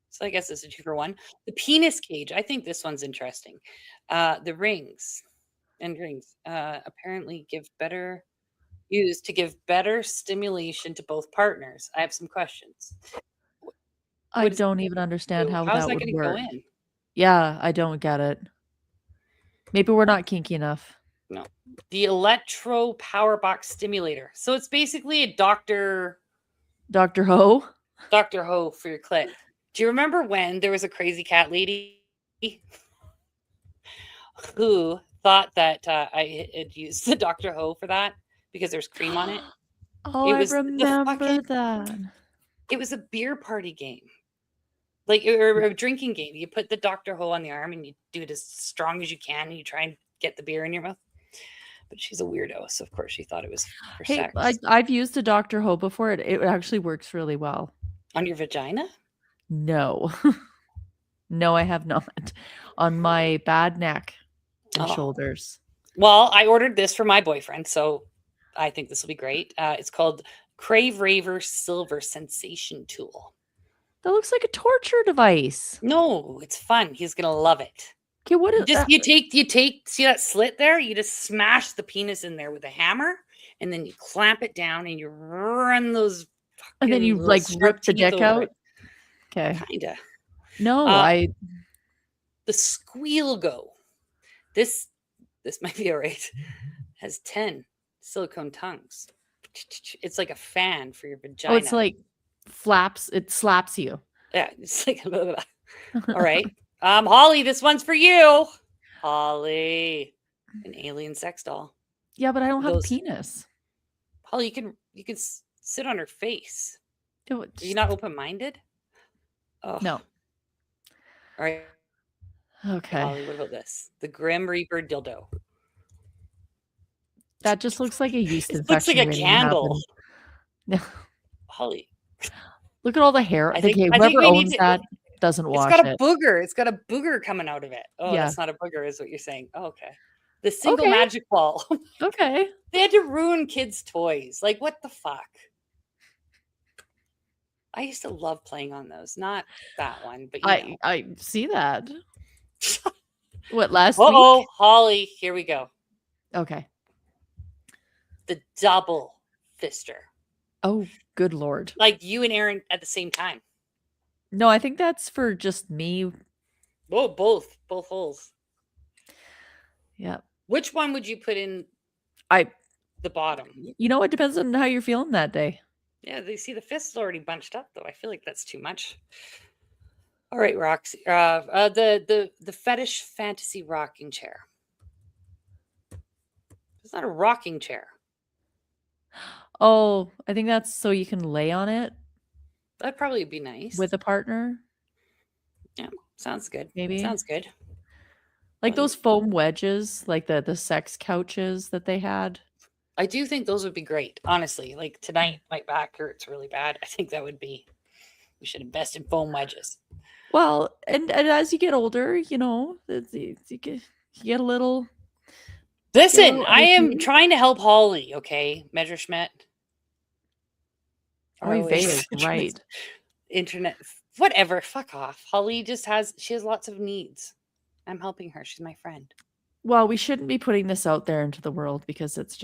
Speaker 5: So I guess it's a 2-for-1. The penis cage. I think this one's interesting. The rings apparently used to give better stimulation to both partners. I have some questions.
Speaker 6: I don't even understand how
Speaker 5: How's
Speaker 6: that
Speaker 5: that
Speaker 6: would
Speaker 5: going to
Speaker 6: work.
Speaker 5: go in?
Speaker 6: Yeah, I don't get it. Maybe we're not kinky enough.
Speaker 5: No. The electro power box stimulator. So it's basically a Dr.
Speaker 6: Ho
Speaker 5: for your clit. Do you remember when there was a crazy cat lady who thought that I had used the Dr. Ho for that because there's cream on it?
Speaker 6: Oh, I remember that.
Speaker 5: It was a beer party game. Like, or a drinking game. You put the Dr. Ho on the arm and you do it as strong as you can and you try and get the beer in your mouth. But she's a weirdo, so of course she thought it was for sex.
Speaker 6: I've used the Dr. Ho before. It actually works really well.
Speaker 5: On your vagina?
Speaker 6: No. No, I have not. On my bad neck and shoulders.
Speaker 5: Well, I ordered this for my boyfriend, so I think this will be great. It's called Crave Raver Silver Sensation Tool.
Speaker 6: That looks like a torture device.
Speaker 5: No, it's fun. He's gonna love it.
Speaker 6: Okay, what is that?
Speaker 5: You take see that slit there? You just smash the penis in there with a hammer, and then you clamp it down and you run those
Speaker 6: And then you like rip the dick out. Okay.
Speaker 5: Kinda.
Speaker 6: No,
Speaker 5: the Squeal Go. This might be all right. Has 10 silicone tongues. It's like a fan for your vagina.
Speaker 6: Oh, it's like flaps. It slaps you.
Speaker 5: Yeah, it's like all right. Holly, this one's for you. Holly, an alien sex doll.
Speaker 6: Yeah, but I don't have a penis.
Speaker 5: Holly, you can sit on her face.
Speaker 6: Are
Speaker 5: you not open-minded? Oh.
Speaker 6: No.
Speaker 5: All right.
Speaker 6: Okay.
Speaker 5: Holly, what about this? The Grim Reaper dildo.
Speaker 6: That just looks like a yeast
Speaker 5: It
Speaker 6: infection.
Speaker 5: looks like a candle.
Speaker 6: No.
Speaker 5: Holly.
Speaker 6: Look at all the hair.
Speaker 5: I think
Speaker 6: whoever
Speaker 5: we
Speaker 6: owns
Speaker 5: need
Speaker 6: that. doesn't
Speaker 5: It's
Speaker 6: wash
Speaker 5: got a
Speaker 6: it.
Speaker 5: booger. It's got a booger coming out of it. Oh,
Speaker 6: Yeah.
Speaker 5: that's not a booger, is what you're saying. Oh, okay. The single
Speaker 6: Okay.
Speaker 5: magic ball.
Speaker 6: Okay.
Speaker 5: They had to ruin kids' toys. Like, what the fuck? I used to love playing on those. Not that one, but you know.
Speaker 6: I see that. What, last
Speaker 5: Uh-oh,
Speaker 6: week?
Speaker 5: Holly, here we go.
Speaker 6: Okay.
Speaker 5: The double fister.
Speaker 6: Oh, good Lord.
Speaker 5: Like you and Aaron at the same time.
Speaker 6: No, I think that's for just me.
Speaker 5: Oh, both holes.
Speaker 6: Yeah.
Speaker 5: Which one would you put in the bottom?
Speaker 6: You know, it depends on how you're feeling that day.
Speaker 5: Yeah, they see the fist's already bunched up though. I feel like that's too much. All right, Roxy. The fetish fantasy rocking chair. It's not a rocking chair.
Speaker 6: Oh, I think that's so you can lay on it
Speaker 5: That'd probably be nice.
Speaker 6: with a partner.
Speaker 5: Yeah, sounds good.
Speaker 6: Maybe.
Speaker 5: Sounds good.
Speaker 6: Like those foam wedges, like the sex couches that they had.
Speaker 5: I do think those would be great, honestly. Like tonight, my back hurts really bad. I think that would be. We should invest in foam wedges.
Speaker 6: Well, and as you get older, you know, you get a little.
Speaker 5: Listen, I am trying to help Holly. Okay, Messerschmitt.
Speaker 6: Oy vey is right.
Speaker 5: Internet, whatever. Fuck off. Holly she has lots of needs. I'm helping her. She's my friend.
Speaker 6: Well, we shouldn't be putting this out there into the world because it's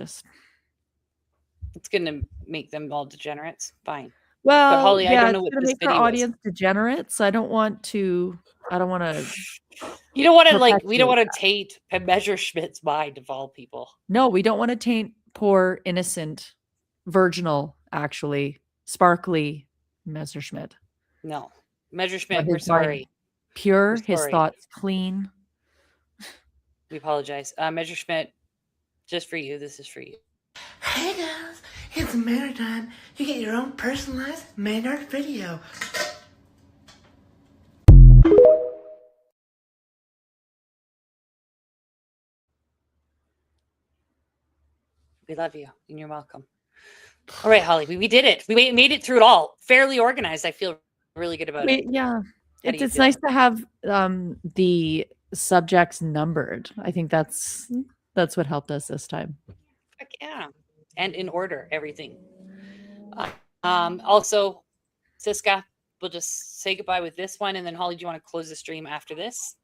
Speaker 5: going to make them all degenerates. Fine.
Speaker 6: Well,
Speaker 5: but Holly, I don't know what
Speaker 6: it's
Speaker 5: this
Speaker 6: make our
Speaker 5: video
Speaker 6: audience degenerates. I don't want to.
Speaker 5: You don't want to we don't want to taint Messerschmitt's mind of all people.
Speaker 6: No, we don't want to taint poor, innocent, virginal, actually sparkly Messerschmitt.
Speaker 5: No, Messerschmitt, we're sorry.
Speaker 6: Pure,
Speaker 5: We're
Speaker 6: his
Speaker 5: sorry.
Speaker 6: thoughts clean.
Speaker 5: We apologize. Messerschmitt, just for you. This is for you.
Speaker 15: Hey guys, it's Maynard time. You get your own personalized Maynard video.
Speaker 5: We love you, and you're welcome. All right, Holly, we did it. We made it through it all. Fairly organized. I feel really good about it.
Speaker 6: Yeah,
Speaker 5: How do you
Speaker 6: it's
Speaker 5: feel?
Speaker 6: nice to have the subjects numbered. I think that's what helped us this time.
Speaker 5: Heck yeah, and in order, everything. Also, Siska, we'll just say goodbye with this one, and then Holly, do you want to close the stream after this?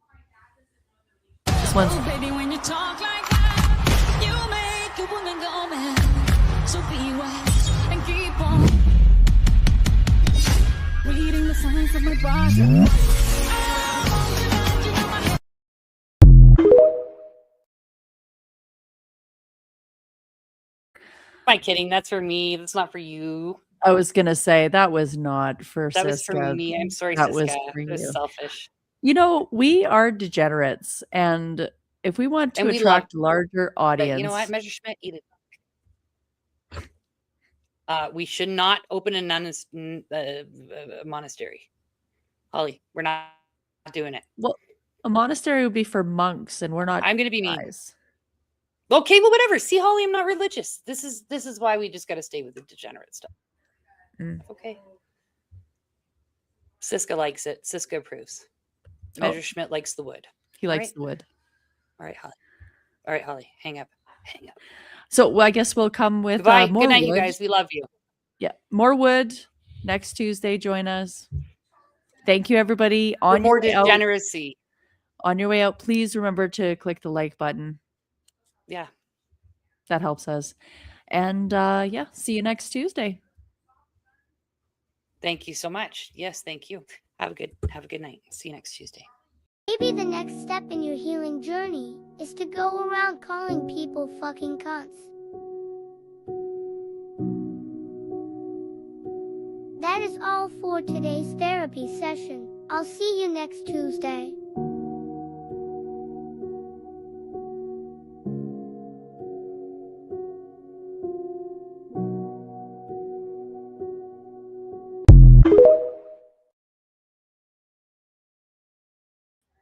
Speaker 6: This one's.
Speaker 8: Oh, baby, when you talk like that, you make a woman go mad. So be wise and keep on reading the signs of my body.
Speaker 5: Am I kidding? That's for me. That's not for you.
Speaker 6: I was gonna say that was not for
Speaker 5: That
Speaker 6: Siska.
Speaker 5: was for me. I'm sorry,
Speaker 6: that
Speaker 5: Siska.
Speaker 6: was for
Speaker 5: It was
Speaker 6: you.
Speaker 5: selfish.
Speaker 6: You know, we are degenerates, and if we want to
Speaker 5: And we
Speaker 6: attract
Speaker 5: love-
Speaker 6: larger
Speaker 5: But
Speaker 6: audience,
Speaker 5: you know what, Messerschmitt, eat it. We should not open a monastery. Holly, we're not doing it.
Speaker 6: well, a monastery would be for monks, and we're not.
Speaker 5: I'm gonna be mean.
Speaker 6: guys.
Speaker 5: Okay, well, whatever. See, Holly, I'm not religious. This is why we just got to stay with the degenerate stuff.
Speaker 6: Mm.
Speaker 5: Okay. Siska likes it. Siska approves.
Speaker 6: Oh.
Speaker 5: Messerschmitt likes the wood.
Speaker 6: He
Speaker 5: All
Speaker 6: likes
Speaker 5: right?
Speaker 6: the wood.
Speaker 5: All right, Holly. All right, Holly. Hang up. Hang up.
Speaker 6: So well, I guess we'll come with
Speaker 5: Goodbye.
Speaker 6: more
Speaker 5: Good night,
Speaker 6: wood.
Speaker 5: you guys. We love you.
Speaker 6: Yeah, more wood next Tuesday. Join us. Thank you, everybody.
Speaker 5: For
Speaker 6: On
Speaker 5: more
Speaker 6: your way out,
Speaker 5: degeneracy.
Speaker 6: on your way out, please remember to click the like button.
Speaker 5: Yeah.
Speaker 6: That helps us. And yeah, see you next Tuesday.
Speaker 5: Thank you so much. Yes, thank you. Have a good night. See you next Tuesday.
Speaker 13: Maybe the next step in your healing journey is to go around calling people fucking cunts. That is all for today's therapy session. I'll see you next Tuesday.